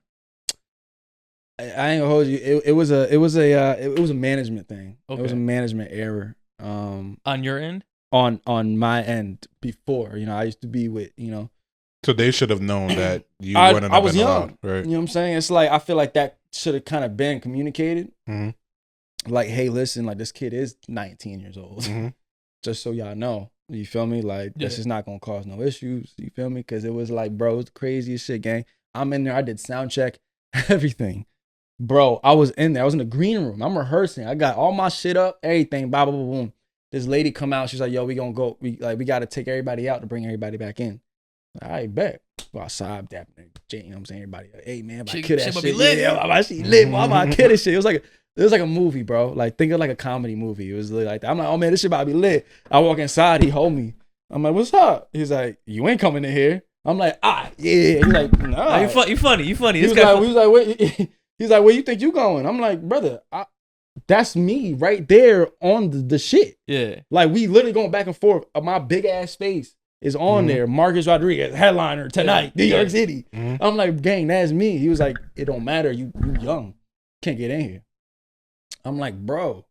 [SPEAKER 2] I ain't gonna hold you. It was a management thing. Okay. It was a management error.
[SPEAKER 3] On your end?
[SPEAKER 2] On my end before. I used to be with,
[SPEAKER 4] So they should have known that you wouldn't have been allowed, right?
[SPEAKER 2] You know what I'm saying? It's like I feel like that should have kind of been communicated.
[SPEAKER 4] Mm-hmm.
[SPEAKER 2] Like, hey, listen, like this kid is 19 years old.
[SPEAKER 4] Mm-hmm.
[SPEAKER 2] Just so y'all know. You feel me? Like, this is not gonna cause no issues. You feel me? Because it was like, bro, it's the craziest shit, gang. I'm in there. I did sound check, everything. Bro, I was in there. I was in the green room. I'm rehearsing. I got all my shit up, everything, blah, blah, blah, boom. This lady come out. She's like, yo, we gonna go. We got to take everybody out to bring everybody back in. All right, bet. Well, I saw that. You know what I'm saying? Everybody, hey, man, if I kill that shit. Lit. Yeah, she lit. Why am I kill this shit? It was like a movie, bro. Like, think of like a comedy movie. It was like that. I'm like, oh, man, this shit about to be lit. I walk inside. He hold me. I'm like, what's up? He's like, you ain't coming in here. I'm like, yeah. He's like, nah.
[SPEAKER 3] You funny.
[SPEAKER 2] He was like, wait. He's like, where you think you going? I'm like, brother, that's me right there on the shit.
[SPEAKER 3] Yeah.
[SPEAKER 2] Like, we literally going back and forth. My big ass face is on there. Marcusarodriguez, headliner tonight, New York City. Mm-hmm. I'm like, gang, that's me. He was like, it don't matter. You young. Can't get in here. I'm like, bro.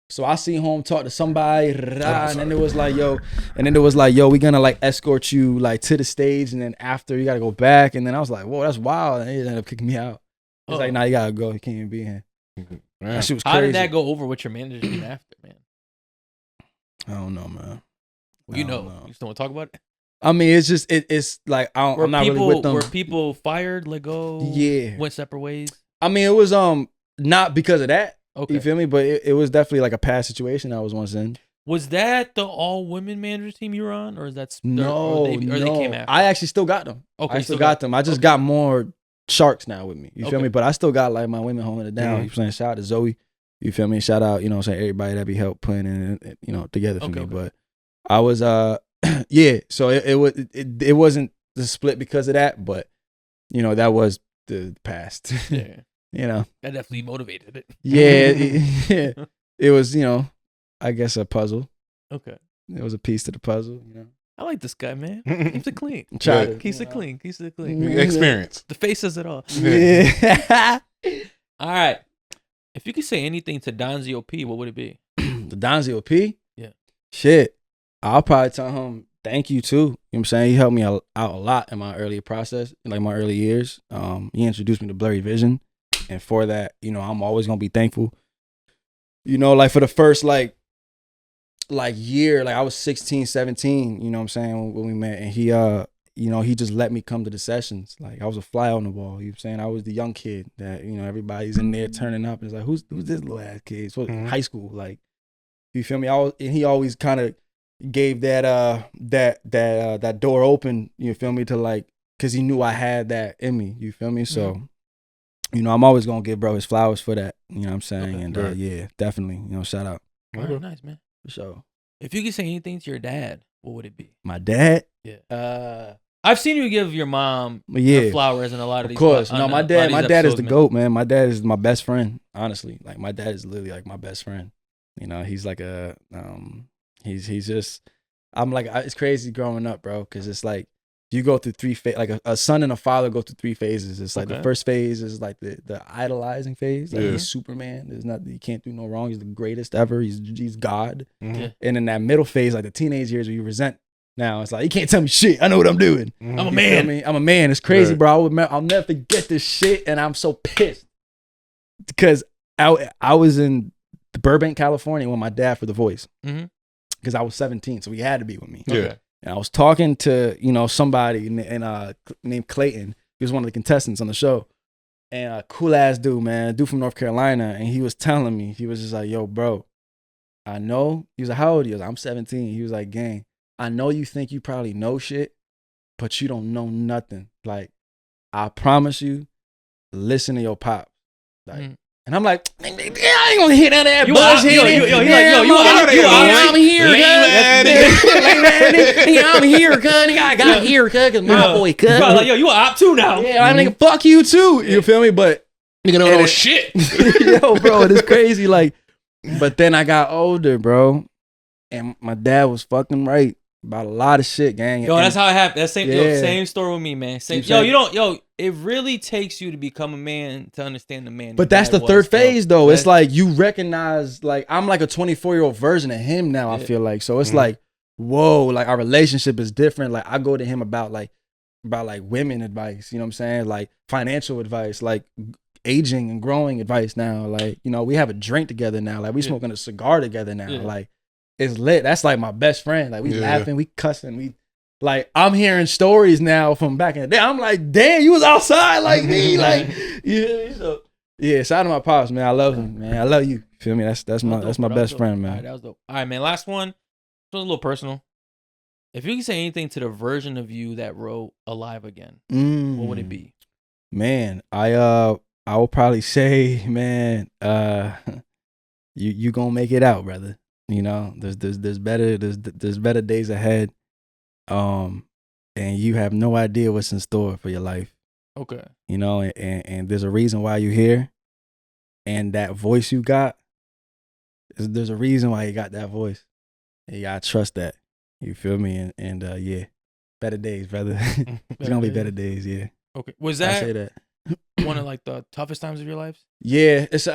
[SPEAKER 2] So I see home talk to somebody, and then it was like, yo, we gonna like escort you like to the stage, and then after you gotta go back. And then I was like, whoa, that's wild. And he ended up kicking me out. He's like, nah, you gotta go. You can't even be here. That shit was crazy.
[SPEAKER 3] How did that go over with your manager after, man?
[SPEAKER 2] I don't know, man.
[SPEAKER 3] Well, you still want to talk about it?
[SPEAKER 2] I mean, it's just, it's like, I'm not really with them.
[SPEAKER 3] Were people fired, let go?
[SPEAKER 2] Yeah.
[SPEAKER 3] Went separate ways?
[SPEAKER 2] I mean, it was not because of that.
[SPEAKER 3] Okay.
[SPEAKER 2] You feel me? But it was definitely like a past situation I was once in.
[SPEAKER 3] Was that the all-women manager team you were on? Or is that...
[SPEAKER 2] No,
[SPEAKER 3] or they came after?
[SPEAKER 2] I actually still got them. Okay, I still got them. I just got more sharks now with me. You feel me? But I still got like my women holding it down. Mm-hmm. You saying? Shout out to Zoe. You feel me? Shout out, everybody that be help putting it, together for me. But I was, yeah. So it wasn't the split because of that, but, that was the past.
[SPEAKER 3] Yeah. That definitely motivated it.
[SPEAKER 2] Yeah. It was, I guess a puzzle.
[SPEAKER 3] Okay.
[SPEAKER 2] It was a piece to the puzzle,
[SPEAKER 3] I like this guy, man. Keeps it clean. Keeps it clean.
[SPEAKER 4] Experience.
[SPEAKER 3] The face says it all.
[SPEAKER 2] Yeah.
[SPEAKER 3] All right. If you could say anything to Donzio P, what would it be?
[SPEAKER 2] The Donzio P?
[SPEAKER 3] Yeah.
[SPEAKER 2] Shit. I'll probably tell him thank you too. You know what I'm saying? He helped me out a lot in my early process, like my early years. He introduced me to blurry vision. And for that, I'm always gonna be thankful. Like for the first like year, like I was 16, 17, you know what I'm saying, when we met. And he just let me come to the sessions. Like I was a fly on the wall. You know what I'm saying? I was the young kid that, everybody's in there turning up. And it's like, who's this little ass kid? So high school, like, you feel me? And he always kind of gave that door open, you feel me, to like, cause he knew I had that in me. You feel me? So I'm always gonna give bro his flowers for that. You know what I'm saying? Okay. And yeah, definitely. Shout out.
[SPEAKER 3] All right, nice, man.
[SPEAKER 2] For sure.
[SPEAKER 3] If you could say anything to your dad, what would it be?
[SPEAKER 2] My dad?
[SPEAKER 3] Yeah. I've seen you give your mom her flowers and a lot of these. Of course.
[SPEAKER 2] No, my dad is the GOAT, man. My dad is my best friend, honestly. Like my dad is literally like my best friend. He's like he's just, I'm like, it's crazy growing up, bro, because it's like you go through three phases. Like a son and a father go through three phases. It's like the first phase is like the idolizing phase. Like he's Superman. There's nothing, he can't do no wrong. He's the greatest ever. He's God. Mm-hmm. And in that middle phase, like the teenage years where you resent. Now it's like, you can't tell me shit. I know what I'm doing. Mm-hmm. I'm a man. I'm a man. It's crazy, bro. I'll never forget this shit, and I'm so pissed because I was in Burbank, California with my dad for The Voice because I was 17, so he had to be with me.
[SPEAKER 4] Yeah.
[SPEAKER 2] And I was talking to, somebody named Clayton. He was one of the contestants on the show. And a cool ass dude, man, dude from North Carolina. And he was telling me, he was just like, yo, bro, I know. He was like, how old are you? I was like, I'm 17. He was like, gang, I know you think you probably know shit, but you don't know nothing. Like, I promise you, listen to your pop. Like, And I'm like, I ain't gonna hit none of that bullshit.
[SPEAKER 3] I'm
[SPEAKER 2] here, cuz. I got here, cuz, because my boy, cuz.
[SPEAKER 3] Like, yo, you an op too now.
[SPEAKER 2] Yeah, I nigga, fuck you too. You feel me? But
[SPEAKER 4] nigga don't know shit.
[SPEAKER 2] Yo, bro, it's crazy. Like, but then I got older, bro, and my dad was fucking right about a lot of shit, gang.
[SPEAKER 3] Yo, that's how it happened. That's same story with me, man. It really takes you to become a man to understand the man.
[SPEAKER 2] But that's the third phase, though. It's like you recognize, like, I'm like a 24-year-old version of him now, I feel like. So it's like, whoa, like our relationship is different. Like I go to him about women advice, you know what I'm saying? Like financial advice, like aging and growing advice now. Like, you know, we have a drink together now. Like we smoking a cigar together now. Like it's lit. That's like my best friend. Like we laughing, we cussing, we like I'm hearing stories now from back in the day. I'm like, damn, you was outside like me. Like, so shout out to my pops, man. I love him, man. I love you. Feel me? That's my best friend, man.
[SPEAKER 3] All right, that was dope. All right, man. Last one. This was a little personal. If you can say anything to the version of you that wrote Alive Again, what would it be?
[SPEAKER 2] Man, I will probably say, man, you gonna make it out, brother. You know, there's better days ahead. And you have no idea what's in store for your life.
[SPEAKER 3] Okay.
[SPEAKER 2] You know, and there's a reason why you're here. And that voice you got, there's a reason why you got that voice. And you gotta trust that. You feel me? And yeah, better days, brother. It's gonna be better days, yeah.
[SPEAKER 3] Okay. Was that,
[SPEAKER 2] I say that
[SPEAKER 3] one of like the toughest times of your lives?
[SPEAKER 2] Yeah, it's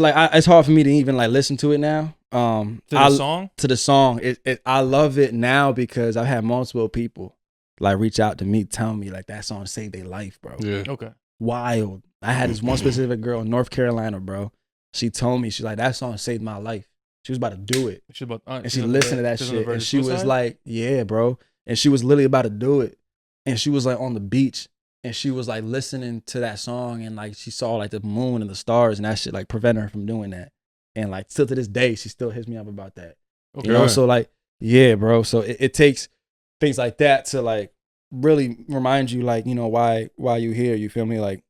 [SPEAKER 2] like it's hard for me to even like listen to it now.
[SPEAKER 3] To the song.
[SPEAKER 2] I love it now because I've had multiple people like reach out to me, tell me like that song saved their life, bro.
[SPEAKER 4] Yeah.
[SPEAKER 3] Okay.
[SPEAKER 2] Wild. I had this one specific girl in North Carolina, bro. She told me, she's like, that song saved my life. She was about to do it. And she listened to that shit. And she was like, yeah, bro. And she was literally about to do it. And she was like on the beach. And she was like listening to that song. And like she saw like the moon and the stars. And that shit like prevented her from doing that. And like still to this day, she still hits me up about that. Okay. You know, so like, yeah, bro. So it takes things like that to like really remind you like, you know, why you here. You feel me? Like,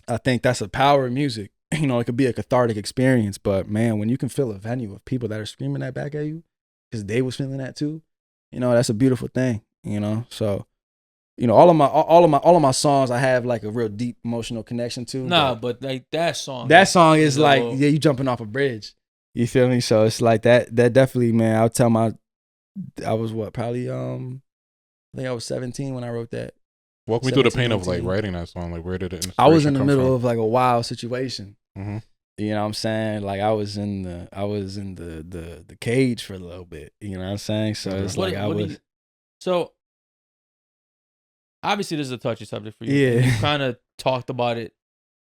[SPEAKER 2] I think that's the power of music. You know, it could be a cathartic experience, but man, when you can fill a venue of people that are screaming that back at you, because they was feeling that too, you know, that's a beautiful thing. You know, so you know, all of my songs, I have like a real deep emotional connection to.
[SPEAKER 3] Nah, but like that song
[SPEAKER 2] is like, yeah, you jumping off a bridge. You feel me? So it's like that definitely, man. I'll tell I was probably I think I was 17 when I wrote that.
[SPEAKER 4] Walk me through the pain of like writing that song. Like, where did it?
[SPEAKER 2] I was in the middle of like a wild situation.
[SPEAKER 4] Mm-hmm.
[SPEAKER 2] You know what I'm saying? Like I was in the cage for a little bit. You know what I'm saying? So it's like
[SPEAKER 3] So obviously this is a touchy subject for you.
[SPEAKER 2] Yeah.
[SPEAKER 3] You kind of talked about it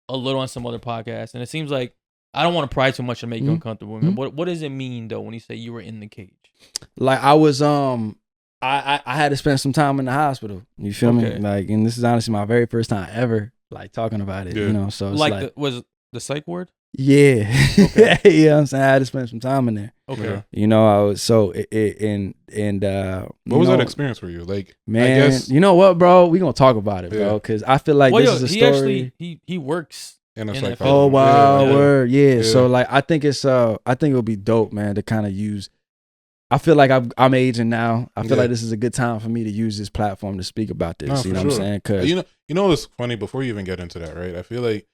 [SPEAKER 3] a little on some other podcasts, and it seems like I don't want to pry too much and make you uncomfortable. Mm-hmm. What does it mean though when you say you were in the cage?
[SPEAKER 2] Like I was I had to spend some time in the hospital. You feel me? Like, and this is honestly my very first time ever like talking about it. Yeah. You know, so it's like
[SPEAKER 3] was the psych ward?
[SPEAKER 2] Yeah. Okay. You know what I'm saying? I had to spend some time in there.
[SPEAKER 3] Okay.
[SPEAKER 2] You know, I was so what
[SPEAKER 4] was that experience for you? Like,
[SPEAKER 2] man, I guess, you know what, bro? We gonna talk about it, bro, because I feel like this is a story.
[SPEAKER 3] He works
[SPEAKER 4] in a psych.
[SPEAKER 2] Oh wow, word, yeah. So like, I think it'll be dope, man, to kind of use. I feel like I'm aging now. I feel like this is a good time for me to use this platform to speak about this.
[SPEAKER 4] No,
[SPEAKER 2] you know what I'm saying? Cause
[SPEAKER 4] you know what's funny? Before you even get into that, right? I feel like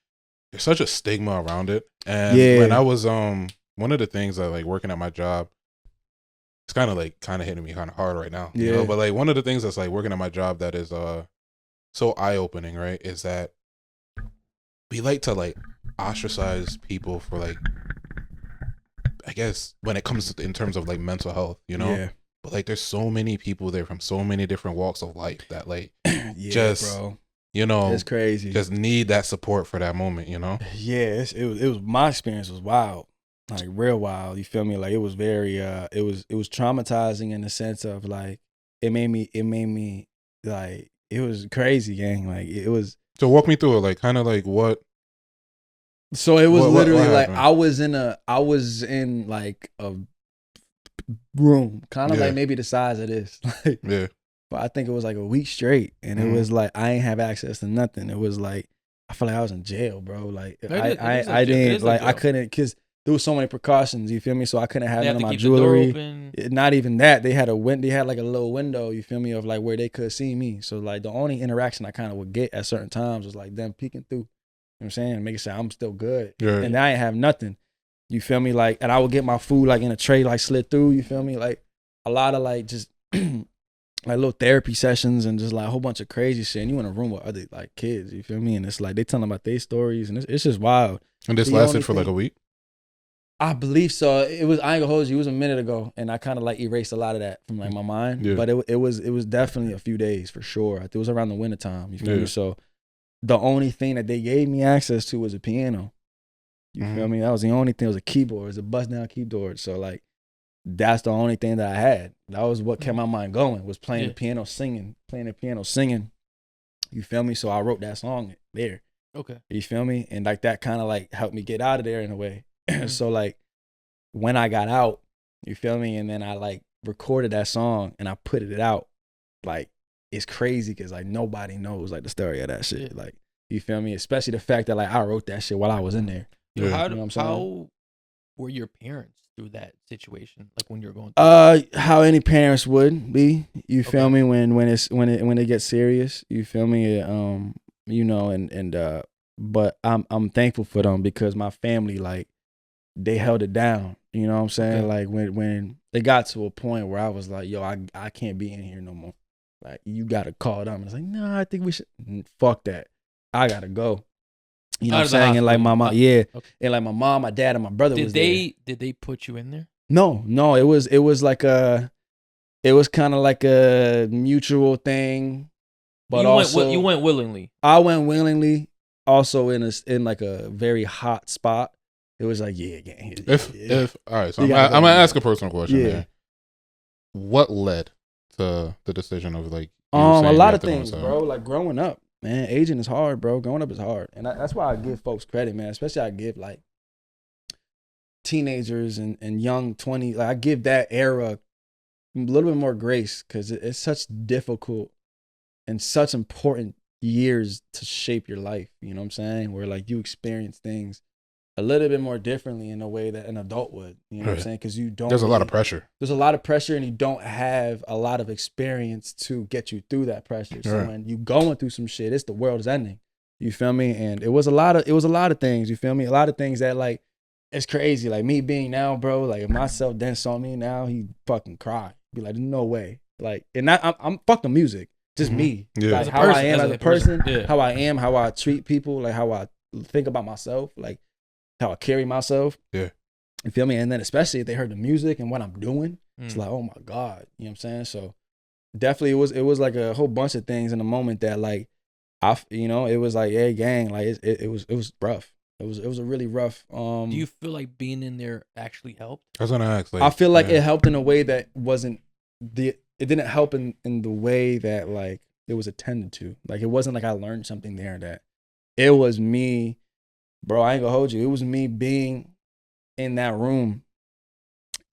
[SPEAKER 4] there's such a stigma around it. And when I was one of the things that like working at my job, it's kind of hitting me kind of hard right now. You know, but like one of the things that's like working at my job that is so eye opening, right? Is that we like to like ostracize people for like, I guess when it comes to in terms of like mental health, you know. Yeah. But like there's so many people there from so many different walks of life that like bro. You know,
[SPEAKER 2] it's crazy.
[SPEAKER 4] Just need that support for that moment, you know?
[SPEAKER 2] Yeah, it was my experience was wild. Like real wild. You feel me? Like it was very it was traumatizing in the sense of like it made me like it was crazy, gang. Like it was.
[SPEAKER 4] So walk me through it, like kind of like what.
[SPEAKER 2] So it was literally what like I was in like a room, kind of like maybe the size of this. Like, yeah. But I think it was like a week straight, and it was like I ain't have access to nothing. It was like I feel like I was in jail, bro. Like I didn't like I couldn't because there was so many precautions. You feel me? So I couldn't have none of my jewelry. Not even that. They had like a little window. You feel me? Of like where they could see me. So like the only interaction I kind of would get at certain times was like them peeking through. You know what I'm saying? Making sure I'm still good. Yeah. And I ain't have nothing. You feel me? Like, and I would get my food like in a tray, like slid through. You feel me? Like a lot of like just like little therapy sessions and just like a whole bunch of crazy shit. And you in a room with other like kids. You feel me? And it's like they telling about their stories, and it's just wild.
[SPEAKER 4] And this lasted for like a week.
[SPEAKER 2] I believe so. It was, I ain't gonna hold you, it was a minute ago, and I kind of like erased a lot of that from like my mind. Yeah. But it was definitely a few days for sure. It was around the winter time. You feel me? So the only thing that they gave me access to was a piano. You feel me? That was the only thing. It was a keyboard. It was a bust down keyboard. So like that's the only thing that I had. That was what kept my mind going, was playing the piano, singing. You feel me? So I wrote that song there.
[SPEAKER 3] Okay.
[SPEAKER 2] You feel me? And like that kind of like helped me get out of there in a way. So like when I got out, you feel me? And then I like recorded that song and I put it out. Like it's crazy because like nobody knows like the story of that shit. Like, you feel me? Especially the fact that like I wrote that shit while I was in there.
[SPEAKER 3] How were your parents through that situation? Like when you're going through
[SPEAKER 2] how any parents would be. You feel me? When it gets serious. You feel me? You know, but I'm thankful for them because my family, like, they held it down. You know what I'm saying? Like when it got to a point where I was like, yo, I can't be in here no more. Like, you gotta call them. And it's like, no, I think we should. Fuck that. I gotta go. You know what I'm saying? And like my mom, and like my mom, my dad, and my brother was there.
[SPEAKER 3] Did they put you in there?
[SPEAKER 2] No. It was kind of like a mutual thing. But
[SPEAKER 3] you went willingly.
[SPEAKER 2] I went willingly. Also in like a very hot spot. It was like, gang.
[SPEAKER 4] If all right, so I'm gonna ask a personal question there. What led to the decision of like
[SPEAKER 2] a lot of things, bro. Like growing up, man, aging is hard, bro. Growing up is hard, and that's why I give folks credit, man. Especially I give like teenagers and young 20. Like I give that era a little bit more grace because it's such difficult and such important years to shape your life. You know what I'm saying? Where like you experience things a little bit more differently in a way that an adult would. You know what I'm saying? Because you don't.
[SPEAKER 4] There's a lot of pressure.
[SPEAKER 2] There's a lot of pressure, and you don't have a lot of experience to get you through that pressure. So when you going through some shit, it's the world is ending. You feel me? And it was a lot of things. You feel me? A lot of things that like it's crazy. Like me being now, bro. Like if myself then saw me now, he'd fucking cry. Be like, no way. Like, and I'm fucking music. Just me. Yeah. Like how I am as a person. How I am. How I treat people. Like how I think about myself. Like how I carry myself.
[SPEAKER 4] Yeah.
[SPEAKER 2] You feel me? And then especially if they heard the music and what I'm doing, it's like, oh my God. You know what I'm saying? So definitely it was like a whole bunch of things in the moment that like it was like, hey gang, like it was rough. It was a really rough
[SPEAKER 3] Do you feel like being in there actually helped?
[SPEAKER 4] I was gonna ask. Like,
[SPEAKER 2] I feel like it helped in a way that it didn't help in the way that like it was attended to. Like it wasn't like I learned something there that it was me. Bro, I ain't gonna hold you. It was me being in that room,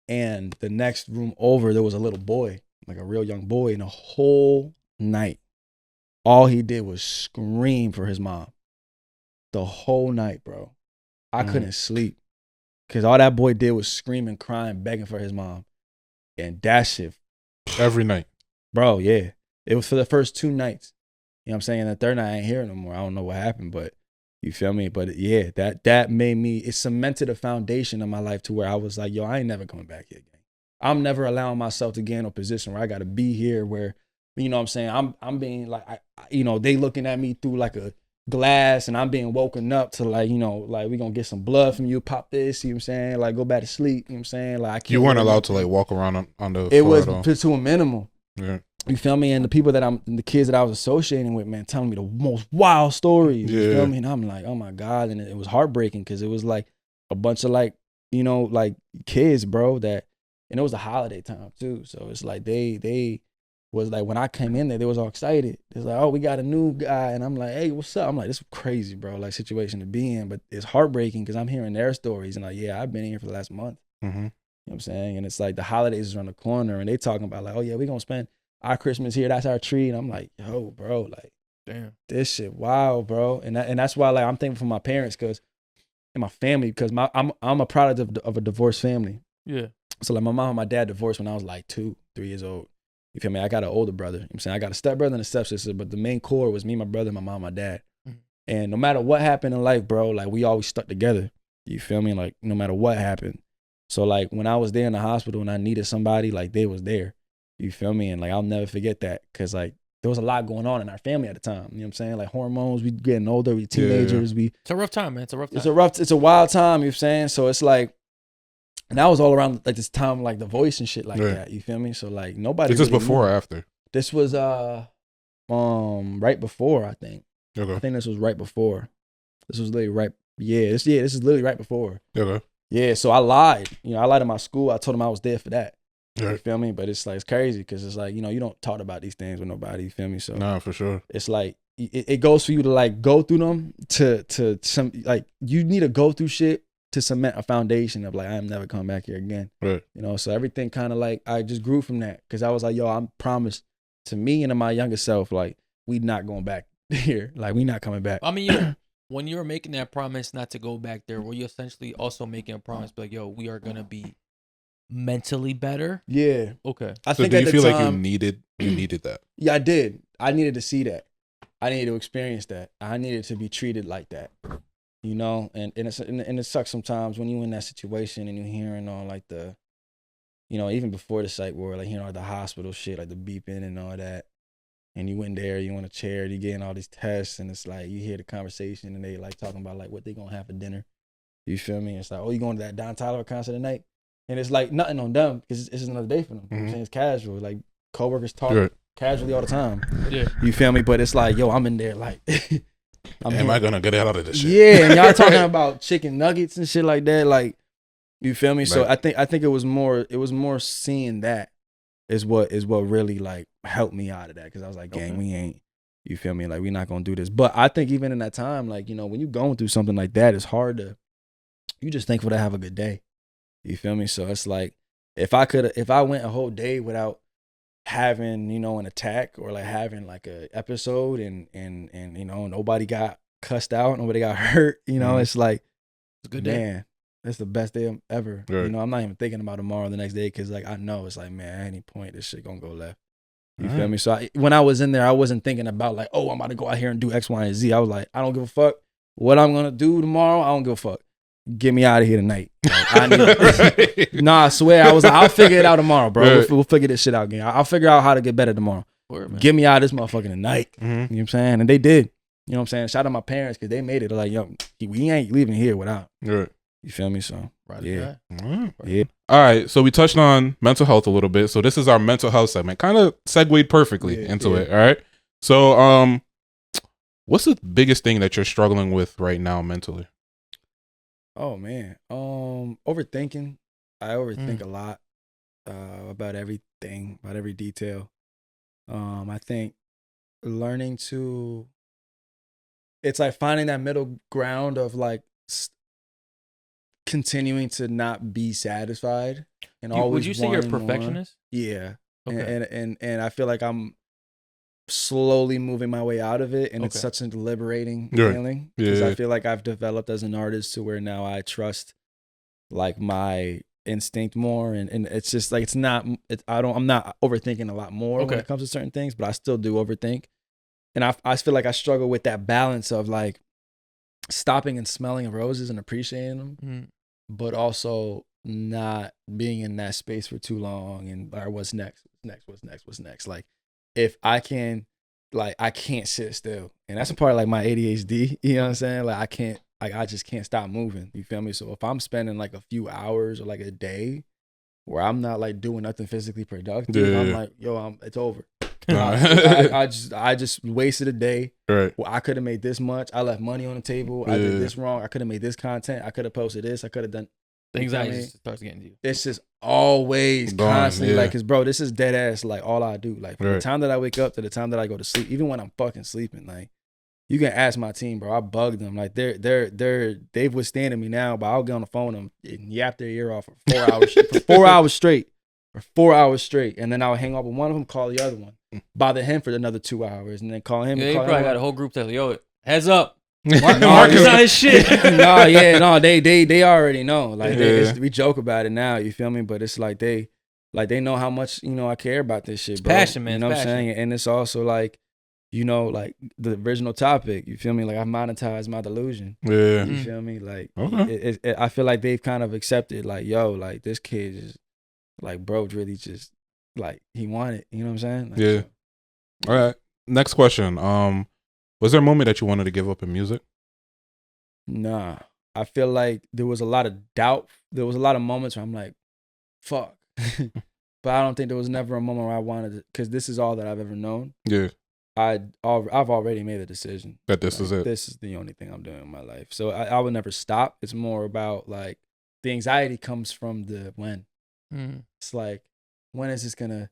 [SPEAKER 2] and the next room over, there was a little boy, like a real young boy, and the whole night, all he did was scream for his mom. The whole night, bro. I couldn't sleep because all that boy did was screaming, crying, begging for his mom. And that shit.
[SPEAKER 4] Every night.
[SPEAKER 2] Bro, yeah. It was for the first 2 nights. You know what I'm saying? The third night, I ain't here no more. I don't know what happened, but you feel me? But yeah, that made me, it cemented a foundation in my life to where I was like, yo, I ain't never coming back here again. I'm never allowing myself to get in a position where I got to be here where, you know what I'm saying? I'm being like, they looking at me through like a glass and I'm being woken up to like, like we gonna get some blood from you, pop this, you know what I'm saying? Like go back to sleep, you know what I'm saying? Like I can't.
[SPEAKER 4] You weren't allowed to like walk around on the
[SPEAKER 2] It was to a minimum.
[SPEAKER 4] Yeah.
[SPEAKER 2] You feel me? And the people the kids that I was associating with, man, telling me the most wild stories. You feel me? And I'm like, oh my God. And it was heartbreaking because it was like a bunch of like, like kids, bro, and it was a holiday time too. So it's like they was like, when I came in there, they was all excited. It's like, oh, we got a new guy. And I'm like, hey, what's up? I'm like, this is crazy, bro, like situation to be in. But it's heartbreaking because I'm hearing their stories. And like, yeah, I've been here for the last month.
[SPEAKER 4] Mm-hmm.
[SPEAKER 2] You know what I'm saying? And it's like the holidays is around the corner and they talking about like, oh yeah, we gonna spend our Christmas here. That's our tree. And I'm like, yo, bro, like
[SPEAKER 3] Damn.
[SPEAKER 2] This shit, wow, bro. And that's why, like, I'm thankful for my parents and my family, because I'm a product of a divorced family.
[SPEAKER 3] Yeah.
[SPEAKER 2] So like my mom and my dad divorced when I was like 2-3 years old. You feel me? I got an older brother. You know what I'm saying? I got a stepbrother and a stepsister, but the main core was me, my brother, my mom, my dad. Mm-hmm. And no matter what happened in life, bro, like we always stuck together. You feel me? Like no matter what happened. So like when I was there in the hospital and I needed somebody, like they was there. You feel me? And like I'll never forget that, because like there was a lot going on in our family at the time. You know what I'm saying? Like hormones, we getting older, we teenagers,
[SPEAKER 3] It's a rough time, man. It's a rough time.
[SPEAKER 2] It's a wild time, you know what I'm saying? So it's like, and that was all around like this time, like The Voice and shit like that. You feel me? So like nobody.
[SPEAKER 4] Is this really before or after?
[SPEAKER 2] This was right before, I think.
[SPEAKER 4] Okay. I
[SPEAKER 2] think this was right before. This was literally right. This is literally right before.
[SPEAKER 4] Okay.
[SPEAKER 2] Yeah. So I lied. You know, I lied to my school. I told them I was there for that.
[SPEAKER 4] Right.
[SPEAKER 2] You feel me? But it's like, it's crazy because it's like, you know, you don't talk about these things with nobody. You feel me? So
[SPEAKER 4] nah, for sure.
[SPEAKER 2] It's like it goes for you to like go through them to some, like you need to go through shit to cement a foundation of like, I'm never coming back here again.
[SPEAKER 4] Right.
[SPEAKER 2] You know, so everything kind of like, I just grew from that, because I was like, yo, I'm promised to me and to my younger self, like, we not going back here. Like, we not coming back.
[SPEAKER 3] I mean, when you were making that promise not to go back there, were you essentially also making a promise like, yo, we are going to be mentally better?
[SPEAKER 2] Yeah.
[SPEAKER 3] Okay.
[SPEAKER 2] I
[SPEAKER 4] so
[SPEAKER 2] think
[SPEAKER 4] do
[SPEAKER 2] at
[SPEAKER 4] you
[SPEAKER 2] the
[SPEAKER 4] feel
[SPEAKER 2] time,
[SPEAKER 4] like you needed that?
[SPEAKER 2] Yeah, I did. I needed to see that. I needed to experience that. I needed to be treated like that. You know, and it sucks sometimes when you're in that situation and you're hearing all like the, you know, even before the psych ward, like, you know, the hospital shit, like the beeping and all that. And you went there, you on a chair, you getting all these tests, and it's like you hear the conversation and they like talking about like what they gonna have for dinner. You feel me? It's like, oh, you going to that Don Tyler concert tonight? And it's like nothing on them, because it's another day for them. You know what I'm saying? It's casual. Like coworkers talk casually all the time. Yeah. You feel me? But it's like, yo, I'm in there like
[SPEAKER 4] am I gonna get out of this shit?
[SPEAKER 2] Yeah, and y'all talking about chicken nuggets and shit like that. Like, you feel me? Right. So I think it was more seeing that is what really like helped me out of that, because I was like, gang, we ain't, you feel me? Like, we not gonna do this. But I think even in that time, like, you know, when you going through something like that, it's hard to, you just thankful to have a good day. You feel me? So it's like, if I went a whole day without having, you know, an attack or like having like a episode and you know, nobody got cussed out, nobody got hurt, you know, it's like,
[SPEAKER 3] it's a good day.
[SPEAKER 2] Man, that's the best day ever.
[SPEAKER 4] Right.
[SPEAKER 2] You know, I'm not even thinking about tomorrow, the next day, because like I know it's like, man, at any point this shit gonna go left. You feel me? So when I was in there, I wasn't thinking about like, oh, I'm about to go out here and do X, Y, and Z. I was like, I don't give a fuck what I'm gonna do tomorrow. I don't give a fuck. Get me out of here tonight. Like, Nah, I swear. I was like, I'll figure it out tomorrow, bro. We'll figure this shit out again. I'll figure out how to get better tomorrow.
[SPEAKER 3] Word,
[SPEAKER 2] get me out of this motherfucker tonight. You know what I'm saying? And they did. You know what I'm saying? Shout out to my parents, because they made it. They're like, yo, we ain't leaving here without.
[SPEAKER 4] Right.
[SPEAKER 2] You feel me? So, yeah.
[SPEAKER 4] Yeah. All right. So we touched on mental health a little bit. So this is our mental health segment. Kind of segued perfectly into it. All right. So, what's the biggest thing that you're struggling with right now mentally?
[SPEAKER 2] Oh man, overthinking. I overthink a lot about everything, about every detail. I think learning to, it's like finding that middle ground of like continuing to not be satisfied and always. Would
[SPEAKER 3] you say you're a perfectionist?
[SPEAKER 2] More. Yeah,
[SPEAKER 3] okay.
[SPEAKER 2] And I feel like I'm slowly moving my way out of it, and it's such a liberating feeling, because I feel like I've developed as an artist to where now I trust like my instinct more, and it's just like I'm not overthinking a lot more when it comes to certain things, but I still do overthink, and I feel like I struggle with that balance of like stopping and smelling roses and appreciating them, but also not being in that space for too long, and or what's next, like. If I can, like, I can't sit still. And that's a part of like my ADHD, you know what I'm saying? Like I just can't stop moving. You feel me? So if I'm spending like a few hours or like a day where I'm not like doing nothing physically productive, I'm like, yo, it's over. I just wasted a day.
[SPEAKER 4] Right.
[SPEAKER 2] Well, I could have made this much. I left money on the table. I did this wrong. I could have made this content. I could have posted this. I could have done.
[SPEAKER 3] Anxiety just starts getting to you.
[SPEAKER 2] It's just always constantly like, cause bro, this is dead ass like all I do. Like from the time that I wake up to the time that I go to sleep, even when I'm fucking sleeping, like you can ask my team, bro. I bug them. Like they've withstanding me now, but I'll get on the phone and yap their ear off for 4 hours, for 4 hours straight, and then I'll hang up with one of them, call the other one. bother him for another 2 hours, and then call him.
[SPEAKER 3] Yeah,
[SPEAKER 2] he
[SPEAKER 3] probably got a whole group text. Yo, heads up.
[SPEAKER 2] Marcus
[SPEAKER 3] on his shit.
[SPEAKER 2] They already know. Like we joke about it now. You feel me? But it's like they know how much I care about this shit, bro.
[SPEAKER 3] Passion, man.
[SPEAKER 2] You know what I'm saying? And it's also like, like the original topic. You feel me? Like I monetized my delusion.
[SPEAKER 4] Yeah.
[SPEAKER 2] You feel me? Like I feel like they've kind of accepted. Like like this kid is like bro, really just like he wanted. You know what I'm saying? Like,
[SPEAKER 4] yeah. All right. Next question. Was there a moment that you wanted to give up in music?
[SPEAKER 2] Nah. I feel like there was a lot of doubt. There was a lot of moments where I'm like, fuck. But I don't think there was never a moment where I wanted to, because this is all that I've ever known.
[SPEAKER 4] Yeah.
[SPEAKER 2] I've already made the decision.
[SPEAKER 4] That this is it.
[SPEAKER 2] This is the only thing I'm doing in my life. So I would never stop. It's more about like the anxiety comes from the when. It's like, when is this going to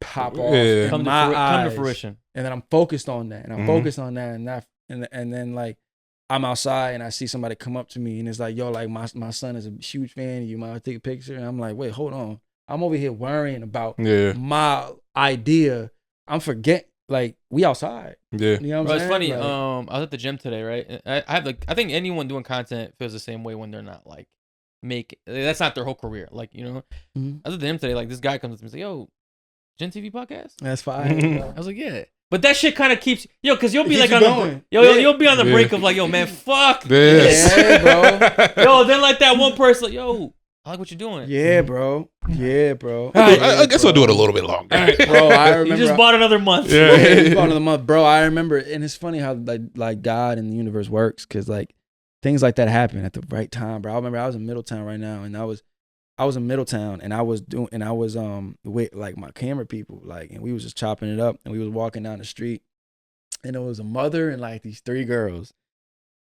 [SPEAKER 2] pop off in my eyes,
[SPEAKER 3] come to fruition,
[SPEAKER 2] and then I'm focused on that, and I'm focused on that, and then like I'm outside and I see somebody come up to me and it's like, yo, like my son is a huge fan of you, might take a picture, and I'm like, wait, hold on, I'm over here worrying about my idea. I'm forgetting, like, we outside.
[SPEAKER 4] Yeah,
[SPEAKER 2] you know what I'm saying?
[SPEAKER 3] It's funny.
[SPEAKER 2] Like,
[SPEAKER 3] I was at the gym today, right? I think anyone doing content feels the same way when they're not like that's not their whole career, like, I was at the gym today, like this guy comes up to me and says, yo, GINTV Podcast?
[SPEAKER 2] That's fine.
[SPEAKER 3] I was like, yeah. But that shit kind of keeps, because you'll be like you'll be on the brink of like, yo, man, fuck this.
[SPEAKER 2] Yeah, bro.
[SPEAKER 3] Yo, then like that one person, like, yo, I like what you're doing.
[SPEAKER 2] Yeah, bro. Yeah, bro.
[SPEAKER 4] I guess I'll do it a little bit longer.
[SPEAKER 2] Bro, I remember.
[SPEAKER 3] You just bought another month.
[SPEAKER 2] Yeah, you bought another month. Bro, I remember, and it's funny how like God and the universe works, because like things like that happen at the right time, bro. I remember I was in Middletown right now, and I was in Middletown, and I was with like my camera people, like, and we was just chopping it up, and we was walking down the street, and it was a mother and like these 3 girls,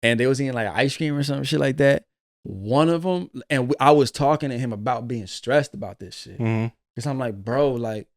[SPEAKER 2] and they was eating like ice cream or some shit like that. One of them, and I was talking to him about being stressed about this shit, because I'm like, bro, like,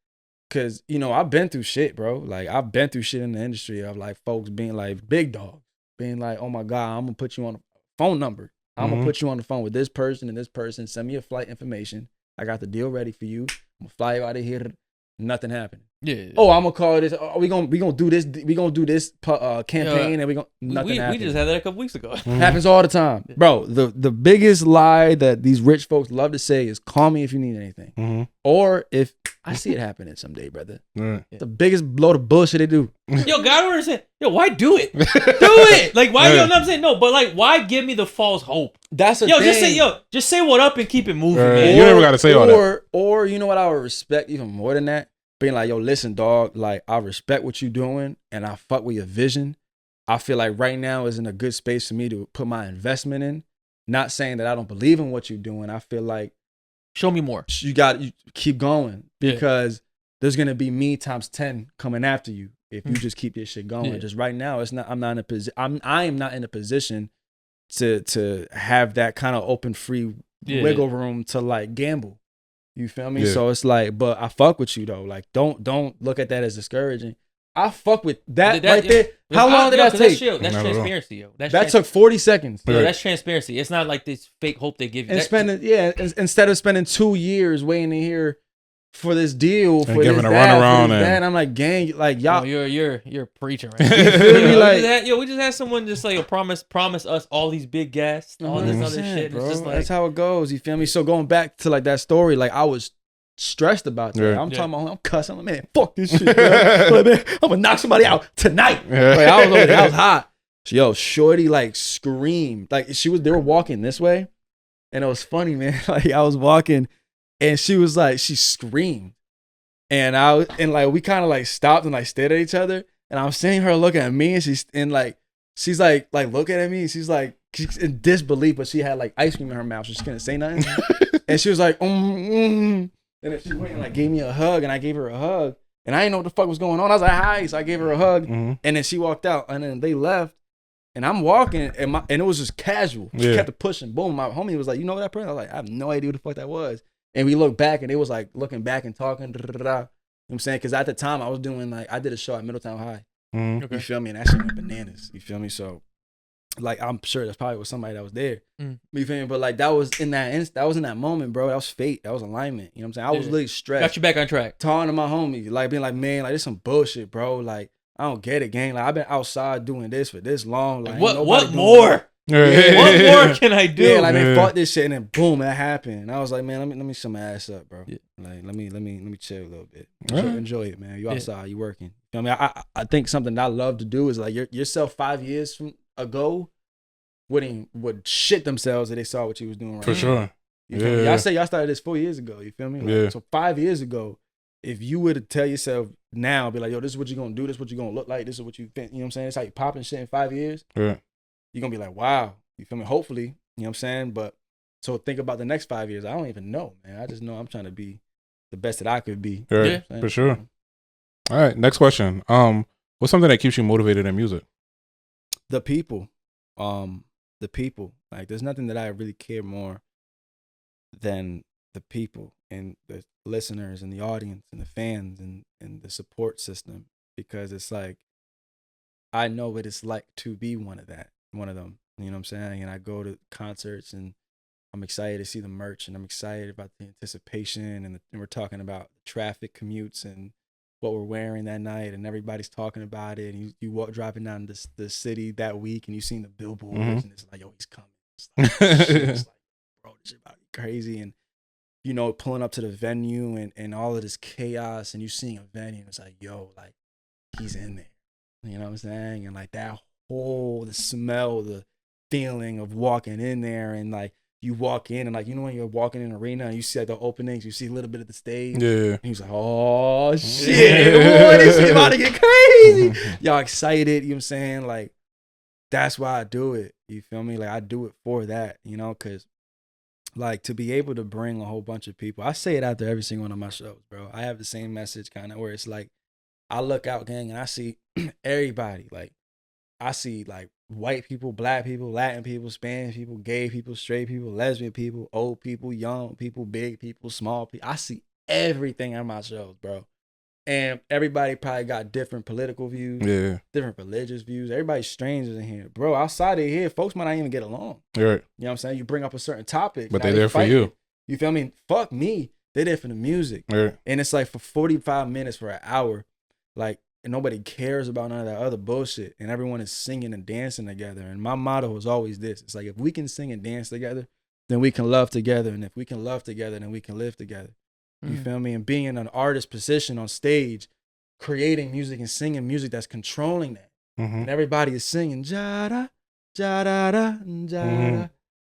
[SPEAKER 2] because I've been through shit, bro. Like I've been through shit in the industry of like folks being like big dogs, being like, oh my God, I'm gonna put you on a phone number. I'm going to put you on the phone with this person and this person. Send me your flight information. I got the deal ready for you. I'm going to fly you out of here. Nothing happened.
[SPEAKER 3] Yeah.
[SPEAKER 2] Oh, I'm going to call this. Oh, we going to do this. We going to do this campaign, and nothing happened.
[SPEAKER 3] We just had that a couple weeks ago.
[SPEAKER 2] Happens all the time. Bro, the biggest lie that these rich folks love to say is, call me if you need anything. Or if I see it happening someday, brother. The biggest load of bullshit they do.
[SPEAKER 3] Yo, God, I don't understand. Yo, why do it? Do it. Like, why? You know what I'm saying? No, but like, why give me the false hope?
[SPEAKER 2] That's a thing.
[SPEAKER 3] Just say what up and keep it moving, man.
[SPEAKER 4] You never got to say all that.
[SPEAKER 2] Or you know what I would respect even more than that? Being like, yo, listen, dog, like, I respect what you doing and I fuck with your vision. I feel like right now is in a good space for me to put my investment in. Not saying that I don't believe in what you're doing. I feel like,
[SPEAKER 3] show me more.
[SPEAKER 2] You keep going, because there's gonna be me times 10 coming after you if you just keep this shit going. Just right now, I am not in a position to have that kind of open, free wiggle room to like gamble. You feel me? So it's like, but I fuck with you though. Like, don't look at that as discouraging. I fuck with that right there. How long did that take?
[SPEAKER 3] That's transparency, yo.
[SPEAKER 2] That took 40 seconds.
[SPEAKER 3] Yo, that's transparency. It's not like this fake hope they give you.
[SPEAKER 2] And instead of spending 2 years waiting to hear for this deal,
[SPEAKER 4] and for giving this, a runaround,
[SPEAKER 2] and I'm like, gang, like y'all.
[SPEAKER 3] You're preaching, right?
[SPEAKER 2] You feel me? Like,
[SPEAKER 3] we just had someone just like promise us all these big guests, all this other shit.
[SPEAKER 2] Bro,
[SPEAKER 3] it's just like,
[SPEAKER 2] that's how it goes. You feel me? So going back to like that story, like I was stressed about that. I'm talking about, I'm cussing. I'm like, man, fuck this shit, bro. Like, man, I'm gonna knock somebody out tonight. Like, I was over there, I was hot. So, yo, shorty like screamed. Like they were walking this way, and it was funny, man. Like I was walking, and she was like, she screamed, and we kind of like stopped and like stared at each other, and I was seeing her looking at me, and she's like looking at me, and she's like, she's in disbelief, but she had like ice cream in her mouth, so she couldn't say nothing, and she was like, and then she went and like gave me a hug, and I gave her a hug, and I didn't know what the fuck was going on. I was like, hi, so I gave her a hug, and then she walked out, and then they left. And I'm walking, and it was just casual. She kept pushing. Boom, my homie was like, you know that person? I was like, I have no idea what the fuck that was. And we looked back, and it was like looking back and talking. You know what I'm saying? Because at the time, I was doing like, I did a show at Middletown High. You feel me? And that shit went bananas. You feel me? So like I'm sure that's probably was somebody that was there. You feel me? But like that was in that moment, bro. That was fate. That was alignment. You know what I'm saying? I was literally stressed.
[SPEAKER 3] Got you back on track.
[SPEAKER 2] Talking to my homies, like being like, man, like this some bullshit, bro. Like I don't get it, gang. Like I've been outside doing this for this long. Like
[SPEAKER 3] what more? Yeah. What more can I do?
[SPEAKER 2] Yeah, like man, fuck this shit, and then boom, that happened. And I was like, man, let me shut my ass up, bro. Yeah. Like let me chill a little bit. Enjoy it, man. You outside, you working. You know what I mean? I think something that I love to do is like yourself 5 years from ago would shit themselves if they saw what you was doing right
[SPEAKER 4] For
[SPEAKER 2] now.
[SPEAKER 4] Sure.
[SPEAKER 2] You feel me? Y'all say y'all started this 4 years ago. You feel me? Like, so 5 years ago, if you were to tell yourself now, be like, yo, this is what you're gonna do, this is what you're gonna look like, this is what you think, you know what I'm saying? It's how you popping shit in 5 years. Yeah. You're gonna be like, wow. You feel me? Hopefully, you know what I'm saying? But so think about the next 5 years. I don't even know, man. I just know I'm trying to be the best that I could be.
[SPEAKER 4] Yeah, for sure. All right, next question. What's something that keeps you motivated in music?
[SPEAKER 2] The people. The people. Like there's nothing that I really care more than the people and the listeners and the audience and the fans and the support system, because it's like I know what it's like to be one of them. You know what I'm saying? And I go to concerts and I'm excited to see the merch and I'm excited about the anticipation and we're talking about traffic commutes and what we're wearing that night and everybody's talking about it. And you walk driving down the city that week and you seen the billboards and it's like, yo, he's coming. It's like, shit. It's like, bro, this shit about to be crazy. And, you know, pulling up to the venue and all of this chaos and you seeing a venue and it's like, yo, like he's in there. You know what I'm saying? And like that whole, the smell, the feeling of walking in there and like you walk in and like, you know, when you're walking in an arena and you see like the openings, you see a little bit of the stage. Yeah. And he's like, oh shit, boy, this shit about to get crazy. Y'all excited, you know what I'm saying? Like, that's why I do it. You feel me? Like I do it for that, you know, because like to be able to bring a whole bunch of people, I say it after every single one of my shows, bro. I have the same message kind of where it's like, I look out, gang, and I see everybody. Like, I see like white people, black people, Latin people, Spanish people, gay people, straight people, lesbian people, old people, young people, big people, small people. I see everything on my shows, bro. And everybody probably got different political views, different religious views. Everybody's strangers in here. Bro, outside of here, folks might not even get along. Right. You know what I'm saying? You bring up a certain topic.
[SPEAKER 4] But they're there for you.
[SPEAKER 2] You feel me? Fuck me. They're there for the music. Right. And it's like for 45 minutes, for an hour, like, and nobody cares about none of that other bullshit. And everyone is singing and dancing together. And my motto is always this. It's like, if we can sing and dance together, then we can love together. And if we can love together, then we can live together. You feel me? And being in an artist position on stage, creating music and singing music that's controlling that. And everybody is singing, ja-da, ja-da-da, ja-da,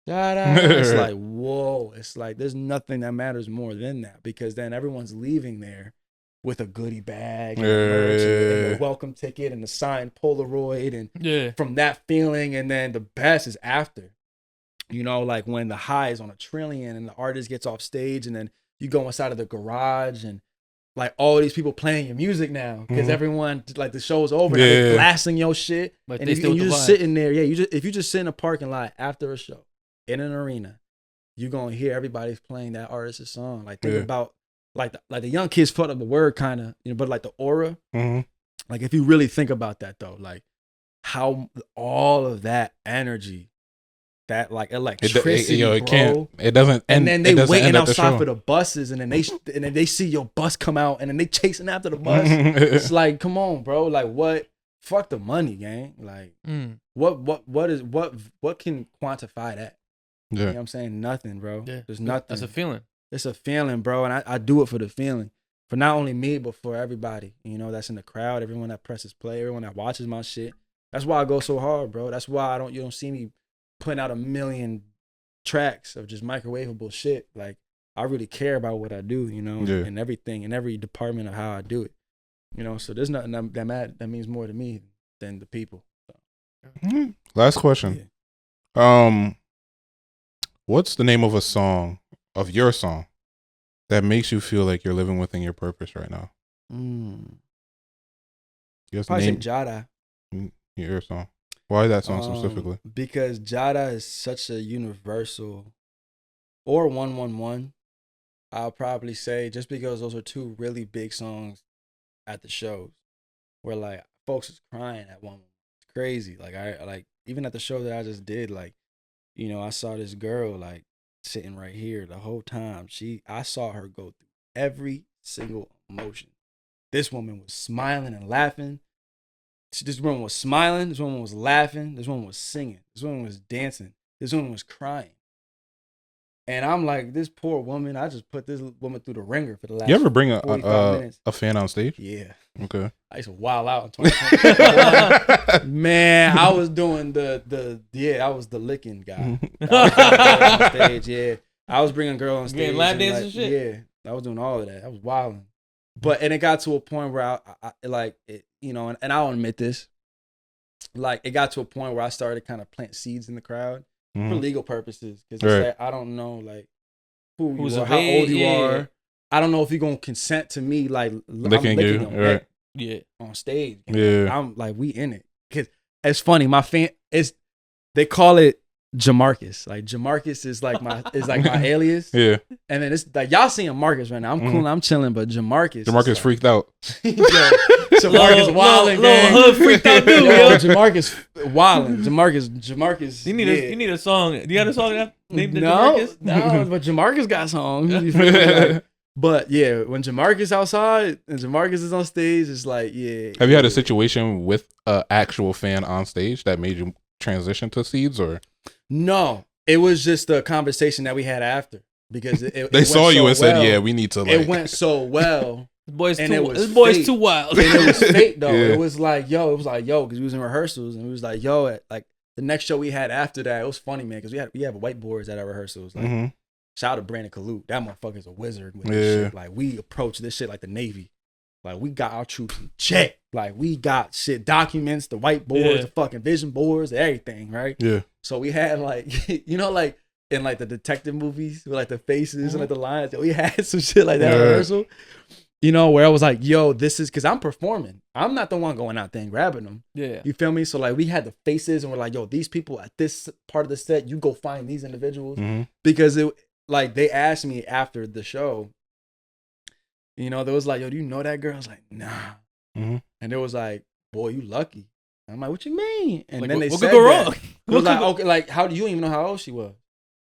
[SPEAKER 2] ja-da. It's like, whoa. It's like, there's nothing that matters more than that, because then everyone's leaving there with a goodie bag and a welcome ticket and a signed Polaroid. And from that feeling, and then the best is after. You know, like when the high is on a trillion and the artist gets off stage and then you go inside of the garage and like all these people playing your music now because everyone, like the show's over, and they're blasting your shit. But and you're just sitting there. Yeah, if you just sit in a parking lot after a show in an arena, you're gonna hear everybody's playing that artist's song. Like think about like the young kids fucked up the word kind of, you know, but like the aura. Like if you really think about that though, like how all of that energy, that like electricity,
[SPEAKER 4] it doesn't.
[SPEAKER 2] And then they waiting outside for the buses, and then they see your bus come out, and then they chasing after the bus. It's like, come on, bro. Like what? Fuck the money, gang. Like what can quantify that? You know what I'm saying? Nothing, bro. There's nothing.
[SPEAKER 3] That's a feeling.
[SPEAKER 2] It's a feeling, bro, and I do it for the feeling, for not only me but for everybody. You know, that's in the crowd, everyone that presses play, everyone that watches my shit. That's why I go so hard, bro. That's why you don't see me putting out 1 million tracks of just microwavable shit. Like I really care about what I do, you know, and everything, in every department of how I do it, you know. So there's nothing that means more to me than the people. So.
[SPEAKER 4] Last question. What's the name of your song that makes you feel like you're living within your purpose right now?
[SPEAKER 2] Probably say Jada.
[SPEAKER 4] Your song. Why that song specifically?
[SPEAKER 2] Because Jada is such a universal, or 111, I'll probably say, just because those are two really big songs at the shows where like folks is crying at 111. It's crazy. Like even at the show that I just did, like, you know, I saw this girl like sitting right here the whole time. I saw her go through every single emotion. This woman was smiling and laughing. This woman was smiling. This woman was laughing. This woman was singing. This woman was dancing. This woman was crying. And I'm like, this poor woman, I just put this woman through the ringer for the last.
[SPEAKER 4] You ever bring a fan on stage?
[SPEAKER 2] Yeah.
[SPEAKER 4] Okay.
[SPEAKER 2] I used to wild out in 2020. Man, I was doing I was the licking guy. On stage, yeah. I was bringing a girl on stage.
[SPEAKER 3] Getting lap dance and shit?
[SPEAKER 2] Yeah. I was doing all of that. I was wilding. And it got to a point where I like, it, you know, and I'll admit this, like, it got to a point where I started kind of plant seeds in the crowd. For legal purposes, because like, I don't know like who you are, how old you are. I don't know if you're gonna consent to me like licking them on stage. I'm like, we in it, because it's funny. My fan they call it Jamarcus. Like Jamarcus is like my alias. Yeah. And then it's like y'all seeing Marcus right now. I'm cool. I'm chilling, but Jamarcus
[SPEAKER 4] freaked out.
[SPEAKER 2] Jamarcus wilding, man.
[SPEAKER 3] Little hood freaked out dude.
[SPEAKER 2] Jamarcus wilding. Jamarcus.
[SPEAKER 3] You need a song. Do you have a song named
[SPEAKER 2] Jamarcus? No, but Jamarcus got songs. But yeah, when Jamarcus outside and Jamarcus is on stage, it's like, yeah.
[SPEAKER 4] Have you had a situation with an actual fan on stage that made you transition to seeds, or?
[SPEAKER 2] No, it was just a conversation that we had after, because
[SPEAKER 4] they saw you and said, "Yeah, we need to." Like,
[SPEAKER 2] it went so well.
[SPEAKER 3] This boy's too wild.
[SPEAKER 2] And it was fake though. Yeah. It was like, yo, because we was in rehearsals and we was like, yo, like the next show we had after that, it was funny, man, because we have whiteboards at our rehearsals. Like, shout out to Brandon Kalute. That motherfucker's a wizard with this shit. Like, we approach this shit like the Navy. Like, we got our troops in check. Like, we got shit, documents, the whiteboards, the fucking vision boards, everything, right?
[SPEAKER 4] Yeah.
[SPEAKER 2] So we had like, you know, like in like the detective movies with like the faces and like the lines. We had some shit like that rehearsal. You know, where I was like, yo, this is, because I'm performing. I'm not the one going out there and grabbing them. Yeah. You feel me? So like we had the faces and we're like, yo, these people at this part of the set, you go find these individuals. Because it, like, they asked me after the show, you know, there was like, yo, do you know that girl? I was like, nah. And there was like, boy, you lucky. I'm like, what you mean? And like, then they said that. Wrong? It was like, okay, like, how do you even know how old she was?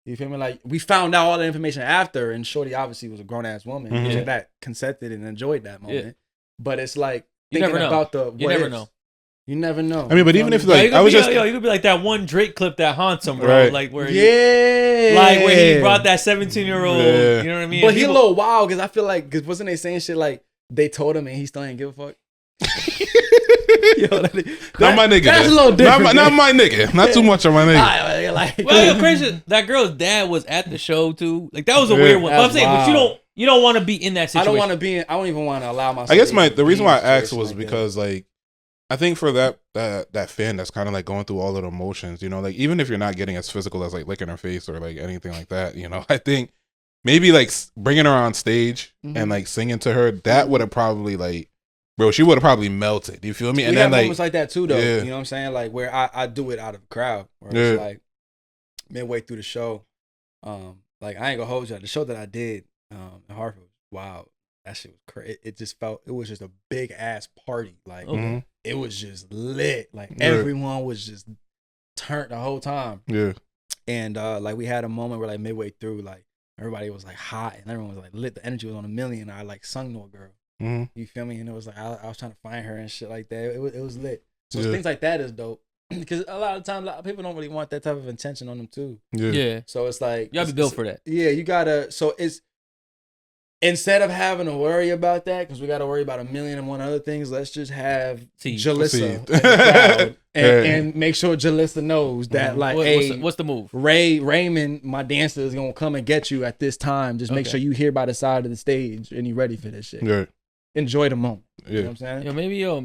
[SPEAKER 2] You feel me? Like, we found out all the information after, and Shorty obviously was a grown ass woman. That consented and enjoyed that moment. Yeah. But it's like,
[SPEAKER 3] you never know.
[SPEAKER 2] About the
[SPEAKER 3] you never know.
[SPEAKER 2] You never know.
[SPEAKER 4] I mean, but even if like
[SPEAKER 3] I was just, you could be like that one Drake clip that haunts him, bro. Right. Like where, where he brought that 17-year-old. You know what I mean?
[SPEAKER 2] But he a little wild, because I feel like, because wasn't they saying shit like they told him and he still ain't give a fuck? Yo,
[SPEAKER 4] not my nigga.
[SPEAKER 2] That's a little different.
[SPEAKER 4] Not my nigga. Not too much of my nigga.
[SPEAKER 3] Well, crazy. That girl's dad was at the show too. Like, that was a weird one. But I'm saying, but you don't want to be in that situation.
[SPEAKER 2] I don't want to be in. I don't even want to allow myself.
[SPEAKER 4] I guess the reason why I asked was because like, I think for that fan that's kind of like going through all of the emotions, you know, like even if you're not getting as physical as like licking her face or like anything like that, you know, I think maybe like bringing her on stage and like singing to her, that would have probably like, bro, she would have probably melted. You feel me? And then like
[SPEAKER 2] moments like that too, though. You know what I'm saying? Like where I do it out of the crowd, where it's like midway through the show, like I ain't gonna hold you. The show that I did in Hartford was wild. That shit was crazy. It just felt, it was just a big ass party. Like it was just lit. Like everyone was just turned the whole time. Yeah. And like we had a moment where like midway through, like everybody was like hot and everyone was like lit. The energy was on a million. I like sung to a girl. You feel me? And it was like I was trying to find her and shit like that. It was lit. So things like that is dope. Because a lot of times, a lot of people don't really want that type of attention on them too. Yeah. So it's like,
[SPEAKER 3] you gotta be built for that.
[SPEAKER 2] Yeah, you gotta. So it's, instead of having to worry about that, because we got to worry about 1,000,001 other things, let's just have Jalissa in the crowd and make sure Jalissa knows that, like,
[SPEAKER 3] what's the move?
[SPEAKER 2] Raymond, my dancer, is going to come and get you at this time. Just make sure you here by the side of the stage and you ready for this shit. Yeah. Enjoy the moment. You know what I'm saying?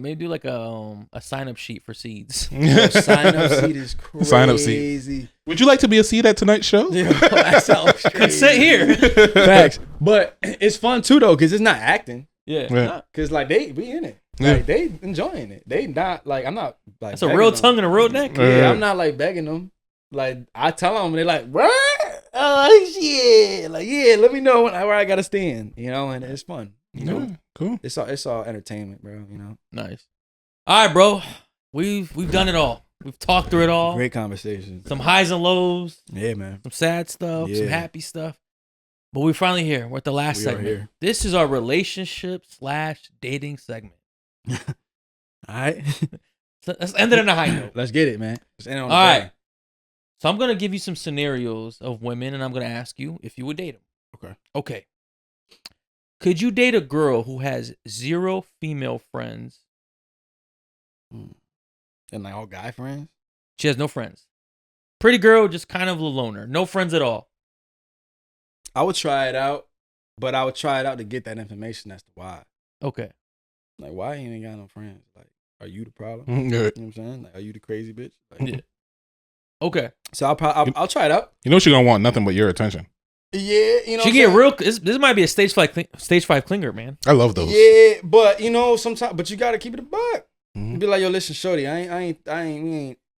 [SPEAKER 3] Maybe do like a sign-up sheet for seeds.
[SPEAKER 2] Sign-up sheet is crazy.
[SPEAKER 4] Sign-up seed. Would you like to be a seed at tonight's show?
[SPEAKER 2] That sounds crazy.
[SPEAKER 3] Consent here.
[SPEAKER 2] Facts. But it's fun too, though, because it's not acting. Yeah. Because like we in it. Like they enjoying it. They not like, I'm not like.
[SPEAKER 3] That's a real tongue and a real neck.
[SPEAKER 2] Yeah, I'm not like begging them. Like I tell them, and they're like, "What? Oh shit! Like let me know where I gotta stand." You know, and it's fun. You know,
[SPEAKER 4] cool.
[SPEAKER 2] It's all entertainment, bro. You know,
[SPEAKER 3] nice. All right, bro. We've done it all. We've talked through it all.
[SPEAKER 2] Great conversation.
[SPEAKER 3] Some highs and lows.
[SPEAKER 2] Yeah, man.
[SPEAKER 3] Some sad stuff. Some happy stuff. But we're finally here. We're at the last segment. Here. This is our relationship/dating segment.
[SPEAKER 2] All right.
[SPEAKER 3] So let's end it on a high note.
[SPEAKER 2] Let's get it, man. Let's end it on
[SPEAKER 3] all right. So I'm going to give you some scenarios of women, and I'm going to ask you if you would date them. Okay. Could you date a girl who has 0 female friends?
[SPEAKER 2] And like all guy friends?
[SPEAKER 3] She has no friends. Pretty girl, just kind of a loner. No friends at all.
[SPEAKER 2] I would try it out, but I would try it out to get that information as to why.
[SPEAKER 3] Okay.
[SPEAKER 2] Like, why you ain't got no friends? Like, are you the problem? You know what I'm saying? Like, are you the crazy bitch? Like,
[SPEAKER 3] yeah. Okay.
[SPEAKER 2] So I'll try it out.
[SPEAKER 4] You know she's gonna want nothing but your attention.
[SPEAKER 2] Yeah, you know.
[SPEAKER 3] She get real. This might be a stage 5 clinger, man.
[SPEAKER 4] I love those.
[SPEAKER 2] Yeah, but you know, sometimes, but you gotta keep it a buck. Be like, yo, listen, shorty, they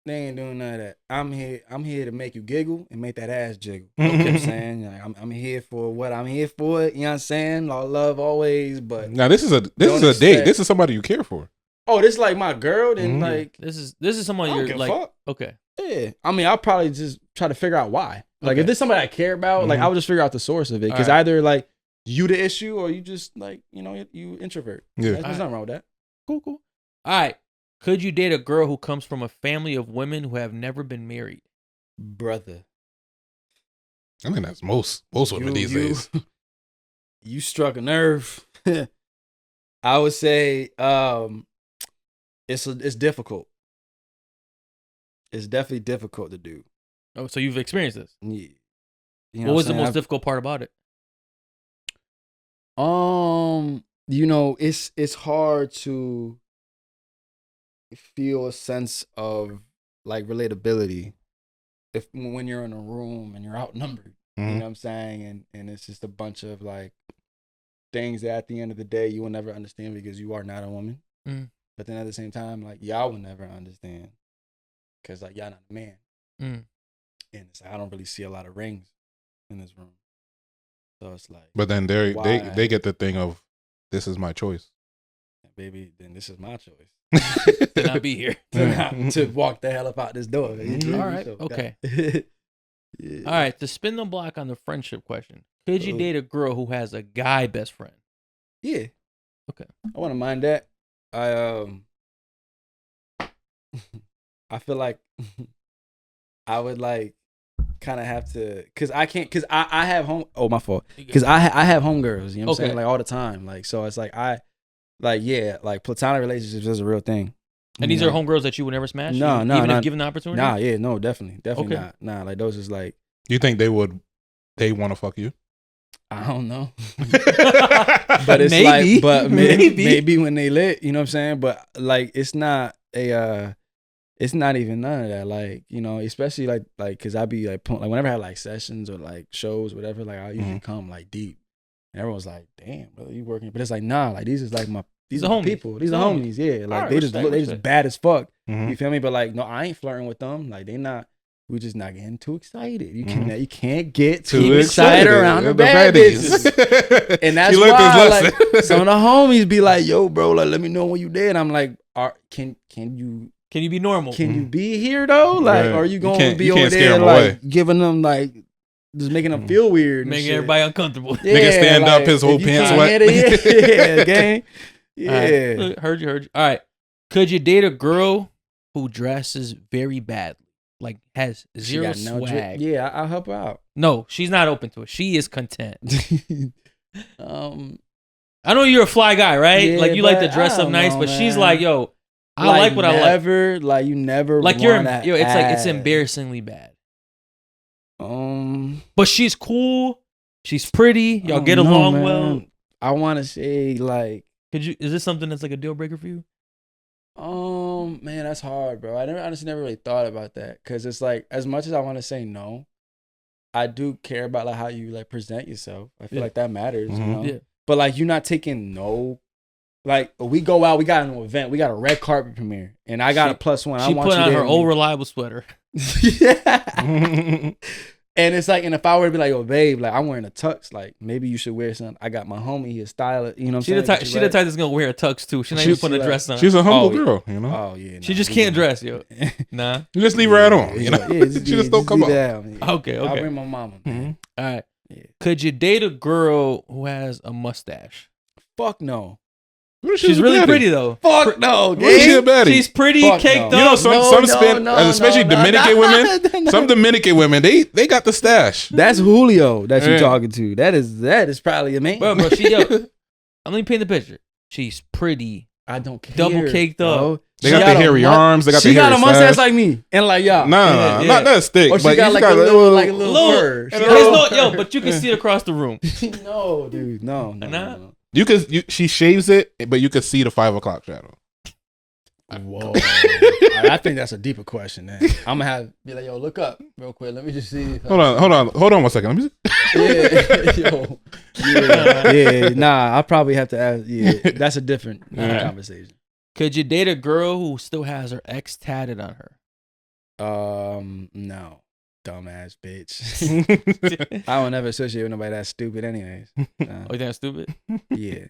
[SPEAKER 2] ain't doing none of that. I'm here to make you giggle and make that ass jiggle. You know what I'm saying? Like, I'm here for what I'm here for. You know what I'm saying? Love always, but
[SPEAKER 4] now this is a date. This is somebody you care for.
[SPEAKER 2] Oh, this is like my girl. Then like
[SPEAKER 3] this is someone you're like. Fuck. Okay.
[SPEAKER 2] Yeah, I mean, I'll probably just try to figure out why. Like, if there's somebody I care about, like I would just figure out the source of it. Because either like you the issue or you just like you introvert. Yeah, there's nothing wrong with that.
[SPEAKER 3] Cool. All right. Could you date a girl who comes from a family of women who have never been married?
[SPEAKER 2] Brother.
[SPEAKER 4] I think that's most women these days.
[SPEAKER 2] You struck a nerve. I would say it's difficult. It's definitely difficult to do.
[SPEAKER 3] Oh, so you've experienced this?
[SPEAKER 2] Yeah.
[SPEAKER 3] What was the most difficult part about it?
[SPEAKER 2] It's hard to feel a sense of like relatability when you're in a room and you're outnumbered. You know what I'm saying? And it's just a bunch of like things that at the end of the day you will never understand because you are not a woman. But then at the same time, like y'all will never understand because like y'all not a man. And it's like, I don't really see a lot of rings in this room. So it's like,
[SPEAKER 4] but then they get the thing of, this is my choice.
[SPEAKER 2] Baby, then this is my choice.
[SPEAKER 3] To not be here.
[SPEAKER 2] to walk the hell up out this door.
[SPEAKER 3] All right. Okay. Yeah. All right. To spin the block on the friendship question, could you date a girl who has a guy best friend?
[SPEAKER 2] Yeah.
[SPEAKER 3] Okay.
[SPEAKER 2] I wouldn't mind that. I feel like I would like kind of have to, cause I can't, cause I have home. Oh, my fault. Cause I have homegirls. You know what I'm saying? Like all the time. Like so, it's like platonic relationships is a real thing.
[SPEAKER 3] And these are homegirls that you would never smash?
[SPEAKER 2] No,
[SPEAKER 3] even if given the opportunity?
[SPEAKER 2] Definitely not. Nah, like those is like.
[SPEAKER 4] You think they want to fuck you?
[SPEAKER 2] I don't know. But it's maybe, like, but maybe when they lit, you know what I'm saying? But like, it's not even none of that. Like, especially like, cause I be like whenever I have like sessions or like shows, whatever, like I usually come like deep. And everyone's like, damn, brother, you working? But it's like, nah, like these are homies. People. These are homies, yeah. Like they just bad as fuck. You feel me? But like, no, I ain't flirting with them. Like we just not getting too excited. You can't get too excited around the bad bitches. And that's why like some of the homies be like, yo, bro, like let me know when you there. And I'm like, can you
[SPEAKER 3] be normal?
[SPEAKER 2] Can you be here though? Like, are you gonna be over there like giving them like just making them feel weird,
[SPEAKER 3] making everybody uncomfortable,
[SPEAKER 4] making stand up his whole pants wet.
[SPEAKER 2] Yeah, gang. Yeah.
[SPEAKER 3] Right. Heard you. All right. Could you date a girl who dresses very badly, like has zero swag?
[SPEAKER 2] Yeah, I'll help her out.
[SPEAKER 3] No, she's not open to it. She is content. I know you're a fly guy, right? Yeah, like you like to dress up nice, but she's like, yo, I like what I like.
[SPEAKER 2] Like you never
[SPEAKER 3] like you're it's like it's embarrassingly bad. But she's cool. She's pretty. Y'all get along well.
[SPEAKER 2] I want to say like,
[SPEAKER 3] is this something that's like a deal breaker for you?
[SPEAKER 2] Man, that's hard, bro. I honestly never really thought about that because it's like as much as I want to say no, I do care about like how you like present yourself. I feel like that matters, you know. Yeah. But like you're not taking no. Like we go out, we got an event, we got a red carpet premiere, and I got a +1.
[SPEAKER 3] She put on her old reliable sweater.
[SPEAKER 2] Yeah. And it's like, and if I were to be like, "Oh, babe, like I'm wearing a tux, like maybe you should wear something." I got my homie, he'll style it. You know what I'm saying?
[SPEAKER 3] She the type that's gonna wear a tux too. She's not even putting a dress on.
[SPEAKER 4] She's a humble girl, you know.
[SPEAKER 2] Oh yeah.
[SPEAKER 3] She just can't dress, yo. Nah.
[SPEAKER 4] You just leave her at home, you know. She just don't come up.
[SPEAKER 3] Okay.
[SPEAKER 2] I'll bring my mama. Man.
[SPEAKER 3] All right. Yeah. Could you date a girl who has a mustache?
[SPEAKER 2] Fuck no.
[SPEAKER 3] She's really pretty though.
[SPEAKER 2] Fuck no.
[SPEAKER 3] She's pretty caked up.
[SPEAKER 4] You know, some especially Dominican women. Some Dominican women, they got the stash.
[SPEAKER 2] That's Julio that you're talking to. That is probably a man.
[SPEAKER 3] Bro, let me paint the picture. She's pretty.
[SPEAKER 2] I don't care.
[SPEAKER 3] Double caked up.
[SPEAKER 2] Bro.
[SPEAKER 4] They got the hairy arms. They got the hairy
[SPEAKER 2] She got a mustache like me, and like y'all.
[SPEAKER 4] Nah, not that thick.
[SPEAKER 2] Or she got like a little fur.
[SPEAKER 3] But you can see it across the room.
[SPEAKER 2] No, dude, no.
[SPEAKER 4] She shaves it, but you could see the 5 o'clock shadow.
[SPEAKER 2] Whoa. I think that's a deeper question. Then I'm gonna be like, yo, look up real quick. Let me just see.
[SPEAKER 4] Hold on 1 second. Let me
[SPEAKER 2] see. Nah, I probably have to ask. Yeah, that's a different conversation.
[SPEAKER 3] Could you date a girl who still has her ex tatted on her?
[SPEAKER 2] No. Dumbass bitch. I don't ever associate with nobody that's stupid anyways.
[SPEAKER 3] Oh, you think that's stupid?
[SPEAKER 2] Yeah.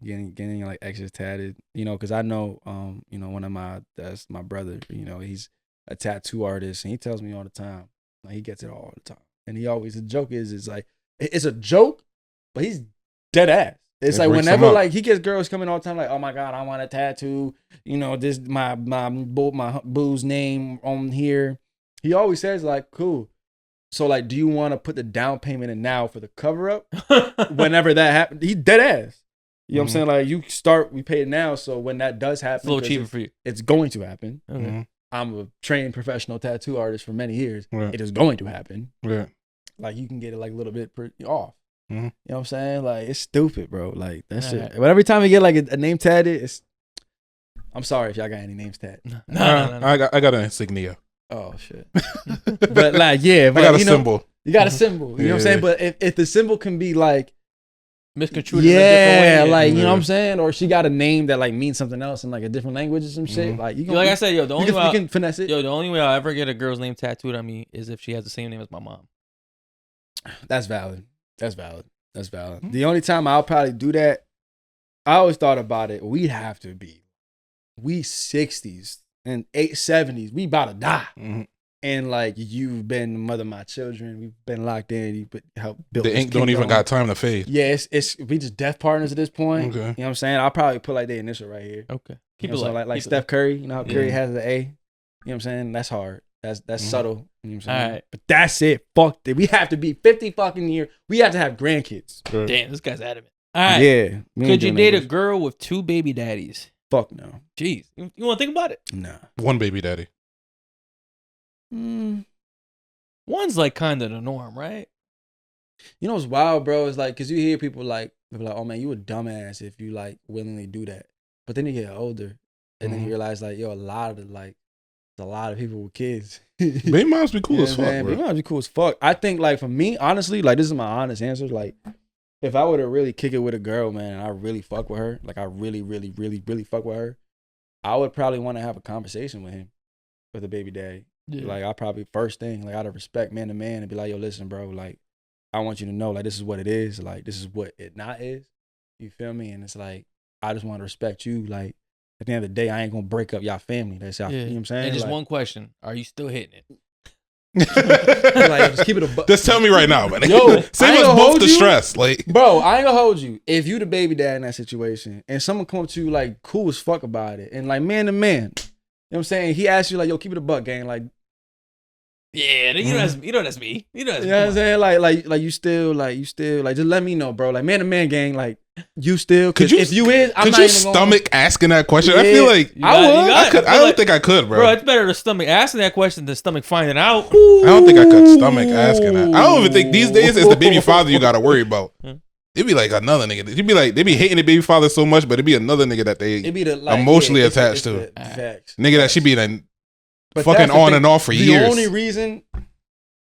[SPEAKER 2] Getting like exes tatted, you know, because I know, you know, that's my brother, you know, he's a tattoo artist and he tells me all the time, like he gets it all the time. And the joke is like, it's a joke, but he's dead ass. It's like whenever like he gets girls coming all the time, like, oh my God, I want a tattoo, you know, this my boo's name on here. He always says like, cool. So like, do you want to put the down payment in now for the cover up? Whenever that happens, he dead ass. You know what I'm saying? Like we pay it now. So when that does happen,
[SPEAKER 3] it's a little cheaper for you.
[SPEAKER 2] It's going to happen.
[SPEAKER 3] Okay.
[SPEAKER 2] I'm a trained professional tattoo artist for many years.
[SPEAKER 4] Yeah.
[SPEAKER 2] It is going to happen.
[SPEAKER 4] Yeah.
[SPEAKER 2] Like you can get it like a little bit off.
[SPEAKER 4] Mm-hmm.
[SPEAKER 2] You know what I'm saying? Like it's stupid, bro. Like that shit. But every time you get like a name tatted, I'm sorry if y'all got any names tatted.
[SPEAKER 3] No.
[SPEAKER 4] I got an insignia.
[SPEAKER 2] Oh shit. But like, yeah, but
[SPEAKER 4] I got a symbol.
[SPEAKER 2] You got a symbol. You know what I'm saying? But if the symbol can be like
[SPEAKER 3] misconstrued,
[SPEAKER 2] like you know what I'm saying, or she got a name that like means something else in like a different language or some shit. Like
[SPEAKER 3] like I said, yo, the only way
[SPEAKER 2] you can finesse it.
[SPEAKER 3] Yo, the only way I'll ever get a girl's name tattooed on me is if she has the same name as my mom.
[SPEAKER 2] That's valid. The only time I'll probably do that, I always thought about it. We 60s and 70s. We about to die. Mm-hmm. And like you've been the mother of my children. We've been locked in. You help build.
[SPEAKER 4] The ink don't even got time to fade.
[SPEAKER 2] Yeah, it's we just death partners at this point.
[SPEAKER 4] Okay.
[SPEAKER 2] You know what I'm saying? I'll probably put like the initial right here.
[SPEAKER 3] Okay.
[SPEAKER 2] Keep it like Steph Curry. You know how Curry has the A. You know what I'm saying? That's hard. That's subtle. You know what I'm saying?
[SPEAKER 3] All right.
[SPEAKER 2] But that's it. Fuck it. We have to be 50 fucking years. We have to have grandkids.
[SPEAKER 3] Damn, this guy's adamant. All right.
[SPEAKER 2] Yeah.
[SPEAKER 3] Could you date a girl with 2 baby daddies?
[SPEAKER 2] Fuck no.
[SPEAKER 3] Jeez. You want to think about it?
[SPEAKER 2] Nah.
[SPEAKER 4] 1 baby daddy.
[SPEAKER 3] One's like kind of the norm, right?
[SPEAKER 2] You know what's wild, bro? It's like, because you hear people like, oh man, you a dumbass if you like willingly do that. But then you get older and then you realize like, yo, a lot of people with kids.
[SPEAKER 4] Baby moms be cool as fuck, bro.
[SPEAKER 2] Baby moms be cool as fuck. I think like for me, honestly, like this is my honest answer. Like if I were to really kick it with a girl, man, and I really fuck with her, like I really, really, really, really fuck with her, I would probably want to have a conversation with him, with a baby daddy. Yeah. Like I probably first thing, like out of respect, man to man, and be like, yo, listen, bro, like I want you to know, like this is what it is, like this is what it not is. You feel me? And it's like I just want to respect you. Like at the end of the day, I ain't gonna break up y'all family. That's y'all. You know what I'm saying?
[SPEAKER 3] And just
[SPEAKER 2] like,
[SPEAKER 3] one question: are you still hitting it?
[SPEAKER 2] Like just keep it a
[SPEAKER 4] just tell me right now, man.
[SPEAKER 2] Yo,
[SPEAKER 4] save us both the stress, like
[SPEAKER 2] bro. I ain't gonna hold you. If you the baby dad in that situation, and someone come up to you like cool as fuck about it, and like man to man, you know what I'm saying? He asks you like, yo, keep it a buck, gang, like.
[SPEAKER 3] Yeah, you know that's me. You know that's me.
[SPEAKER 2] You know what I'm saying? Like you still just let me know, bro. Like man to man gang, like you still. Cause if you is, I'm not even
[SPEAKER 4] stomach asking that question?
[SPEAKER 2] Yeah,
[SPEAKER 4] I feel like
[SPEAKER 2] I would.
[SPEAKER 4] I don't think I could, bro.
[SPEAKER 3] Bro, it's better to stomach asking that question than stomach finding out.
[SPEAKER 4] I don't think I could stomach asking that. I don't even think these days it's the baby father you gotta worry about. It'd be like another nigga. You'd be like, they be hating the baby father so much, but it'd be another nigga that they emotionally attached to. Nigga that she be like. But fucking on and off for years.
[SPEAKER 2] The only reason,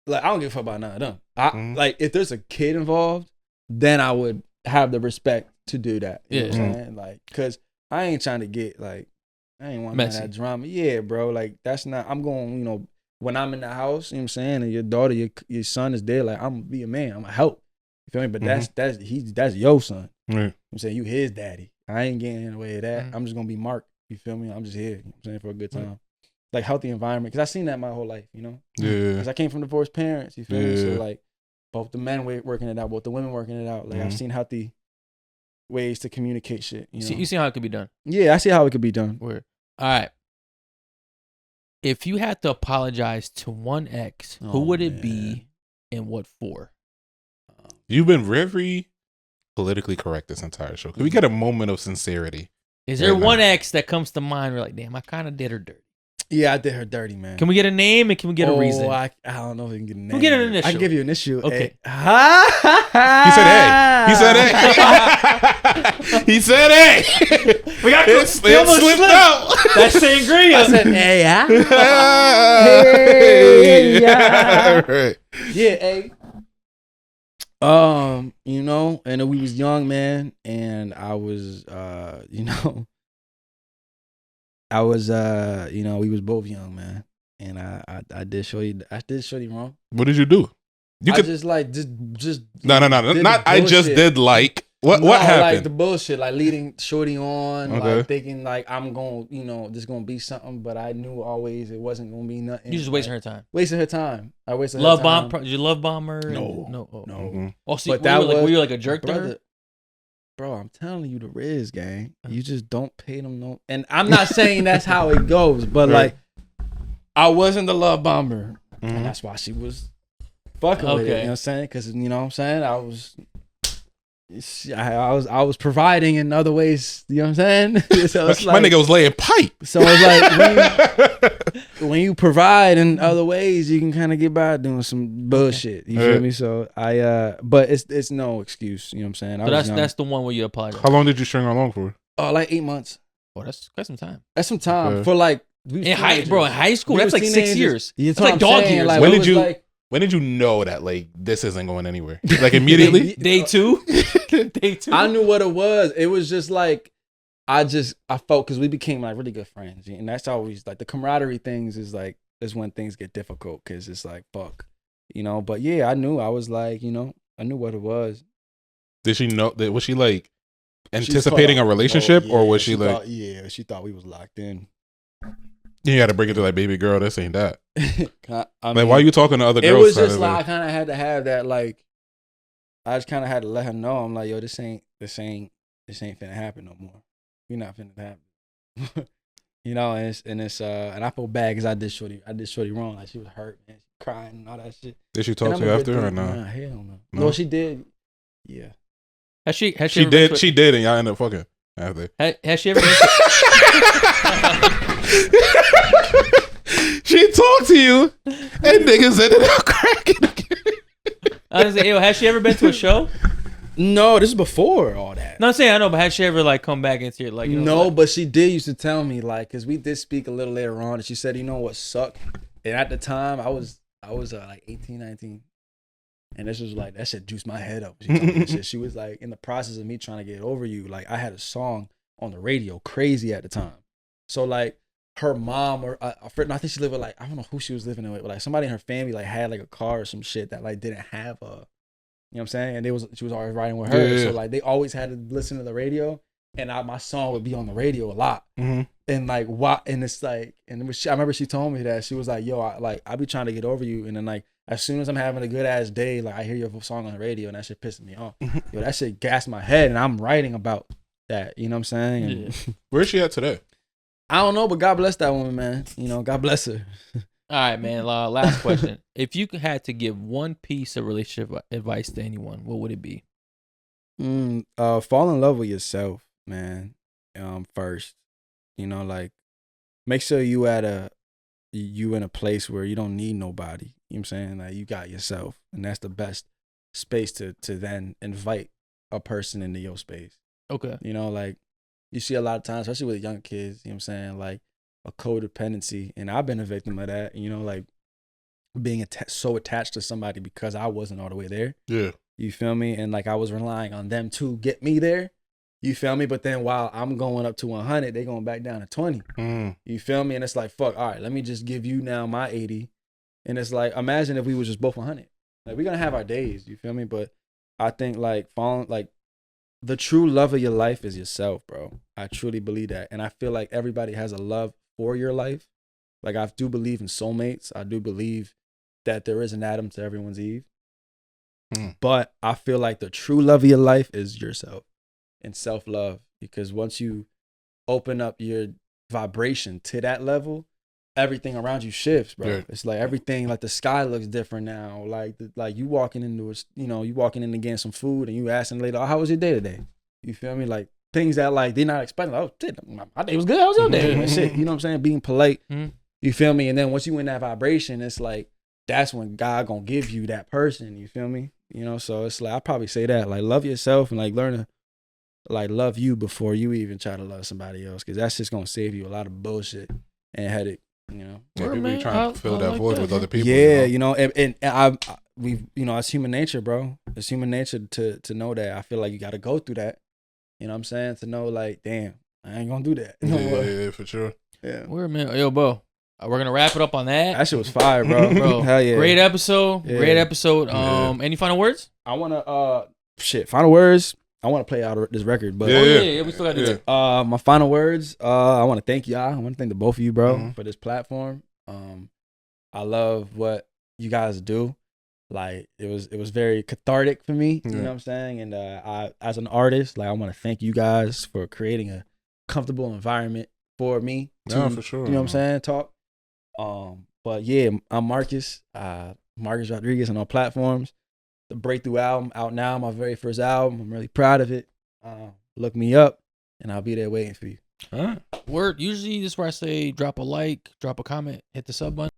[SPEAKER 2] like, I don't give a fuck about none of them. Like, if there's a kid involved, then I would have the respect to do that. You know what I'm saying? Like, because I ain't trying to get, like, I ain't want that drama. Yeah, bro. Like, that's not, I'm going, when I'm in the house, you know what I'm saying, and your daughter, your son is there, like, I'm gonna be a man, I'm gonna help. You feel me? But that's your son.
[SPEAKER 4] Right.
[SPEAKER 2] You know what I'm saying, you his daddy. I ain't getting in the way of that. I'm just gonna be Mark. You feel me? I'm just here. You know what I'm saying, for a good time. Like, healthy environment. Because I seen that my whole life, you know?
[SPEAKER 4] Yeah.
[SPEAKER 2] Because I came from divorced parents, you feel me? So, like, both the men working it out, both the women working it out. Like, I've seen healthy ways to communicate shit. You know?
[SPEAKER 3] You see how it could be done?
[SPEAKER 2] Yeah, I see how it could be done.
[SPEAKER 3] Word. All right. If you had to apologize to one ex, who would it be and what for?
[SPEAKER 4] You've been very politically correct this entire show. Can we get a moment of sincerity?
[SPEAKER 3] Is there one ex that comes to mind? We're like, damn, I kind of did her dirty.
[SPEAKER 2] Yeah, I did her dirty, man.
[SPEAKER 3] Can we get a name and can we get a reason?
[SPEAKER 2] I don't know if we can get a name.
[SPEAKER 3] We'll get an initial.
[SPEAKER 2] I can give you an initial.
[SPEAKER 3] Okay.
[SPEAKER 4] He said A. He said A. He said A.
[SPEAKER 3] We got
[SPEAKER 4] it slipped out.
[SPEAKER 3] That's sangria.
[SPEAKER 2] I said A.
[SPEAKER 4] Right.
[SPEAKER 2] Yeah, A. You know, and we was young, man, and I was, you know, we was both young, man, and I did shorty wrong.
[SPEAKER 4] What did you do?
[SPEAKER 2] Just
[SPEAKER 4] no. Not I just did like what happened?
[SPEAKER 2] Like the bullshit, like leading shorty on, like thinking like I'm going, you know, this gonna be something, but I knew always it wasn't gonna be nothing.
[SPEAKER 3] You just wasting her time.
[SPEAKER 2] Wasting her time. I wasted
[SPEAKER 3] love
[SPEAKER 2] her time.
[SPEAKER 3] bomb. Did you love bomb her?
[SPEAKER 2] No.
[SPEAKER 3] Oh, see,
[SPEAKER 2] but that
[SPEAKER 3] were you like a jerk to her?
[SPEAKER 2] Bro, I'm telling you, the Rizz gang. You just don't pay them no. And I'm not saying that's how it goes, but like, I wasn't the love bomber, and that's why she was fucking with it. You know what I'm saying? Because you know what I'm saying, I was providing in other ways. You know what I'm saying? So it's
[SPEAKER 4] my nigga was laying pipe.
[SPEAKER 2] So it's like when you provide in other ways, you can kind of get by doing some bullshit. You feel me? So but it's no excuse. You know what I'm saying?
[SPEAKER 3] So that's the one where you apologize.
[SPEAKER 4] How long did you string her along for?
[SPEAKER 2] Like 8 months.
[SPEAKER 3] Oh, that's quite some time.
[SPEAKER 2] That's some time for like
[SPEAKER 3] in high school. That's like 6 years.
[SPEAKER 2] That's
[SPEAKER 3] like dog years.
[SPEAKER 2] Like,
[SPEAKER 4] when did you know that like this isn't going anywhere? Like immediately?
[SPEAKER 3] Day two? Day two?
[SPEAKER 2] I knew what it was. It was just like I felt, because we became like really good friends, and that's always like the camaraderie things is when things get difficult, because it's like fuck, you know. But yeah, I knew. I was like, you know, I knew what it was.
[SPEAKER 4] Did she know that? Was she like anticipating a relationship, or was she like?
[SPEAKER 2] She thought we was locked in.
[SPEAKER 4] You got to bring it to like, baby girl, this ain't that.
[SPEAKER 2] I
[SPEAKER 4] mean,
[SPEAKER 2] like,
[SPEAKER 4] why are you talking to other girls?
[SPEAKER 2] It was just like I kind of had to have that. Like, I just kind of had to let her know. I'm like, yo, this ain't finna happen no more. You're not finna happen. You know, and I feel bad because I did shorty wrong. Like, she was hurt, man, she crying and all that shit.
[SPEAKER 4] Did she talk to you after or no?
[SPEAKER 2] Nah, hell no. No, she did. Yeah.
[SPEAKER 3] Has she
[SPEAKER 4] did, and y'all ended up fucking after.
[SPEAKER 3] Has she ever?
[SPEAKER 4] She talked to you, and niggas ended up cracking.
[SPEAKER 3] I was like, yo, has she ever been to a show?
[SPEAKER 2] No, this is before all that.
[SPEAKER 3] No, I'm saying I know, but has she ever like come back into it? Like, you know,
[SPEAKER 2] no,
[SPEAKER 3] like,
[SPEAKER 2] but she did used to tell me, like, because we did speak a little later on, and she said, you know what sucked? And at the time, I was like 18, 19. And this was like, that shit juiced my head up. She told me this shit. She was like, in the process of me trying to get over you, like, I had a song on the radio, Crazy, at the time. So like, her mom or I think she lived with, like, I don't know who she was living with, but like somebody in her family like had like a car or some shit that like didn't have a, you know what I'm saying? And she was always riding with her. Yeah. So like they always had to listen to the radio, and my song would be on the radio a lot. Mm-hmm. And like and it's like, and I remember she told me that she was like, yo, I be trying to get over you, and then like as soon as I'm having a good ass day, like I hear your song on the radio, and that shit pissing me off. Yo, that shit gassed my head, and I'm writing about that. You know what I'm saying? And,
[SPEAKER 3] yeah.
[SPEAKER 4] Where's she at today?
[SPEAKER 2] I don't know, but God bless that woman, man. You know, God bless her.
[SPEAKER 3] All right, man. Last question. If you had to give one piece of relationship advice to anyone, what would it be?
[SPEAKER 2] Fall in love with yourself, man. First, you know, like make sure you in a place where you don't need nobody. You know what I'm saying? Like you got yourself, and that's the best space to then invite a person into your space. Okay. You know, like you see a lot of times, especially with young kids, you know what I'm saying? Like a codependency, and I've been a victim of that, you know, like being so attached to somebody because I wasn't all the way there. Yeah. You feel me? And like I was relying on them to get me there. You feel me? But then while I'm going up to 100, they going back down to 20. You feel me? And it's like, fuck, all right, let me just give you now my 80. And it's like, imagine if we was just both 100. Like, we're gonna have our days, you feel me? But I think like the true love of your life is yourself, bro. I truly believe that. And I feel like everybody has a love for your life. Like, I do believe in soulmates. I do believe that there is an Adam to everyone's Eve. But I feel like the true love of your life is yourself and self-love. Because once you open up your vibration to that level, everything around you shifts, bro. Yeah. It's like everything, like the sky looks different now. Like you walking into you walking in to get some food and you asking later, oh, how was your day today? You feel me? Like things that like they're not expecting. Like, oh shit, my day was good. How was your day? Shit, you know what I'm saying? Being polite. You feel me? And then once you in that vibration, it's like that's when God gonna give you that person. You feel me? You know, so it's like I probably say that, like, love yourself and like learn to like love you before you even try to love somebody else, because that's just gonna save you a lot of bullshit and headache. You know,
[SPEAKER 4] yeah, people trying to fill that void with other people.
[SPEAKER 2] Yeah, you know, and we, you know, it's human nature, bro. It's human nature to know that. I feel like you got to go through that. You know what I'm saying? To know, like, damn, I ain't gonna do that.
[SPEAKER 4] Yeah, for sure.
[SPEAKER 3] Yeah. Word, man. Yo, bro. We're gonna wrap it up on that.
[SPEAKER 2] That shit was fire, bro. Bro, hell yeah.
[SPEAKER 3] Great episode. Yeah. Great episode. Any final words?
[SPEAKER 2] I wanna final words. I want to play out this record, but
[SPEAKER 3] we still gotta do that.
[SPEAKER 2] My final words. I want to thank y'all. I want to thank the both of you, bro, for this platform. I love what you guys do. Like, it was very cathartic for me. You know what I'm saying? And I, as an artist, like, I want to thank you guys for creating a comfortable environment for me.
[SPEAKER 4] For sure.
[SPEAKER 2] You know what I'm saying? Talk. But yeah, I'm Marcus Rodriguez on all platforms. The Breakthrough album out now, my very first album. I'm really proud of it. Look me up, and I'll be there waiting for you.
[SPEAKER 3] Word. Usually this is where I say drop a like, drop a comment, hit the sub button.